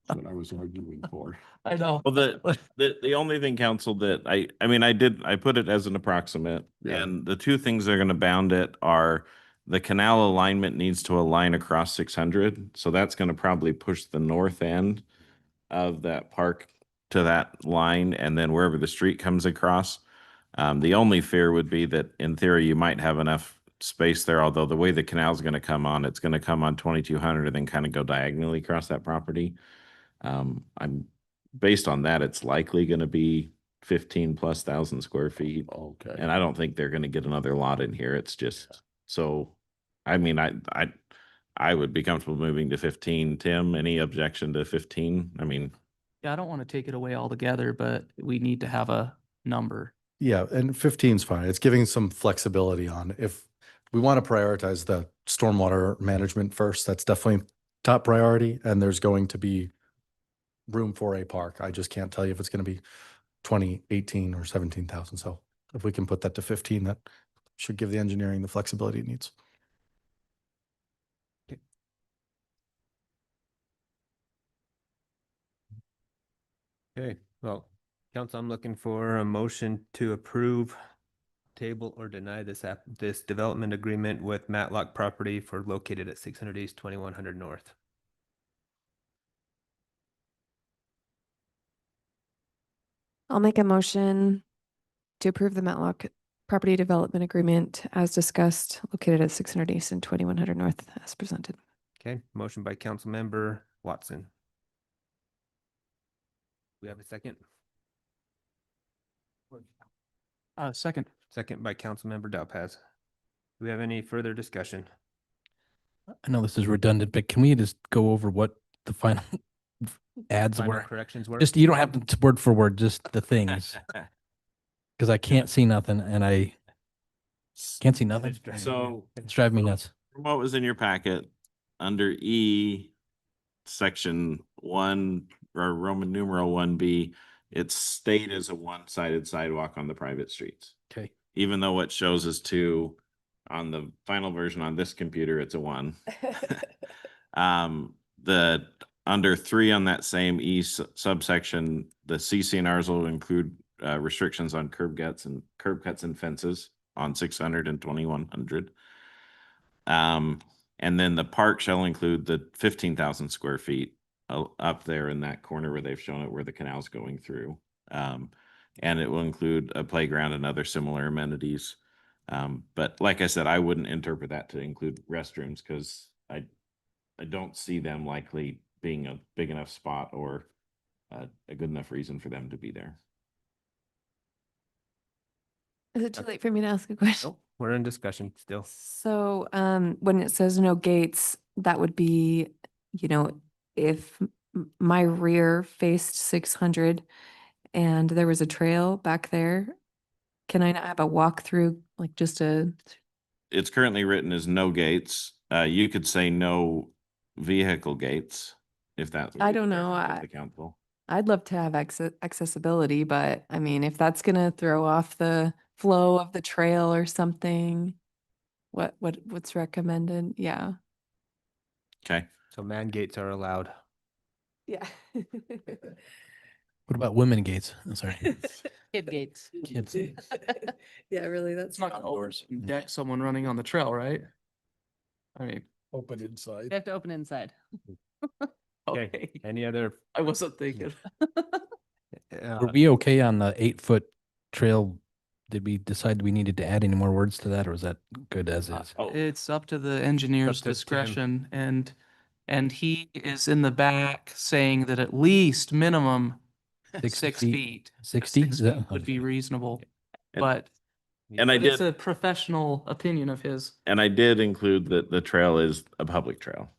[SPEAKER 17] That's what I was arguing for.
[SPEAKER 16] I know.
[SPEAKER 8] Well, the only thing, council, that I put it as an approximate,
[SPEAKER 17] Yeah.
[SPEAKER 8] and the two things that are going to bound it are the canal alignment needs to align across 600. So that's going to probably push the north end of that park to that line, and then wherever the street comes across. The only fear would be that in theory, you might have enough space there, although the way the canal is going to come on, it's going to come on 2200 and then kind of go diagonally across that property. I'm based on that, it's likely going to be 15,000+ square feet.
[SPEAKER 17] Okay.
[SPEAKER 8] And I don't think they're going to get another lot in here. It's just so I mean, I would be comfortable moving to 15. Tim, any objection to 15? I mean,
[SPEAKER 16] Yeah, I don't want to take it away altogether, but we need to have a number.
[SPEAKER 9] Yeah, and 15 is fine. It's giving some flexibility on if we want to prioritize the stormwater management first, that's definitely top priority. And there's going to be room for a park. I just can't tell you if it's going to be 20, 18 or 17,000. So if we can put that to 15, that should give the engineering the flexibility it needs.
[SPEAKER 2] Okay, well, council, I'm looking for a motion to approve, table, or deny this development agreement with Matlock Property for located at 600 East, 2100 North.
[SPEAKER 5] I'll make a motion to approve the Matlock Property Development Agreement as discussed, located at 600 East and 2100 North as presented.
[SPEAKER 2] Okay, motion by council member Watson. We have a second?
[SPEAKER 16] Second.
[SPEAKER 2] Second by council member Delpaz. Do we have any further discussion?
[SPEAKER 1] I know this is redundant, but can we just go over what the final ads
[SPEAKER 2] Final
[SPEAKER 1] were?
[SPEAKER 2] corrections were?
[SPEAKER 1] Just, you don't have to word for word, just the things. Because I can't see nothing and I can't see nothing.
[SPEAKER 8] so
[SPEAKER 1] It's driving me nuts.
[SPEAKER 8] from what was in your packet, under E, section 1 or Roman numeral 1B, it's stayed as a one-sided sidewalk on the private streets.
[SPEAKER 1] Okay.
[SPEAKER 8] Even though what shows is 2 on the final version on this computer, it's a 1. The under 3 on that same E subsection, the CCNRs will include restrictions on curb cuts and fences on 600 and 2100. And then the park shall include the 15,000 square feet up there in that corner where they've shown it, where the canal's going through. And it will include a playground and other similar amenities. But like I said, I wouldn't interpret that to include restrooms because I don't see them likely being a big enough spot or a good enough reason for them to be there.
[SPEAKER 5] Is it too late for me to ask a question?
[SPEAKER 2] Nope, we're in discussion still.
[SPEAKER 5] So, when it says no gates, that would be, if my rear faced 600 and there was a trail back there, can I not have a walkthrough, like just a,
[SPEAKER 8] It's currently written as no gates. You could say no vehicle gates if that's. what
[SPEAKER 5] I
[SPEAKER 8] you
[SPEAKER 5] don't
[SPEAKER 8] prefer
[SPEAKER 5] know,
[SPEAKER 8] with the council.
[SPEAKER 5] I'd love to have accessibility, but I mean, if that's gonna throw off the flow of the trail or something, what's recommended? Yeah.
[SPEAKER 8] Okay.
[SPEAKER 2] So man gates are allowed.
[SPEAKER 5] Yeah.
[SPEAKER 1] What about women gates? I'm sorry.
[SPEAKER 10] Kid gates.
[SPEAKER 1] Kids.
[SPEAKER 5] Yeah, really, that's
[SPEAKER 16] It's not gonna deck someone running on the trail, right? I mean,
[SPEAKER 17] Open inside.
[SPEAKER 10] They have to open inside.
[SPEAKER 2] Okay, any other?
[SPEAKER 16] I wasn't thinking.
[SPEAKER 1] Were we okay on the 8-foot trail? Did we decide we needed to add any more words to that, or was that good as is?
[SPEAKER 16] It's up to the engineer's
[SPEAKER 2] to Tim.
[SPEAKER 16] discretion, and he is in the back saying that at least minimum 6 feet.
[SPEAKER 1] 60?
[SPEAKER 16] 6 feet would be reasonable,
[SPEAKER 8] And-
[SPEAKER 16] but
[SPEAKER 8] And I
[SPEAKER 16] it's
[SPEAKER 8] did,
[SPEAKER 16] a professional opinion of his.
[SPEAKER 8] and I did include that the trail is a public trail.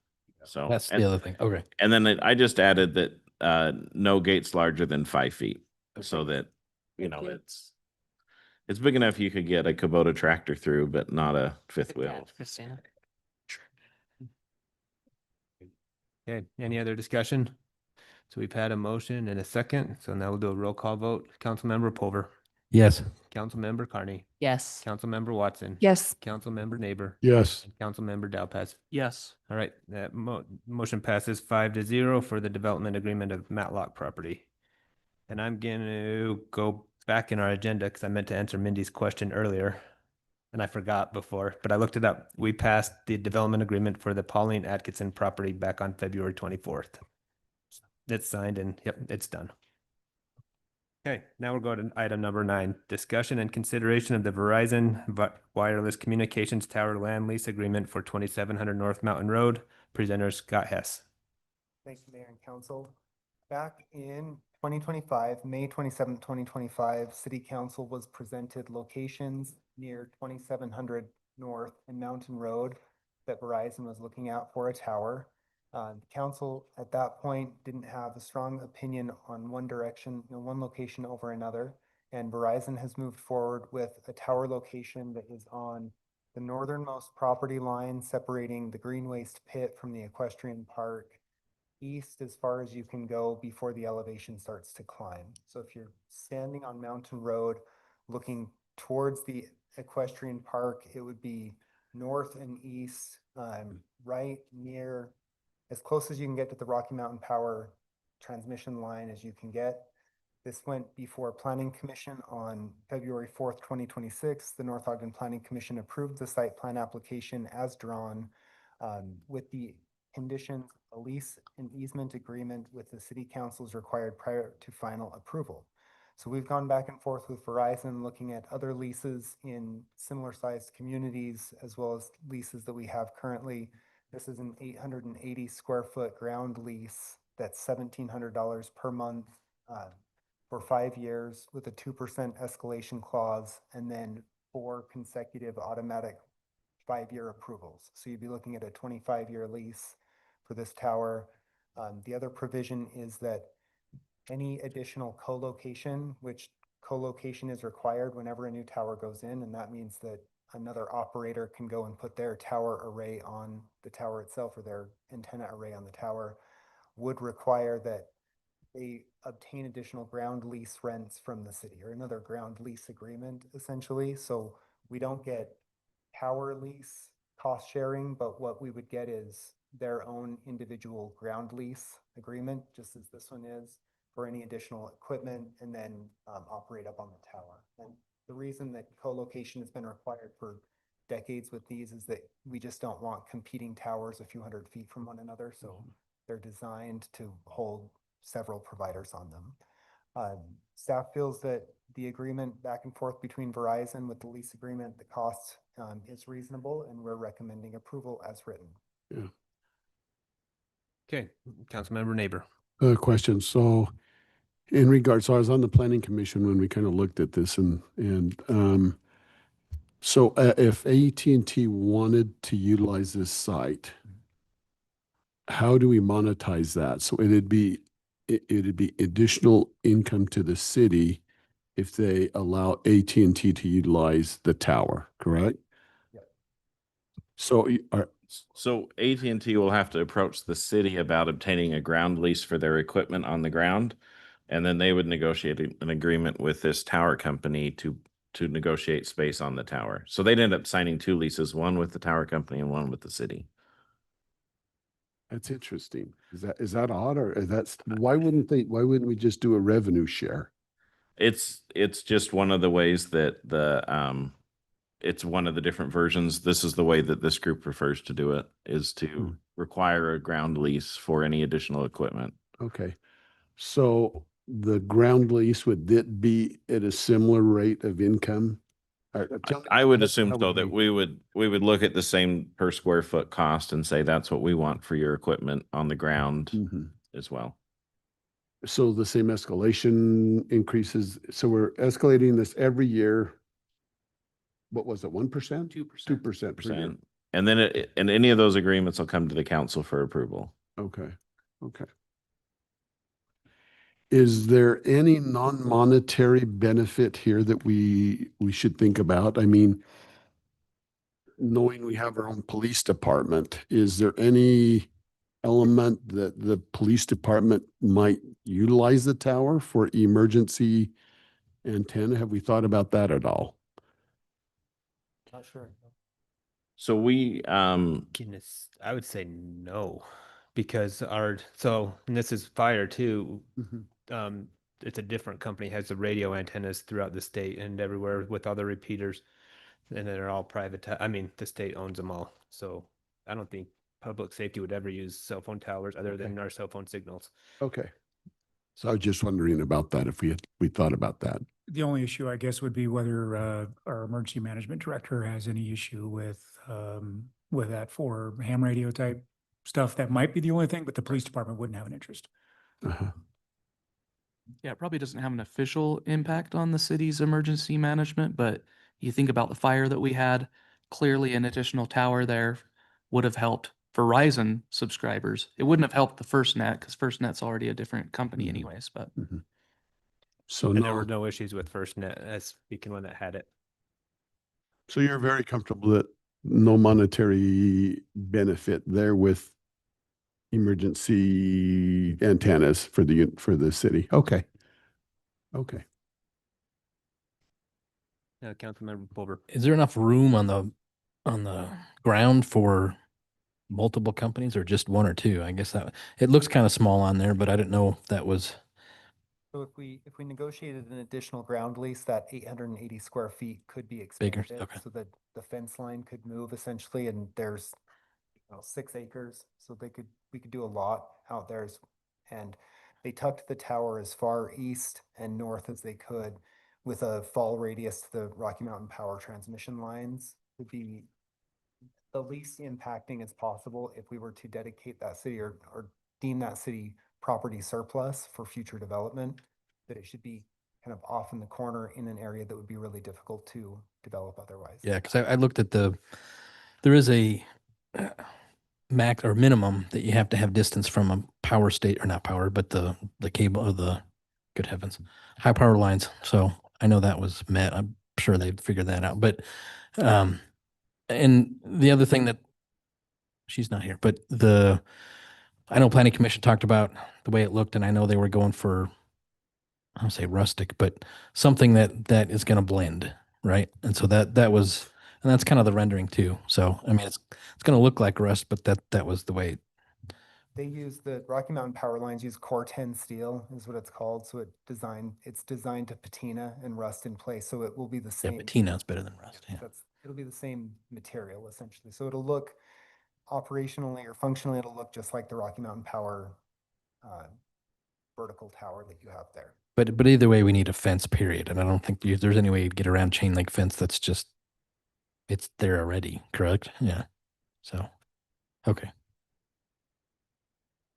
[SPEAKER 8] So
[SPEAKER 1] That's
[SPEAKER 8] and-
[SPEAKER 1] the other thing. Okay.
[SPEAKER 8] And then I just added that no gates larger than 5 feet, so that, it's big enough you could get a Kubota tractor through, but not a fifth wheel.
[SPEAKER 10] Christina.
[SPEAKER 2] Okay, any other discussion? So we've had a motion and a second, so now we'll do a roll call vote. Councilmember Pulver,
[SPEAKER 1] Yes.
[SPEAKER 2] Councilmember Carney,
[SPEAKER 10] Yes.
[SPEAKER 2] Councilmember Watson.
[SPEAKER 5] Yes.
[SPEAKER 2] Councilmember Neighbor.
[SPEAKER 17] Yes.
[SPEAKER 2] And Councilmember Delpaz.
[SPEAKER 16] Yes.
[SPEAKER 2] All right, that motion passes 5-0 for the development agreement of Matlock property. And I'm gonna go back in our agenda because I meant to answer Mindy's question earlier. And I forgot before, but I looked it up. We passed the development agreement for the Pauline Atkinson property back on February 24th. It's signed and yep, it's done. Okay, now we'll go to item number 9, discussion and consideration of the Verizon Wireless Communications Tower Land Lease Agreement for 2700 North Mountain Road. Presenter Scott Hess.
[SPEAKER 7] Thank you, Mayor and Council. Back in 2025, May 27th, 2025, City Council was presented locations near 2700 North and Mountain Road that Verizon was looking at for a tower. The council at that point didn't have a strong opinion on one direction, one location over another. And Verizon has moved forward with a tower location that is on the northernmost property line separating the Green Waste Pit from the equestrian park east as far as you can go before the elevation starts to climb. So if you're standing on Mountain Road looking towards the equestrian park, it would be north and east, right near, as close as you can get to the Rocky Mountain Power transmission line as you can get. This went before Planning Commission on February 4th, 2026. The North Ogden Planning Commission approved the site plan application as drawn with the conditions. A lease and easement agreement with the city council is required prior to final approval. So we've gone back and forth with Verizon looking at other leases in similar sized communities as well as leases that we have currently. This is an 880 square foot ground lease that's $1,700 per month for 5 years with a 2% escalation clause and then 4 consecutive automatic 5-year approvals. So you'd be looking at a 25-year lease for this tower. The other provision is that any additional co-location, which co-location is required whenever a new tower goes in, and that means that another operator can go and put their tower array on the tower itself or their antenna array on the tower, would require that they obtain additional ground lease rents from the city or another ground lease agreement essentially. So we don't get tower lease cost sharing, but what we would get is their own individual ground lease agreement, just as this one is, for any additional equipment and then operate up on the tower. And the reason that co-location has been required for decades with these is that we just don't want competing towers a few hundred feet from one another. So they're designed to hold several providers on them. Staff feels that the agreement back and forth between Verizon with the lease agreement, the cost is reasonable, and we're recommending approval as written.
[SPEAKER 17] Yeah.
[SPEAKER 2] Okay, Councilmember Neighbor.
[SPEAKER 17] Question. So in regards, so I was on the planning commission when we kind of looked at this so if AT&T wanted to utilize this site, how do we monetize that? So it'd be additional income to the city if they allow AT&T to utilize the tower, correct?
[SPEAKER 7] Yep.
[SPEAKER 8] So AT&T will have to approach the city about obtaining a ground lease for their equipment on the ground. And then they would negotiate an agreement with this tower company to negotiate space on the tower. So they'd end up signing 2 leases, one with the tower company and one with the city.
[SPEAKER 17] That's interesting. Is that odd, or why wouldn't we just do a revenue share?
[SPEAKER 8] It's just one of the ways that it's one of the different versions. This is the way that this group prefers to do it, is to require a ground lease for any additional equipment.
[SPEAKER 17] Okay. So the ground lease, would it be at a similar rate of income?
[SPEAKER 8] I would assume so, that we would look at the same per square foot cost and say that's what we want for your equipment on the ground as well.
[SPEAKER 17] So the same escalation increases. So we're escalating this every year. What was it? 1%? 2% per year.
[SPEAKER 8] And then and any of those agreements will come to the council for approval.
[SPEAKER 17] Okay. Okay. Is there any non-monetary benefit here that we should think about? I mean, knowing we have our own police department, is there any element that the police department might utilize the tower for emergency antenna? Have we thought about that at all?
[SPEAKER 7] Not sure.
[SPEAKER 8] So we
[SPEAKER 2] Goodness, I would say no, because and this is fire too. It's a different company, has the radio antennas throughout the state and everywhere with other repeaters, and they're all private. I mean, the state owns them all. So I don't think public safety would ever use cell phone towers other than our cell phone signals.
[SPEAKER 17] Okay. So I was just wondering about that, if we thought about that.
[SPEAKER 19] The only issue, I guess, would be whether our emergency management director has any issue with that for ham radio type stuff. That might be the only thing, but the police department wouldn't have an interest.
[SPEAKER 16] Yeah, it probably doesn't have an official impact on the city's emergency management, but you think about the fire that we had, clearly an additional tower there would have helped Verizon subscribers. It wouldn't have helped the FirstNet because FirstNet's already a different company anyways, but.
[SPEAKER 17] So
[SPEAKER 2] And there
[SPEAKER 17] no,
[SPEAKER 2] were no issues with FirstNet as speaking one that had it.
[SPEAKER 17] so you're very comfortable that no monetary benefit there with emergency antennas for the city. Okay. Okay.
[SPEAKER 2] Councilmember Pulver.
[SPEAKER 1] Is there enough room on the ground for multiple companies or just one or two? I guess that it looks kind of small on there, but I didn't know if that was
[SPEAKER 7] So if we negotiated an additional ground lease, that 880 square feet could be
[SPEAKER 1] bigger.
[SPEAKER 7] expanded.
[SPEAKER 1] Okay.
[SPEAKER 7] So that the fence line could move essentially, and there's 6 acres, so we could do a lot out there. And they tucked the tower as far east and north as they could with a fall radius to the Rocky Mountain Power transmission lines would be the least impacting as possible if we were to dedicate that city or deem that city property surplus for future development, that it should be kind of off in the corner in an area that would be really difficult to develop otherwise.
[SPEAKER 1] Yeah, because I looked at there is a max or minimum that you have to have distance from a power state, or not power, but the cable of the, good heavens, high power lines. So I know that was met. I'm sure they'd figured that out. But and the other thing that she's not here, but I know Planning Commission talked about the way it looked, and I know they were going for, I don't say rustic, but something that is going to blend, right? And so that was, and that's kind of the rendering too. So I mean, it's going to look like rust, but that was the way.
[SPEAKER 7] They use the Rocky Mountain Power Lines use Core 10 steel is what it's called. So it's designed to patina and rust in place. So it will be the
[SPEAKER 1] Yeah,
[SPEAKER 7] same.
[SPEAKER 1] patina is better than rust. Yeah.
[SPEAKER 7] It'll be the same material essentially. So it'll look operationally or functionally, it'll look just like the Rocky Mountain Power vertical tower that you have there.
[SPEAKER 1] But either way, we need a fence, period. And I don't think there's any way to get around chain link fence that's just, it's there already, correct? Yeah. So, okay.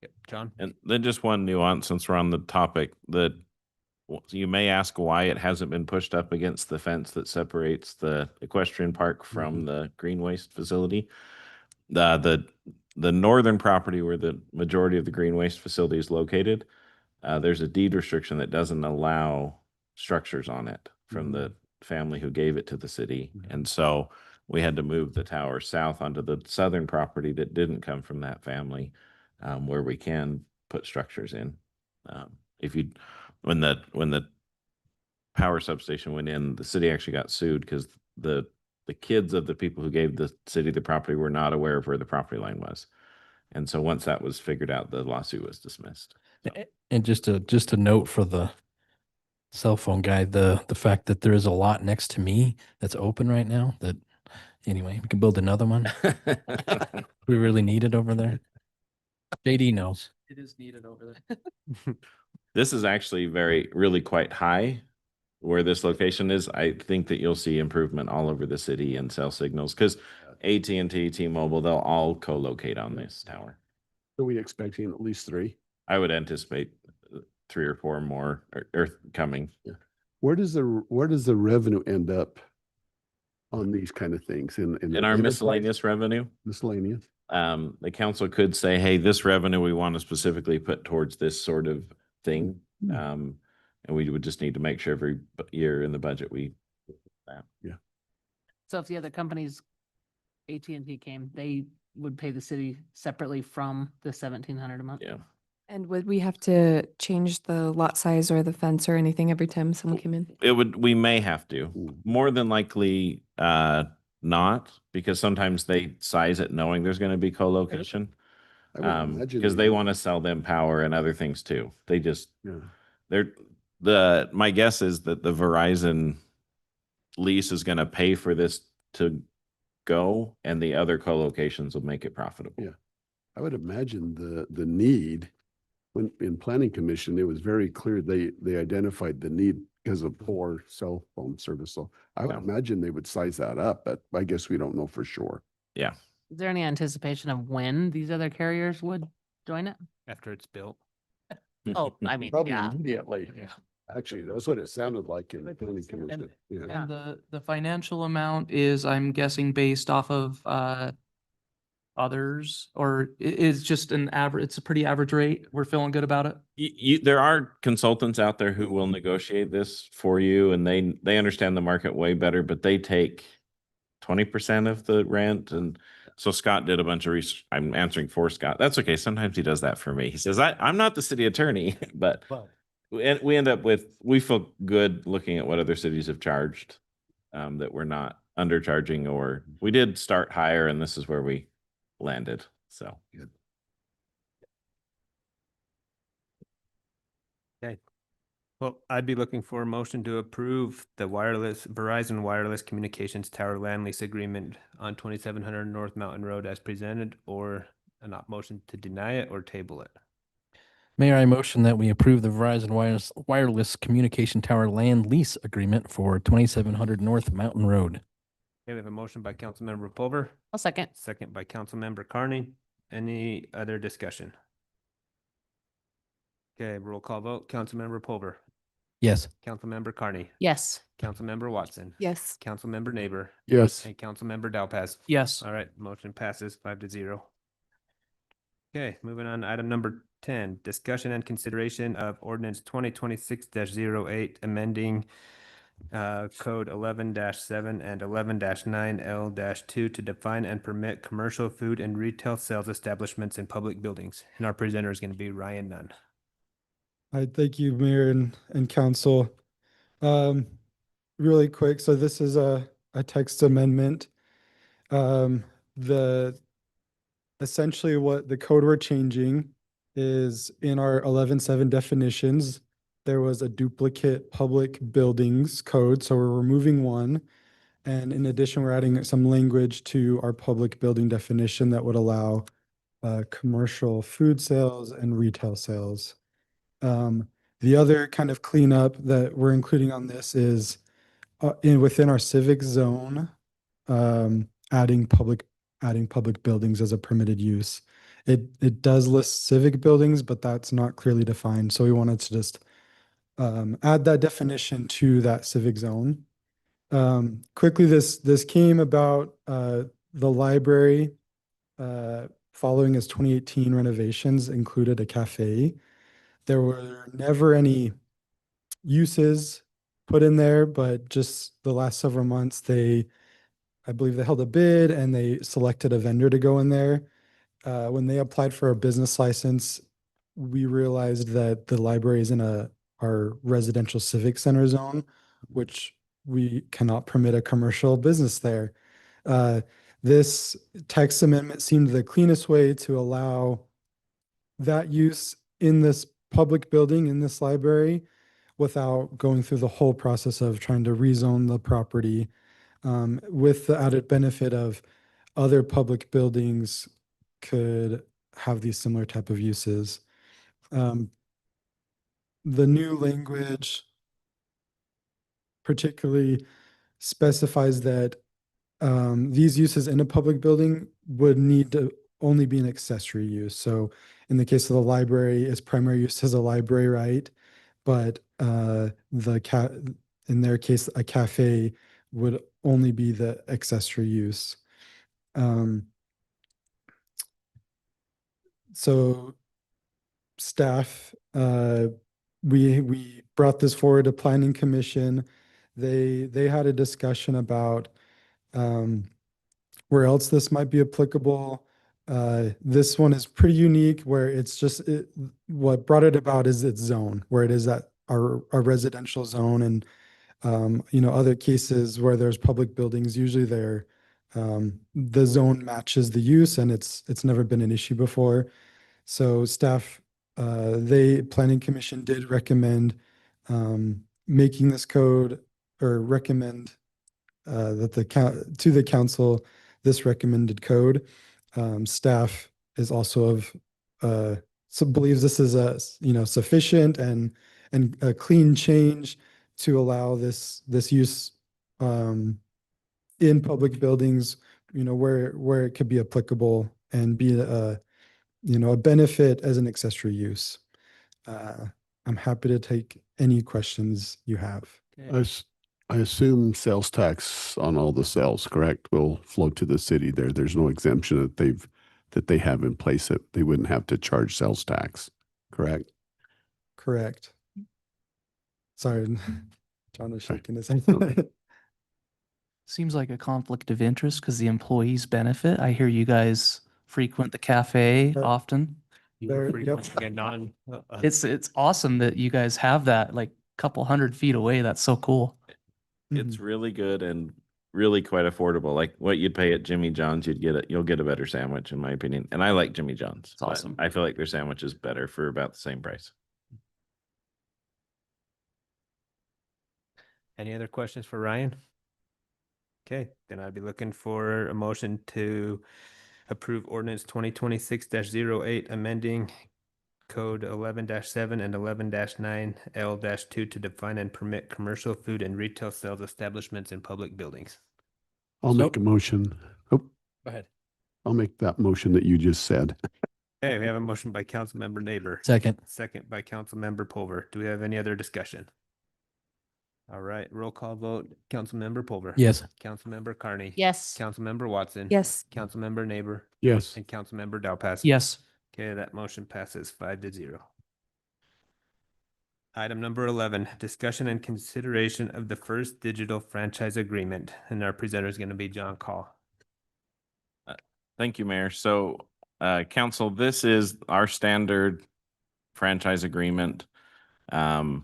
[SPEAKER 2] Yep. John?
[SPEAKER 8] And then just one nuance, since we're on the topic, that you may ask why it hasn't been pushed up against the fence that separates the equestrian park from the green waste facility. The northern property where the majority of the green waste facility is located, there's a deed restriction that doesn't allow structures on it from the family who gave it to the city. And so we had to move the tower south onto the southern property that didn't come from that family, where we can put structures in. When the power substation went in, the city actually got sued because the kids of the people who gave the city the property were not aware of where the property line was. And so once that was figured out, the lawsuit was dismissed.
[SPEAKER 1] And just a note for the cell phone guy, the fact that there is a lot next to me that's open right now, that anyway, we can build another one. We really need it over there. JD knows.
[SPEAKER 16] It is needed over there.
[SPEAKER 8] This is actually really quite high where this location is. I think that you'll see improvement all over the city in cell signals because AT&T, T-Mobile, they'll all co-locate on this tower.
[SPEAKER 17] Are we expecting at least 3?
[SPEAKER 8] I would anticipate 3 or 4 more are coming.
[SPEAKER 17] Where does the revenue end up on these kind of things in
[SPEAKER 8] our
[SPEAKER 17] enterprise?
[SPEAKER 8] miscellaneous revenue?
[SPEAKER 17] Miscellaneous.
[SPEAKER 8] The council could say, hey, this revenue we want to specifically put towards this sort of thing. And we would just need to make sure every year in the budget we do that.
[SPEAKER 17] Yeah.
[SPEAKER 10] So if the other companies, AT&T came, they would pay the city separately from the 1,700 a month?
[SPEAKER 8] Yeah.
[SPEAKER 5] And would we have to change the lot size or the fence or anything every time someone came in?
[SPEAKER 8] We may have to. More than likely not, because sometimes they size it knowing there's going to be co-location.
[SPEAKER 17] I would imagine
[SPEAKER 8] Because
[SPEAKER 17] they
[SPEAKER 8] they
[SPEAKER 17] would.
[SPEAKER 8] want to sell them power and other things too. They just
[SPEAKER 17] Yeah.
[SPEAKER 8] my guess is that the Verizon lease is going to pay for this to go, and the other co-locations will make it profitable.
[SPEAKER 17] Yeah. I would imagine the need, when in planning commission, it was very clear they identified the need because of poor cell phone service. So I would imagine they would size that up, but I guess we don't know for sure.
[SPEAKER 8] Yeah.
[SPEAKER 10] Is there any anticipation of when these other carriers would join it?
[SPEAKER 2] After it's built.
[SPEAKER 10] Oh, I mean,
[SPEAKER 17] Probably
[SPEAKER 10] yeah.
[SPEAKER 17] immediately. Actually, that's what it sounded like in planning commission. Yeah.
[SPEAKER 16] And the financial amount is, I'm guessing, based off of others, or is just an average, it's a pretty average rate? We're feeling good about it?
[SPEAKER 8] There are consultants out there who will negotiate this for you, and they understand the market way better, but they take 20% of the rent. And so Scott did a bunch of research. I'm answering for Scott. That's okay. Sometimes he does that for me. He says, I'm not the city attorney, but we end up with, we feel good looking at what other cities have charged, that we're not undercharging, or we did start higher and this is where we landed. So
[SPEAKER 2] Okay. Well, I'd be looking for a motion to approve the Verizon Wireless Communications Tower Land Lease Agreement on 2700 North Mountain Road as presented, or a not motion to deny it or table it.
[SPEAKER 1] Mayor, I motion that we approve the Verizon Wireless Communication Tower Land Lease Agreement for 2700 North Mountain Road.
[SPEAKER 2] Okay, we have a motion by Councilmember Pulver.
[SPEAKER 10] I'll second.
[SPEAKER 2] Second by Councilmember Carney. Any other discussion? Okay, roll call vote. Councilmember Pulver.
[SPEAKER 1] Yes.
[SPEAKER 2] Councilmember Carney.
[SPEAKER 10] Yes.
[SPEAKER 2] Councilmember Watson.
[SPEAKER 5] Yes.
[SPEAKER 2] Councilmember Neighbor.
[SPEAKER 17] Yes.
[SPEAKER 2] And Councilmember Dalpas.
[SPEAKER 16] Yes.
[SPEAKER 2] All right, motion passes 5-0. Okay, moving on, item number 10, discussion and consideration of ordinance 2026-08, amending code 11-7 and 11-9L-2 to define and permit commercial food and retail sales establishments in public buildings. And our presenter is going to be Ryan Nunn.
[SPEAKER 11] Hi, thank you, Mayor and Council. Really quick, so this is a text amendment. Essentially what the code we're changing is in our 11.7 definitions, there was a duplicate public buildings code, so we're removing one. And in addition, we're adding some language to our public building definition that would allow commercial food sales and retail sales. The other kind of cleanup that we're including on this is within our civic zone, adding public buildings as a permitted use. It does list civic buildings, but that's not clearly defined. So we wanted to just add that definition to that civic zone. Quickly, this came about the library following its 2018 renovations included a cafe. There were never any uses put in there, but just the last several months, I believe they held a bid and they selected a vendor to go in there. When they applied for a business license, we realized that the library is in our residential civic center zone, which we cannot permit a commercial business there. This text amendment seemed the cleanest way to allow that use in this public building, in this library, without going through the whole process of trying to rezone the property, with the added benefit of other public buildings could have these similar type of uses. The new language particularly specifies that these uses in a public building would need to only be an accessory use. So in the case of the library, its primary use is a library, right? But in their case, a cafe would only be the accessory use. So staff, we brought this forward to Planning Commission. They had a discussion about where else this might be applicable. This one is pretty unique where it's just, what brought it about is its zone, where it is at our residential zone. And other cases where there's public buildings, usually the zone matches the use and it's never been an issue before. So staff, Planning Commission did recommend making this code, or recommend that to the council this recommended code. Staff is also believes this is a sufficient and a clean change to allow this use in public buildings, where it could be applicable and be a benefit as an accessory use. I'm happy to take any questions you have.
[SPEAKER 17] I assume sales tax on all the sales, correct, will flow to the city there. There's no exemption that they've that they have in place that they wouldn't have to charge sales tax, correct?
[SPEAKER 11] Correct. Sorry, John was shaking his head.
[SPEAKER 16] Seems like a conflict of interest because the employees benefit. I hear you guys frequent the cafe often. It's awesome that you guys have that like couple 100 feet away. That's so cool.
[SPEAKER 8] It's really good and really quite affordable. Like what you'd pay at Jimmy John's, you'll get a better sandwich in my opinion. And I like Jimmy John's.
[SPEAKER 16] It's awesome.
[SPEAKER 8] I feel like their sandwich is better for about the same price.
[SPEAKER 2] Any other questions for Ryan? Okay, then I'd be looking for a motion to approve ordinance 2026-08, amending code 11-7 and 11-9 L-2 to define and permit commercial food and retail sales establishments in public buildings.
[SPEAKER 17] I'll make a motion. Oh,
[SPEAKER 1] Go ahead.
[SPEAKER 17] I'll make that motion that you just said.
[SPEAKER 2] Okay, we have a motion by Councilmember Neighbor.
[SPEAKER 1] Second.
[SPEAKER 2] Second by Councilmember Pulver. Do we have any other discussion? All right, roll call vote. Councilmember Pulver.
[SPEAKER 1] Yes.
[SPEAKER 2] Councilmember Carney.
[SPEAKER 13] Yes.
[SPEAKER 2] Councilmember Watson.
[SPEAKER 5] Yes.
[SPEAKER 2] Councilmember Neighbor.
[SPEAKER 17] Yes.
[SPEAKER 2] And Councilmember Dalpass.
[SPEAKER 16] Yes.
[SPEAKER 2] Okay, that motion passes 5-0. Item number 11, discussion and consideration of the first digital franchise agreement. And our presenter is going to be John Call.
[SPEAKER 8] Thank you, Mayor. So, council, this is our standard franchise agreement. This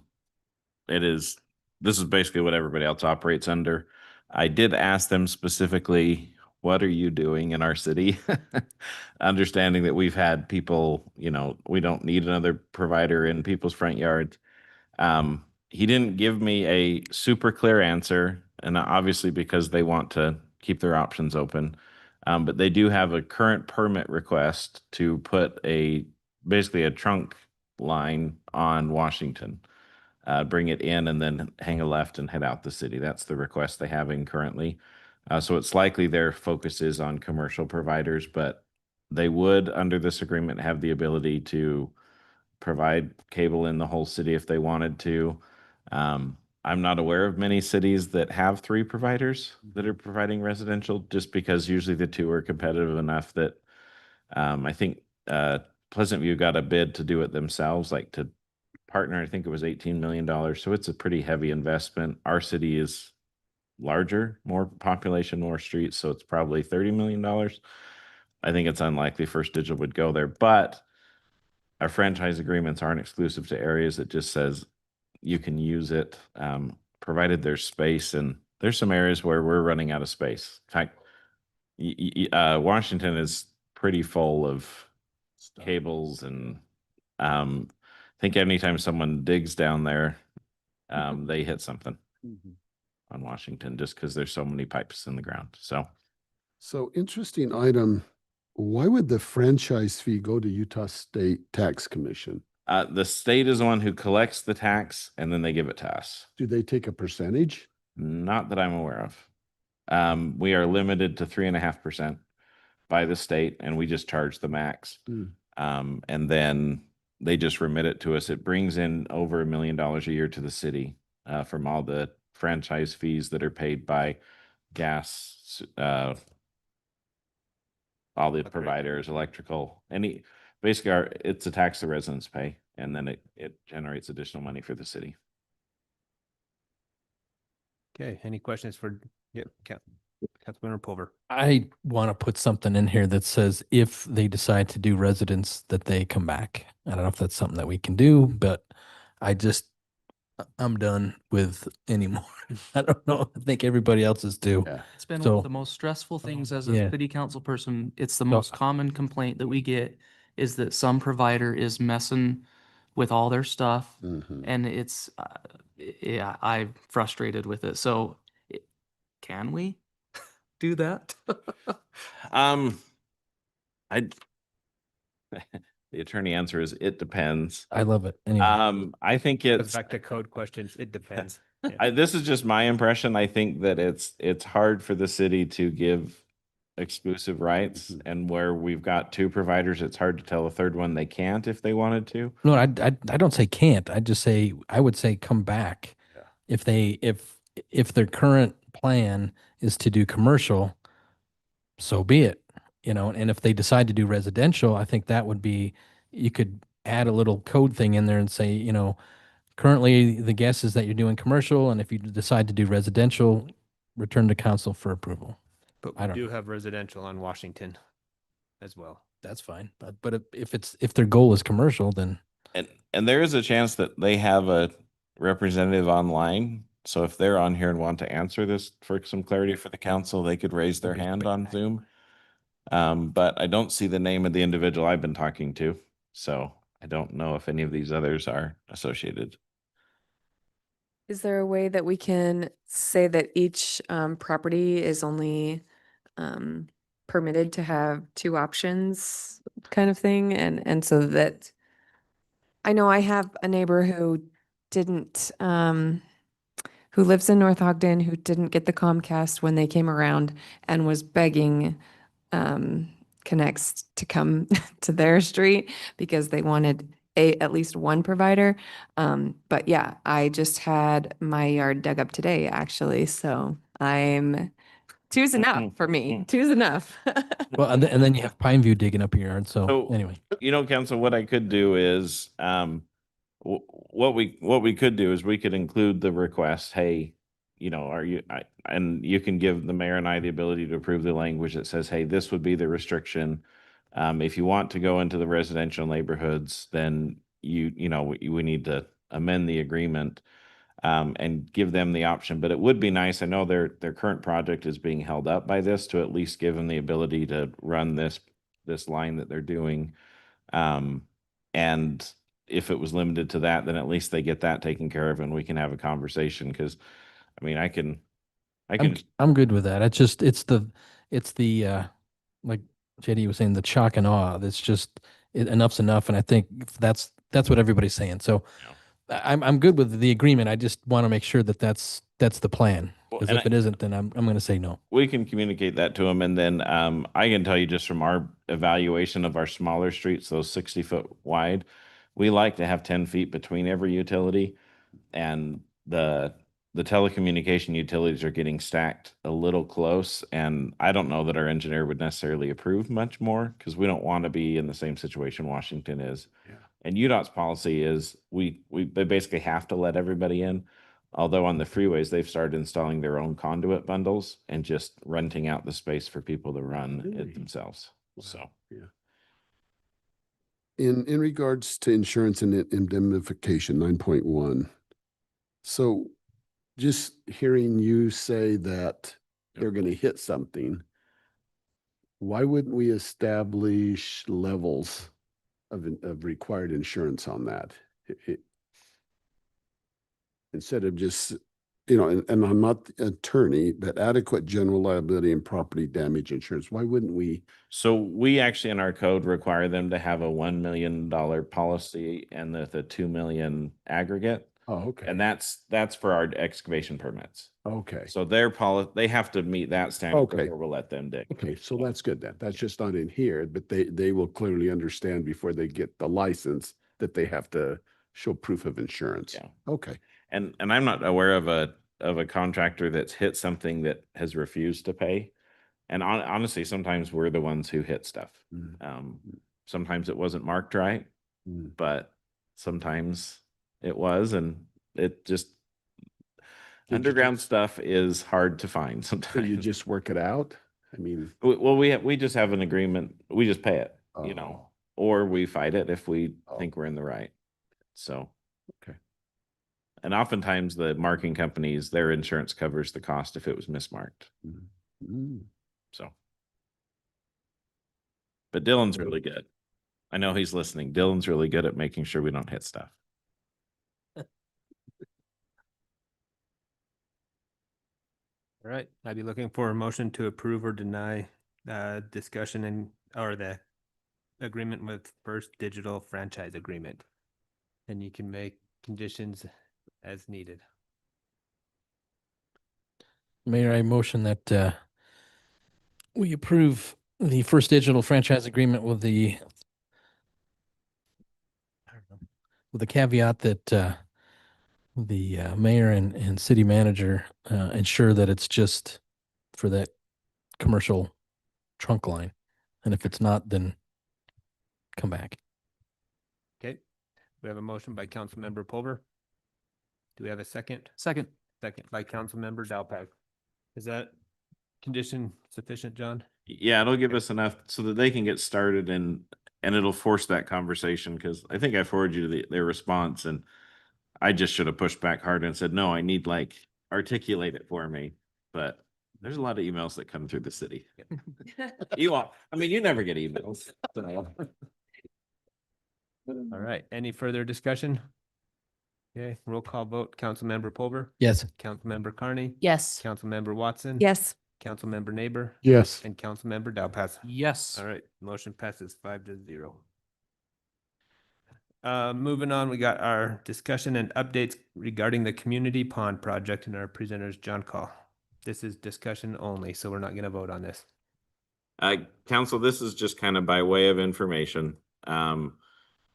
[SPEAKER 8] is basically what everybody else operates under. I did ask them specifically, what are you doing in our city? Understanding that we've had people, we don't need another provider in people's front yards. He didn't give me a super clear answer, and obviously because they want to keep their options open. But they do have a current permit request to put basically a trunk line on Washington. Bring it in and then hang a left and head out the city. That's the request they have in currently. So it's likely their focus is on commercial providers, but they would, under this agreement, have the ability to provide cable in the whole city if they wanted to. I'm not aware of many cities that have 3 providers that are providing residential, just because usually the 2 are competitive enough that I think Pleasant View got a bid to do it themselves, like to partner. I think it was $18 million. So it's a pretty heavy investment. Our city is larger, more population, more streets. So it's probably $30 million. I think it's unlikely First Digital would go there, but our franchise agreements aren't exclusive to areas. It just says you can use it, provided there's space. And there's some areas where we're running out of space. In fact, Washington is pretty full of cables, and I think anytime someone digs down there, they hit something on Washington, just because there's so many pipes in the ground.
[SPEAKER 17] So interesting item. Why would the franchise fee go to Utah State Tax Commission?
[SPEAKER 8] The state is the one who collects the tax, and then they give it to us.
[SPEAKER 17] Do they take a percentage?
[SPEAKER 8] Not that I'm aware of. We are limited to 3.5% by the state, and we just charge the max. And then they just remit it to us. It brings in over $1 million a year to the city from all the franchise fees that are paid by gas, all the providers, electrical, basically it's a tax the residents pay, and then it generates additional money for the city.
[SPEAKER 2] Okay, any questions for Councilmember Pulver?
[SPEAKER 1] I want to put something in here that says if they decide to do residents, that they come back. I don't know if that's something that we can do, but I'm done with anymore. I don't know. I think everybody else is too.
[SPEAKER 17] Yeah.
[SPEAKER 16] It's been one of the most stressful things as a
[SPEAKER 1] Yeah.
[SPEAKER 16] city council person. It's the most common complaint that we get is that some provider is messing with all their stuff, and it's I'm frustrated with it. So can we do that?
[SPEAKER 8] The attorney answer is it depends.
[SPEAKER 1] I love it. Anyway.
[SPEAKER 8] I think
[SPEAKER 2] Goes
[SPEAKER 8] it's
[SPEAKER 2] back to code questions. It depends.
[SPEAKER 8] this is just my impression. I think that it's hard for the city to give exclusive rights, and where we've got 2 providers, it's hard to tell a third one they can't if they wanted to.
[SPEAKER 1] No, I don't say can't. I just say, I would say come back. If their current plan is to do commercial, so be it. you know, and if they decide to do residential, I think that would be, you could add a little code thing in there and say, you know, currently the guess is that you're doing commercial, and if you decide to do residential, return to council for approval.
[SPEAKER 2] But
[SPEAKER 1] I
[SPEAKER 2] we
[SPEAKER 1] don't
[SPEAKER 2] do
[SPEAKER 1] know.
[SPEAKER 2] have residential on Washington as well.
[SPEAKER 1] That's fine. But if their goal is commercial, then
[SPEAKER 8] And there is a chance that they have a representative online. So if they're on here and want to answer this for some clarity for the council, they could raise their hand on Zoom. But I don't see the name of the individual I've been talking to. So I don't know if any of these others are associated.
[SPEAKER 5] Is there a way that we can say that each property is only permitted to have two options kind of thing? And so that, I know I have a neighbor who didn't, who lives in North Ogden, who didn't get the Comcast when they came around and was begging Connects to come to their street because they wanted at least one provider. But yeah, I just had my yard dug up today, actually. So two's enough for me. Two's enough.
[SPEAKER 1] well, and then you have Pineview digging up your yard. So anyway,
[SPEAKER 8] You know, council, what I could do is, what we could do is we could include the request, hey, you know, and you can give the mayor and I the ability to approve the language that says, hey, this would be the restriction. If you want to go into the residential neighborhoods, then you know, we need to amend the agreement, and give them the option. But it would be nice, I know their current project is being held up by this, to at least give them the ability to run this line that they're doing. And if it was limited to that, then at least they get that taken care of and we can have a conversation. Cause I mean, I can,
[SPEAKER 1] I'm good with that. It's the like JD was saying, the shock and awe. That's just enough's enough. And I think that's what everybody's saying. So I'm good with the agreement. I just want to make sure that that's the plan. Because if it isn't, then I'm going to say no.
[SPEAKER 8] we can communicate that to them. And then, I can tell you just from our evaluation of our smaller streets, those 60-foot wide, we like to have 10 feet between every utility, and the telecommunication utilities are getting stacked a little close. And I don't know that our engineer would necessarily approve much more, because we don't want to be in the same situation Washington is. And UDOT's policy is they basically have to let everybody in. Although on the freeways, they've started installing their own conduit bundles and just renting out the space for people to run it themselves. So.
[SPEAKER 17] Yeah. In regards to insurance and indemnification, 9.1. So just hearing you say that they're going to hit something, why wouldn't we establish levels of required insurance on that? Instead of just, you know, and I'm not the attorney, but adequate general liability and property damage insurance. Why wouldn't we?
[SPEAKER 8] So we actually in our code require them to have a $1 million policy and the 2 million aggregate.
[SPEAKER 17] Oh, okay.
[SPEAKER 8] And that's for our excavation permits.
[SPEAKER 17] Okay.
[SPEAKER 8] So they have to meet that standard
[SPEAKER 17] Okay.
[SPEAKER 8] before we'll let them dig.
[SPEAKER 17] Okay, so that's good then. That's just not in here, but they will clearly understand before they get the license that they have to show proof of insurance.
[SPEAKER 8] Yeah.
[SPEAKER 17] Okay.
[SPEAKER 8] And I'm not aware of a contractor that's hit something that has refused to pay. And honestly, sometimes we're the ones who hit stuff. Sometimes it wasn't marked right, but sometimes it was, and it just underground stuff is hard to find sometimes.
[SPEAKER 17] You just work it out. I mean,
[SPEAKER 8] well, we just have an agreement. We just pay it, you know, or we fight it if we think we're in the right. So,
[SPEAKER 17] okay.
[SPEAKER 8] And oftentimes the marking companies, their insurance covers the cost if it was mismarked. So, but Dylan's really good. I know he's listening. Dylan's really good at making sure we don't hit stuff.
[SPEAKER 2] All right, I'd be looking for a motion to approve or deny discussion or the agreement with First Digital franchise agreement. And you can make conditions as needed.
[SPEAKER 1] Mayor, I motion that we approve the First Digital franchise agreement with the caveat that the mayor and city manager ensure that it's just for that commercial trunk line, And if it's not, then come back.
[SPEAKER 2] Okay, we have a motion by Councilmember Pulver. Do we have a second?
[SPEAKER 16] Second.
[SPEAKER 2] Second by Councilmember Dalpac. Is that condition sufficient, John?
[SPEAKER 8] Yeah, it'll give us enough so that they can get started and it'll force that conversation because I think I forwarded you their response and I just should have pushed back harder and said, no, I need like articulate it for me. But there's a lot of emails that come through the city. You all, I mean, you never get emails. So.
[SPEAKER 2] All right, any further discussion? Okay, roll call vote. Councilmember Pulver.
[SPEAKER 1] Yes.
[SPEAKER 2] Councilmember Carney.
[SPEAKER 10] Yes.
[SPEAKER 2] Councilmember Watson.
[SPEAKER 5] Yes.
[SPEAKER 2] Councilmember Neighbor.
[SPEAKER 17] Yes.
[SPEAKER 2] And Councilmember Dalpass.
[SPEAKER 16] Yes.
[SPEAKER 2] All right, motion passes 5-0. Moving on, we got our discussion and updates regarding the community pond project and our presenters, John Call. This is discussion only, so we're not going to vote on this.
[SPEAKER 8] Council, this is just kind of by way of information.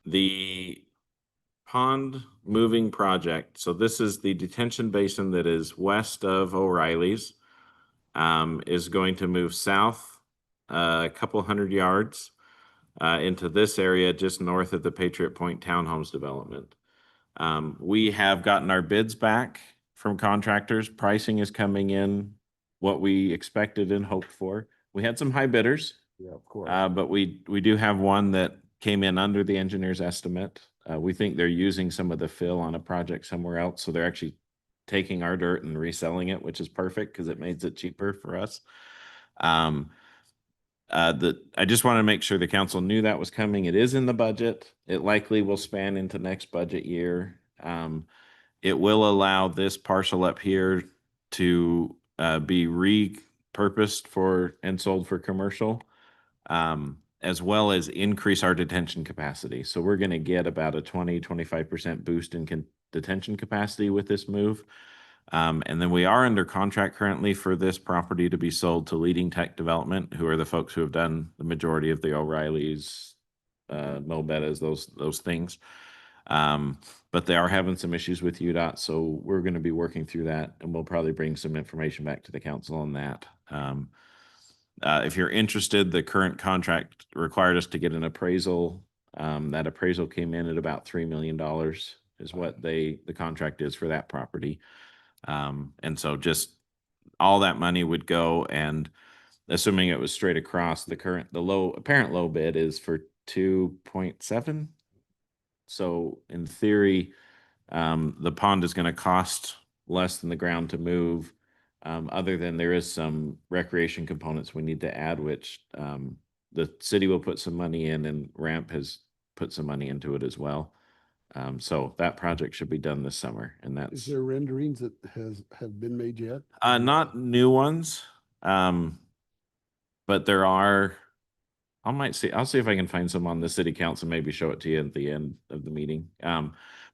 [SPEAKER 8] The pond moving project. So this is the detention basin that is west of O'Reilly's, is going to move south a couple hundred yards into this area just north of the Patriot Point Townhomes development. We have gotten our bids back from contractors. Pricing is coming in what we expected and hoped for. We had some high bidders.
[SPEAKER 17] Yeah, of course.
[SPEAKER 8] But we do have one that came in under the engineer's estimate. We think they're using some of the fill on a project somewhere else. So they're actually taking our dirt and reselling it, which is perfect because it makes it cheaper for us. I just want to make sure the council knew that was coming. It is in the budget. It likely will span into next budget year. It will allow this parcel up here to be repurposed for and sold for commercial. As well as increase our detention capacity. So we're going to get about a 20-25% boost in detention capacity with this move. And then we are under contract currently for this property to be sold to Leading Tech Development, who are the folks who have done the majority of the O'Reilly's, Mobetas, those things. But they are having some issues with UDOT. So we're going to be working through that and we'll probably bring some information back to the council on that. If you're interested, the current contract required us to get an appraisal. That appraisal came in at about $3 million is what the contract is for that property. And so just all that money would go, and assuming it was straight across, the apparent low bid is for 2.7. So in theory, the pond is going to cost less than the ground to move. Other than there is some recreation components we need to add, which the city will put some money in and RAMP has put some money into it as well. So that project should be done this summer, and
[SPEAKER 17] Is
[SPEAKER 8] that's
[SPEAKER 17] there renderings that have been made yet?
[SPEAKER 8] not new ones. But there are, I'll see if I can find some on the city council, maybe show it to you at the end of the meeting.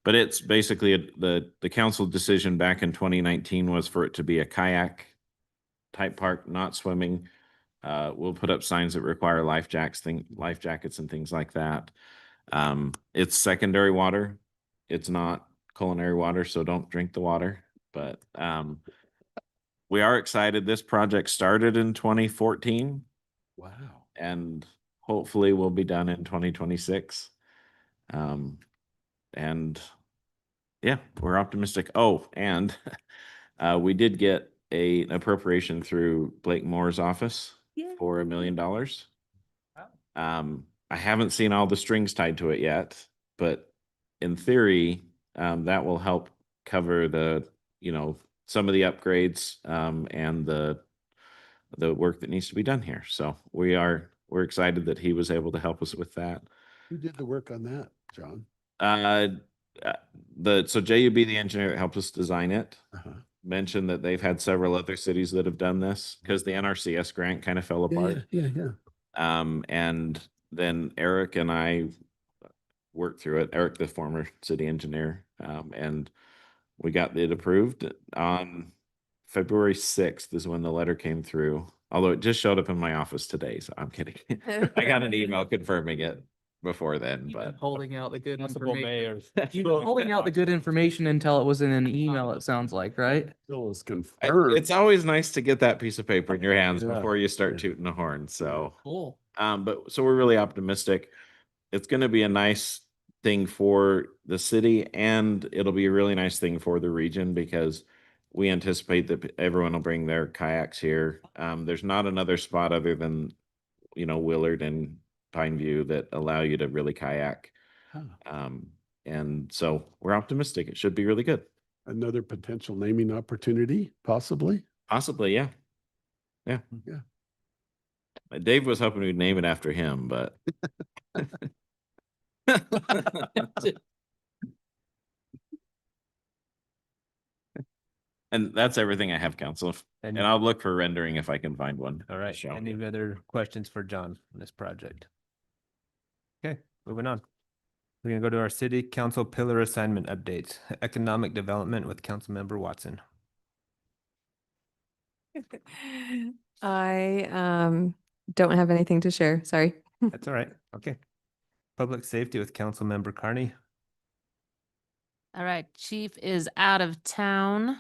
[SPEAKER 8] But it's basically the council decision back in 2019 was for it to be a kayak type park, not swimming. We'll put up signs that require life jackets and things like that. It's secondary water. It's not culinary water, so don't drink the water. But we are excited. This project started in 2014.
[SPEAKER 17] Wow.
[SPEAKER 8] And hopefully will be done in 2026. And yeah, we're optimistic. Oh, and we did get an appropriation through Blake Moore's office for $1 million. I haven't seen all the strings tied to it yet, but in theory, that will help cover some of the upgrades and the work that needs to be done here. So we're excited that he was able to help us with that.
[SPEAKER 17] Who did the work on that, John?
[SPEAKER 8] So JUB, the engineer that helped us design it, mentioned that they've had several other cities that have done this because the NRCS grant kind of fell apart.
[SPEAKER 17] Yeah.
[SPEAKER 8] And then Eric and I worked through it. Eric, the former city engineer, and we got it approved on February 6th is when the letter came through. Although it just showed up in my office today, so I'm kidding. I got an email confirming it
[SPEAKER 12] before then,
[SPEAKER 16] You've
[SPEAKER 12] but
[SPEAKER 16] been holding out the good
[SPEAKER 2] Possible
[SPEAKER 16] information.
[SPEAKER 2] mayors.
[SPEAKER 16] You've been holding out the good information until it was in an email, it sounds like, right?
[SPEAKER 17] Still is
[SPEAKER 12] I-
[SPEAKER 17] confirmed.
[SPEAKER 12] it's always nice to get that piece of paper in your hands
[SPEAKER 17] Yeah.
[SPEAKER 12] before you start tooting the horn. So,
[SPEAKER 16] Cool.
[SPEAKER 12] but so we're really optimistic. It's going to be a nice thing for the city, and it'll be a really nice thing for the region because we anticipate that everyone will bring their kayaks here. There's not another spot other than, Willard and Pineview that allow you to really kayak. And so we're optimistic. It should be really good.
[SPEAKER 17] Another potential naming opportunity, possibly.
[SPEAKER 12] Possibly, yeah. Yeah.
[SPEAKER 17] Yeah.
[SPEAKER 12] Dave was hoping we'd name it after him, but and that's everything I have, Council. And I'll look for rendering if I can find one.
[SPEAKER 2] All right.
[SPEAKER 12] Show.
[SPEAKER 2] Any other questions for John on this project? Okay, moving on. We're gonna go to our city council pillar assignment updates, economic development with Councilmember Watson.
[SPEAKER 5] I don't have anything to share. Sorry.
[SPEAKER 2] That's all right. Okay. Public safety with Councilmember Carney.
[SPEAKER 10] All right, Chief is out of town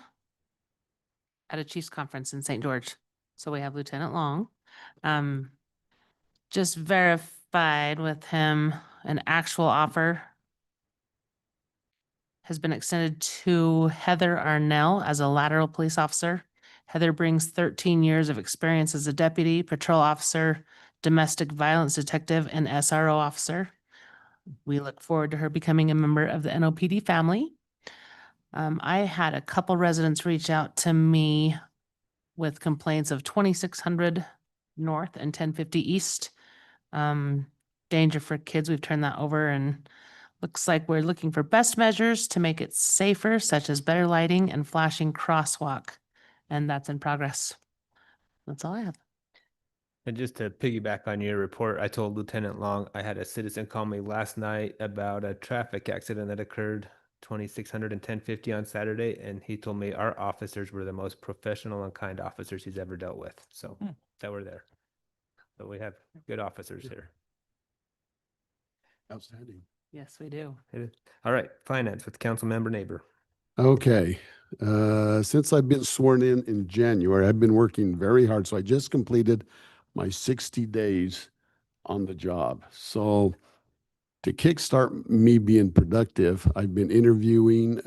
[SPEAKER 10] at a Chiefs conference in St. George. So we have Lieutenant Long. Just verified with him an actual offer has been extended to Heather Arnell as a lateral police officer. Heather brings 13 years of experience as a deputy, patrol officer, domestic violence detective, and SRO officer. We look forward to her becoming a member of the NOPD family. I had a couple residents reach out to me with complaints of 2600 North and 1050 East. Danger for kids. We've turned that over and looks like we're looking for best measures to make it safer, such as better lighting and flashing crosswalk. And that's in progress. That's all I have.
[SPEAKER 2] And just to piggyback on your report, I told Lieutenant Long, I had a citizen call me last night about a traffic accident that occurred 2600 and 1050 on Saturday. And he told me our officers were the most professional and kind officers he's ever dealt with. So that were there. So we have good officers here.
[SPEAKER 17] Outstanding.
[SPEAKER 10] Yes, we do.
[SPEAKER 2] It is. All right, finance with Councilmember Neighbor.
[SPEAKER 17] Okay. Since I've been sworn in January, I've been working very hard. So I just completed my 60 days on the job. So to kickstart me being productive, I've been interviewing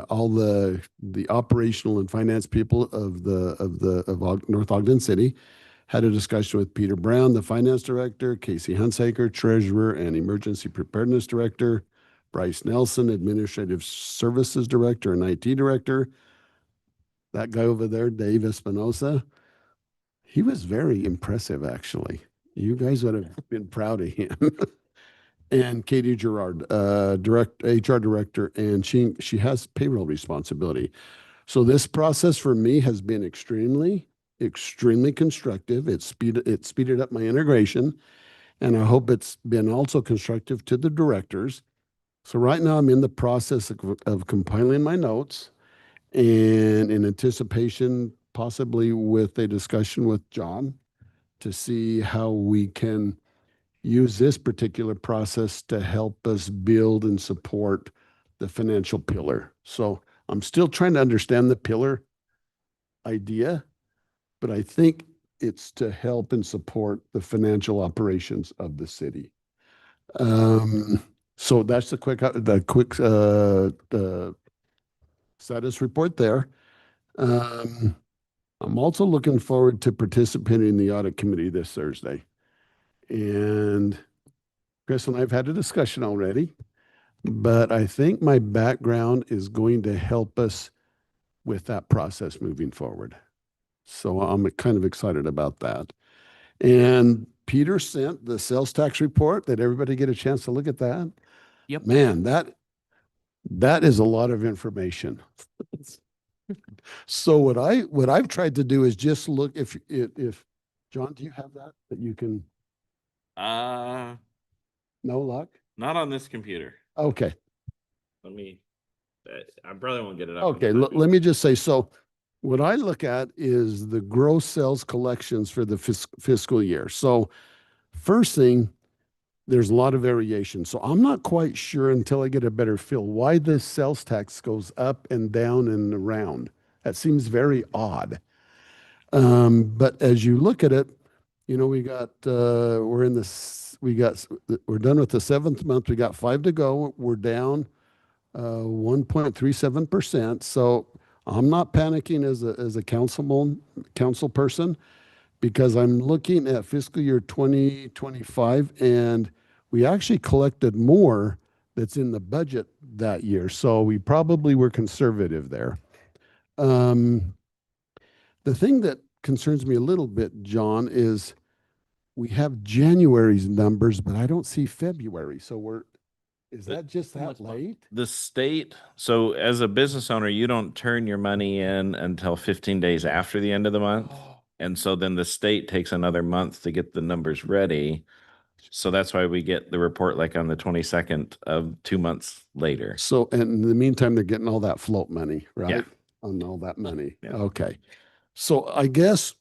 [SPEAKER 17] all the operational and finance people of North Ogden City. Had a discussion with Peter Brown, the finance director, Casey Hunsaker, treasurer and emergency preparedness director, Bryce Nelson, administrative services director and IT director. That guy over there, Dave Espinosa, he was very impressive, actually. You guys would have been proud of him. And Katie Gerard, HR director, and she has payroll responsibility. So this process for me has been extremely constructive. It speeded up my integration, and I hope it's been also constructive to the directors. So right now I'm in the process of compiling my notes, and in anticipation, possibly with a discussion with John to see how we can use this particular process to help us build and support the financial pillar. So I'm still trying to understand the pillar idea, but I think it's to help and support the financial operations of the city. So that's the quick status report there. I'm also looking forward to participating in the audit committee this Thursday. And Chris and I have had a discussion already, but I think my background is going to help us with that process moving forward. So I'm kind of excited about that. And Peter sent the sales tax report. Did everybody get a chance to look at that?
[SPEAKER 16] Yep.
[SPEAKER 17] Man, that is a lot of information. So what I've tried to do is just look if John, do you have that you can? No luck?
[SPEAKER 12] Not on this computer.
[SPEAKER 17] Okay.
[SPEAKER 12] Let me, I probably won't get it up.
[SPEAKER 17] Okay, let me just say, so what I look at is the gross sales collections for the fiscal year. So first thing, there's a lot of variation. So I'm not quite sure until I get a better feel why this sales tax goes up and down and around. That seems very odd. But as you look at it, you know, we got, we're in this, we're done with the 7th month. We got 5 to go. We're down 1.37%. So I'm not panicking as a council person, because I'm looking at fiscal year 2025, and we actually collected more that's in the budget that year. So we probably were conservative there. The thing that concerns me a little bit, John, is we have January's numbers, but I don't see February. So is that just that late?
[SPEAKER 12] The state, so as a business owner, you don't turn your money in until 15 days after the end of the month. And so then the state takes another month to get the numbers ready. So that's why we get the report like on the 22nd of 2 months later.
[SPEAKER 17] So, and in the meantime, they're getting all that float money, right?
[SPEAKER 12] Yeah.
[SPEAKER 17] On all that money.
[SPEAKER 12] Yeah.
[SPEAKER 17] Okay. So I guess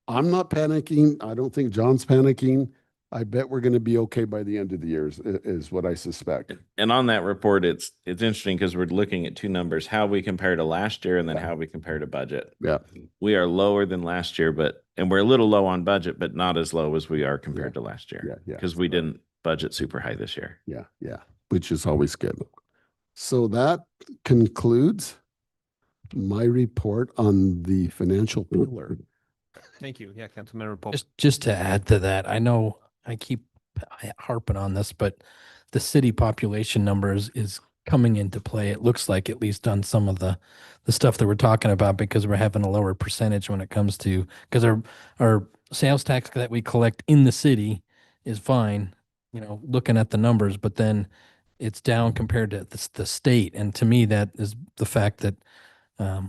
[SPEAKER 17] I'm not panicking. I don't think John's panicking. I bet we're going to be okay by the end of the year is what I suspect.
[SPEAKER 12] And on that report, it's interesting because we're looking at two numbers, how we compare to last year and then how we compare to budget.
[SPEAKER 17] Yeah.
[SPEAKER 12] We are lower than last year, and we're a little low on budget, but not as low as we are compared to last year.
[SPEAKER 17] Yeah.
[SPEAKER 12] Because we didn't budget super high this year.
[SPEAKER 17] Yeah. Yeah. Which is always good. So that concludes my report on the financial pillar.
[SPEAKER 2] Thank you. Yeah, Councilmember Polk.
[SPEAKER 1] Just to add to that, I know I keep harping on this, but the city population numbers is coming into play. It looks like, at least on some of the stuff that we're talking about, because we're having a lower percentage when it comes to, because our sales tax that we collect in the city is fine, you know, looking at the numbers, but then it's down compared to the state. And to me, that is the fact that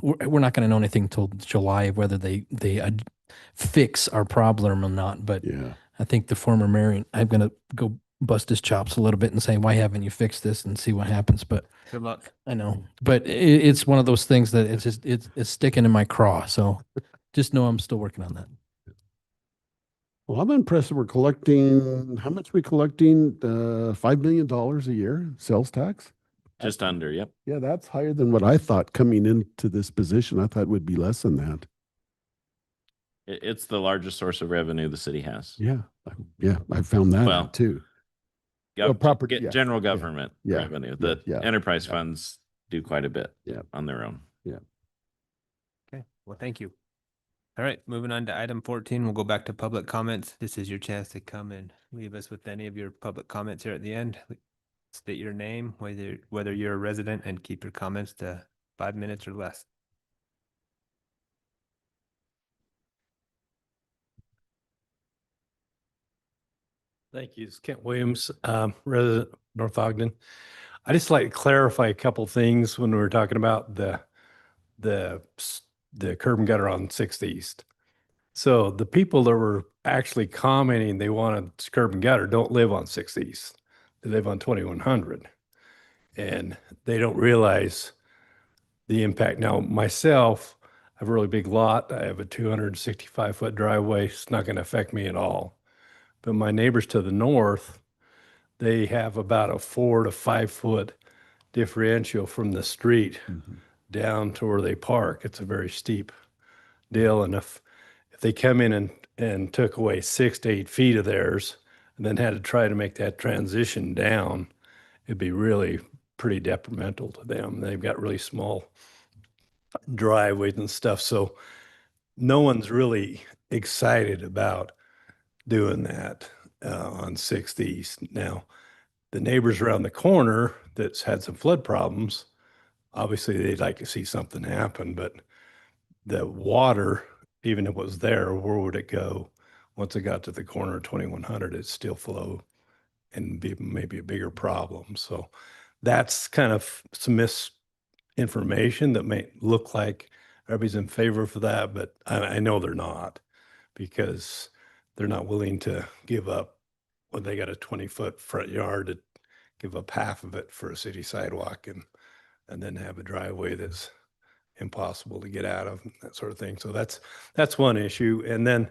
[SPEAKER 1] we're not going to know anything until July of whether they fix our problem or not. But
[SPEAKER 17] yeah,
[SPEAKER 1] I think the former mayor, I'm going to go bust his chops a little bit and say, why haven't you fixed this, and see what happens. But
[SPEAKER 2] good luck.
[SPEAKER 1] I know, but it's one of those things that it's just, it's sticking in my craw. So just know I'm still working on that.
[SPEAKER 17] Well, I'm impressed that we're collecting, how much we collecting? $5 million a year sales tax?
[SPEAKER 12] Just under, yep.
[SPEAKER 17] Yeah, that's higher than what I thought coming into this position. I thought it would be less than that.
[SPEAKER 12] It's the largest source of revenue the city has.
[SPEAKER 17] Yeah. Yeah, I found that
[SPEAKER 12] Well,
[SPEAKER 17] out too. Property, yeah,
[SPEAKER 12] general government
[SPEAKER 17] yeah,
[SPEAKER 12] revenue. The
[SPEAKER 17] yeah,
[SPEAKER 12] enterprise funds do quite a bit on their own.
[SPEAKER 17] Yeah.
[SPEAKER 2] Okay, well, thank you. All right, moving on to item 14, we'll go back to public comments. This is your chance to come and leave us with any of your public comments here at the end. State your name, whether you're a resident, and keep your comments to 5 minutes or less.
[SPEAKER 15] Thank you. It's Kent Williams, resident North Ogden. I just like to clarify a couple things when we were talking about the curb and gutter on 6th East. So the people that were actually commenting they wanted curb and gutter don't live on 6th East. They live on 2100. And they don't realize the impact. Now, myself, I have a really big lot. I have a 265-foot driveway. It's not going to affect me at all. But my neighbors to the north, they have about a 4 to 5 foot differential from the street down to where they park. It's a very steep deal. And if they come in and took away 6 to 8 feet of theirs and then had to try to make that transition down, it'd be really pretty detrimental to them. They've got really small driveways and stuff. So no one's really excited about doing that on 6th East. Now, the neighbors around the corner that's had some flood problems, obviously they'd like to see something happen, but the water, even if it was there, where would it go? Once it got to the corner of 2100, it'd still flow and be maybe a bigger problem. So that's kind of some misinformation that may look like everybody's in favor for that, but I know they're not, because they're not willing to give up when they got a 20-foot front yard, to give up half of it for a city sidewalk and then have a driveway that's impossible to get out of, that sort of thing. So that's one issue. And then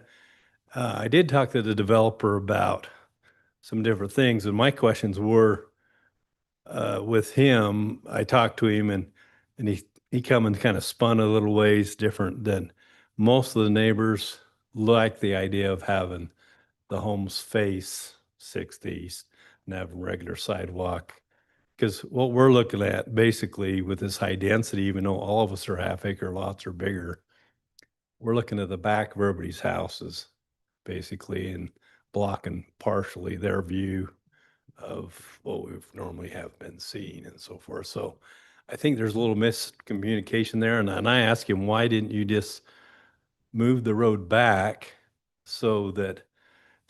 [SPEAKER 15] I did talk to the developer about some different things. And my questions were, with him, I talked to him and he come and kind of spun a little ways different than most of the neighbors like the idea of having the homes face 6th East and have a regular sidewalk. Because what we're looking at basically with this high density, even though all of us are half acre lots or bigger, we're looking at the back of everybody's houses basically and blocking partially their view of what we've normally have been seeing and so forth. So I think there's a little miscommunication there. And I asked him, why didn't you just move the road back so that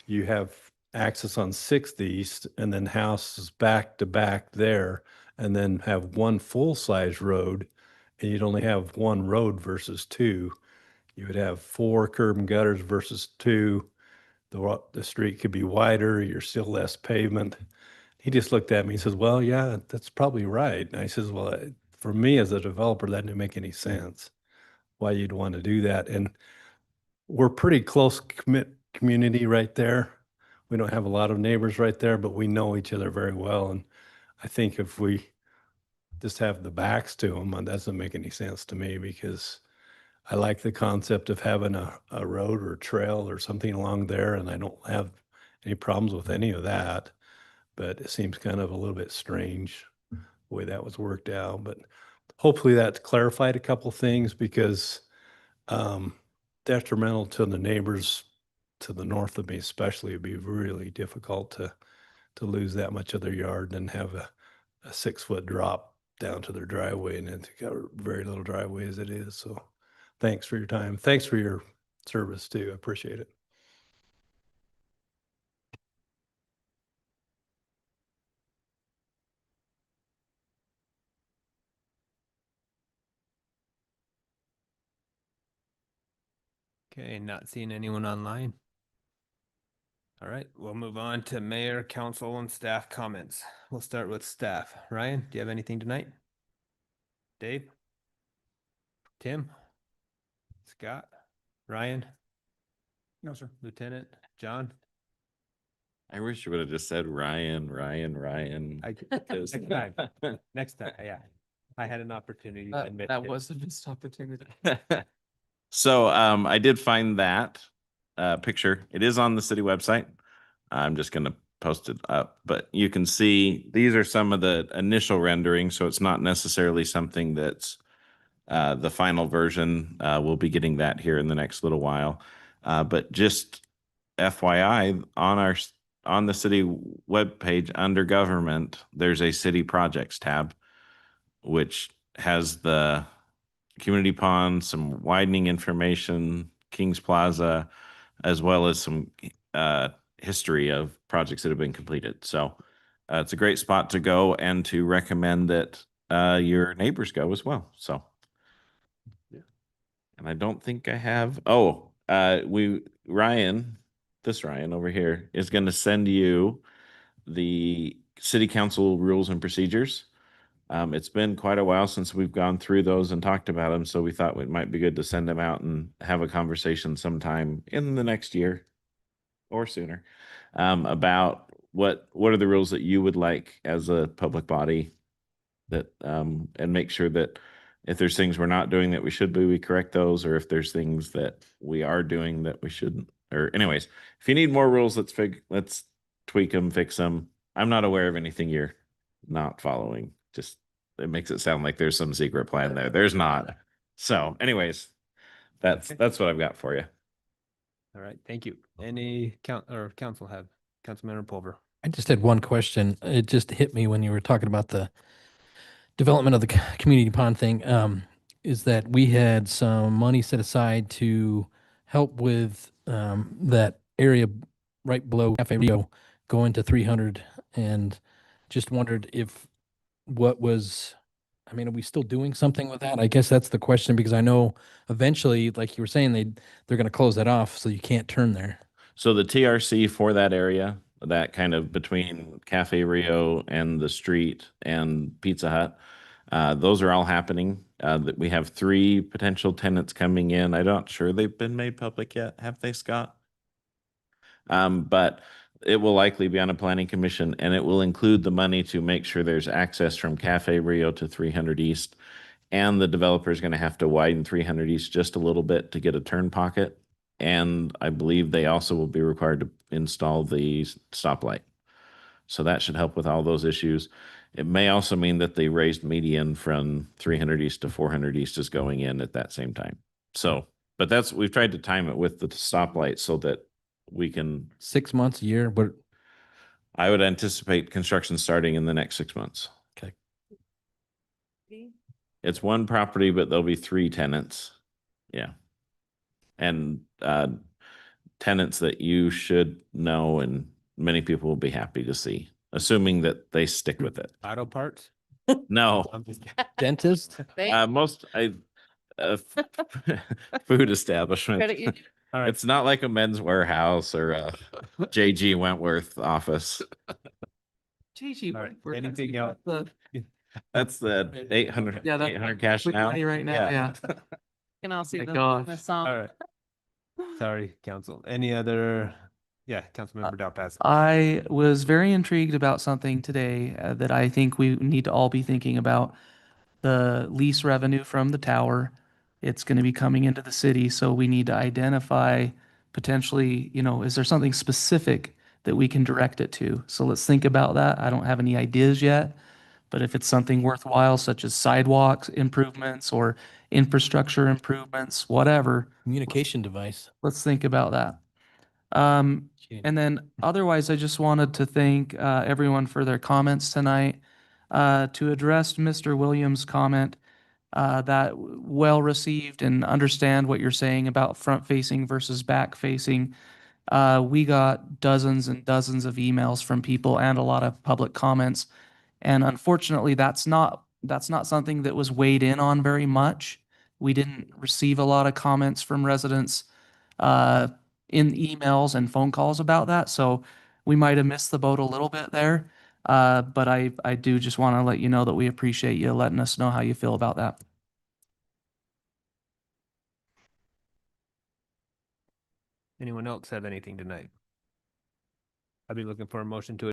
[SPEAKER 15] you have access on 6th East and then houses back to back there and then have one full-size road and you'd only have one road versus two. You would have 4 curb and gutters versus 2. The street could be wider, you're still less pavement. He just looked at me and says, well, yeah, that's probably right. And I says, well, for me as a developer, that didn't make any sense why you'd want to do that. And we're pretty close community right there. We don't have a lot of neighbors right there, but we know each other very well. And I think if we just have the backs to them, that doesn't make any sense to me because I like the concept of having a road or a trail or something along there, and I don't have any problems with any of that. But it seems kind of a little bit strange the way that was worked out. But hopefully that's clarified a couple things because detrimental to the neighbors to the north of me especially, it'd be really difficult to lose that much of their yard and have a 6-foot drop down to their driveway, and it's got very little driveway as it is. So thanks for your time. Thanks for your service too. I appreciate it.
[SPEAKER 2] Okay, not seeing anyone online. All right, we'll move on to mayor, council, and staff comments. We'll start with staff. Ryan, do you have anything tonight? Dave? Tim? Scott? Ryan?
[SPEAKER 19] No, sir.
[SPEAKER 2] Lieutenant? John?
[SPEAKER 12] I wish you would have just said Ryan.
[SPEAKER 2] Next time. Next time, yeah. I had an opportunity to admit
[SPEAKER 16] That
[SPEAKER 2] it.
[SPEAKER 16] was a missed opportunity.
[SPEAKER 12] So I did find that picture. It is on the city website. I'm just going to post it up, but you can see these are some of the initial renderings. So it's not necessarily something that's the final version. We'll be getting that here in the next little while. But just FYI, on the city webpage under government, there's a city projects tab, which has the community pond, some widening information, Kings Plaza, as well as some history of projects that have been completed. So it's a great spot to go and to recommend that your neighbors go as well. So, yeah. And I don't think I have, Ryan over here is going to send you the city council rules and procedures. It's been quite a while since we've gone through those and talked about them, so we thought it might be good to send them out and have a conversation sometime in the next year or sooner about what are the rules that you would like as a public body that and make sure that if there's things we're not doing that we should be, we correct those, or if there's things that we are doing that we shouldn't. Or anyways, if you need more rules, let's tweak them, fix them. I'm not aware of anything you're not following. Just it makes it sound like there's some secret plan there. There's not. So anyways, that's what I've got for you.
[SPEAKER 2] All right, thank you. Any council have? Councilmember Pulver.
[SPEAKER 1] I just had one question. It just hit me when you were talking about the development of the community pond thing. Is that we had some money set aside to help with that area right below Cafe Rio going to 300, and just wondered if are we still doing something with that? I guess that's the question, because I know eventually, like you were saying, they're going to close that off so you can't turn there.
[SPEAKER 12] So the TRC for that area, that kind of between Cafe Rio and the street and Pizza Hut, those are all happening. That we have 3 potential tenants coming in. I'm not sure they've been made public yet. Have they, Scott? But it will likely be on a planning commission, and it will include the money to make sure there's access from Cafe Rio to 300 East. And the developer is going to have to widen 300 East just a little bit to get a turn pocket. And I believe they also will be required to install the stoplight. So that should help with all those issues. It may also mean that the raised median from 300 East to 400 East is going in at that same time. So, but we've tried to time it with the stoplight so that we can.
[SPEAKER 1] 6 months, a year, but
[SPEAKER 12] I would anticipate construction starting in the next 6 months.
[SPEAKER 1] Okay.
[SPEAKER 12] It's one property, but there'll be 3 tenants. Yeah. And tenants that you should know and many people will be happy to see, assuming that they stick with it.
[SPEAKER 2] Auto parts?
[SPEAKER 12] No.
[SPEAKER 2] I'm just
[SPEAKER 1] dentist.
[SPEAKER 12] Food establishment.
[SPEAKER 10] Credit union.
[SPEAKER 2] All right.
[SPEAKER 12] It's not like a Men's Warehouse or a JG Wentworth office.
[SPEAKER 10] GG.
[SPEAKER 2] All right.
[SPEAKER 10] we're-
[SPEAKER 2] Anything else?
[SPEAKER 12] That's the 800,
[SPEAKER 10] Yeah, that-
[SPEAKER 12] 800 cash
[SPEAKER 10] quick
[SPEAKER 12] now.
[SPEAKER 10] money right now, yeah. You can all see
[SPEAKER 16] My
[SPEAKER 10] the
[SPEAKER 16] gosh.
[SPEAKER 10] the song.
[SPEAKER 2] All right. Sorry, council. Any other? Yeah, Councilmember Dalpas.
[SPEAKER 16] I was very intrigued about something today that I think we need to all be thinking about. The lease revenue from the tower. It's going to be coming into the city, so we need to identify potentially, is there something specific that we can direct it to? So let's think about that. I don't have any ideas yet, but if it's something worthwhile, such as sidewalks improvements or infrastructure improvements, whatever,
[SPEAKER 1] Communication device.
[SPEAKER 16] let's think about that. And then otherwise, I just wanted to thank everyone for their comments tonight. To address Mr. Williams' comment, that well received and understand what you're saying about front facing versus back facing. We got dozens and dozens of emails from people and a lot of public comments. And unfortunately, that's not something that was weighed in on very much. We didn't receive a lot of comments from residents in emails and phone calls about that. So we might have missed the boat a little bit there. But I do just want to let you know that we appreciate you letting us know how you feel about that.
[SPEAKER 2] Anyone else have anything tonight? I'd be looking for a motion to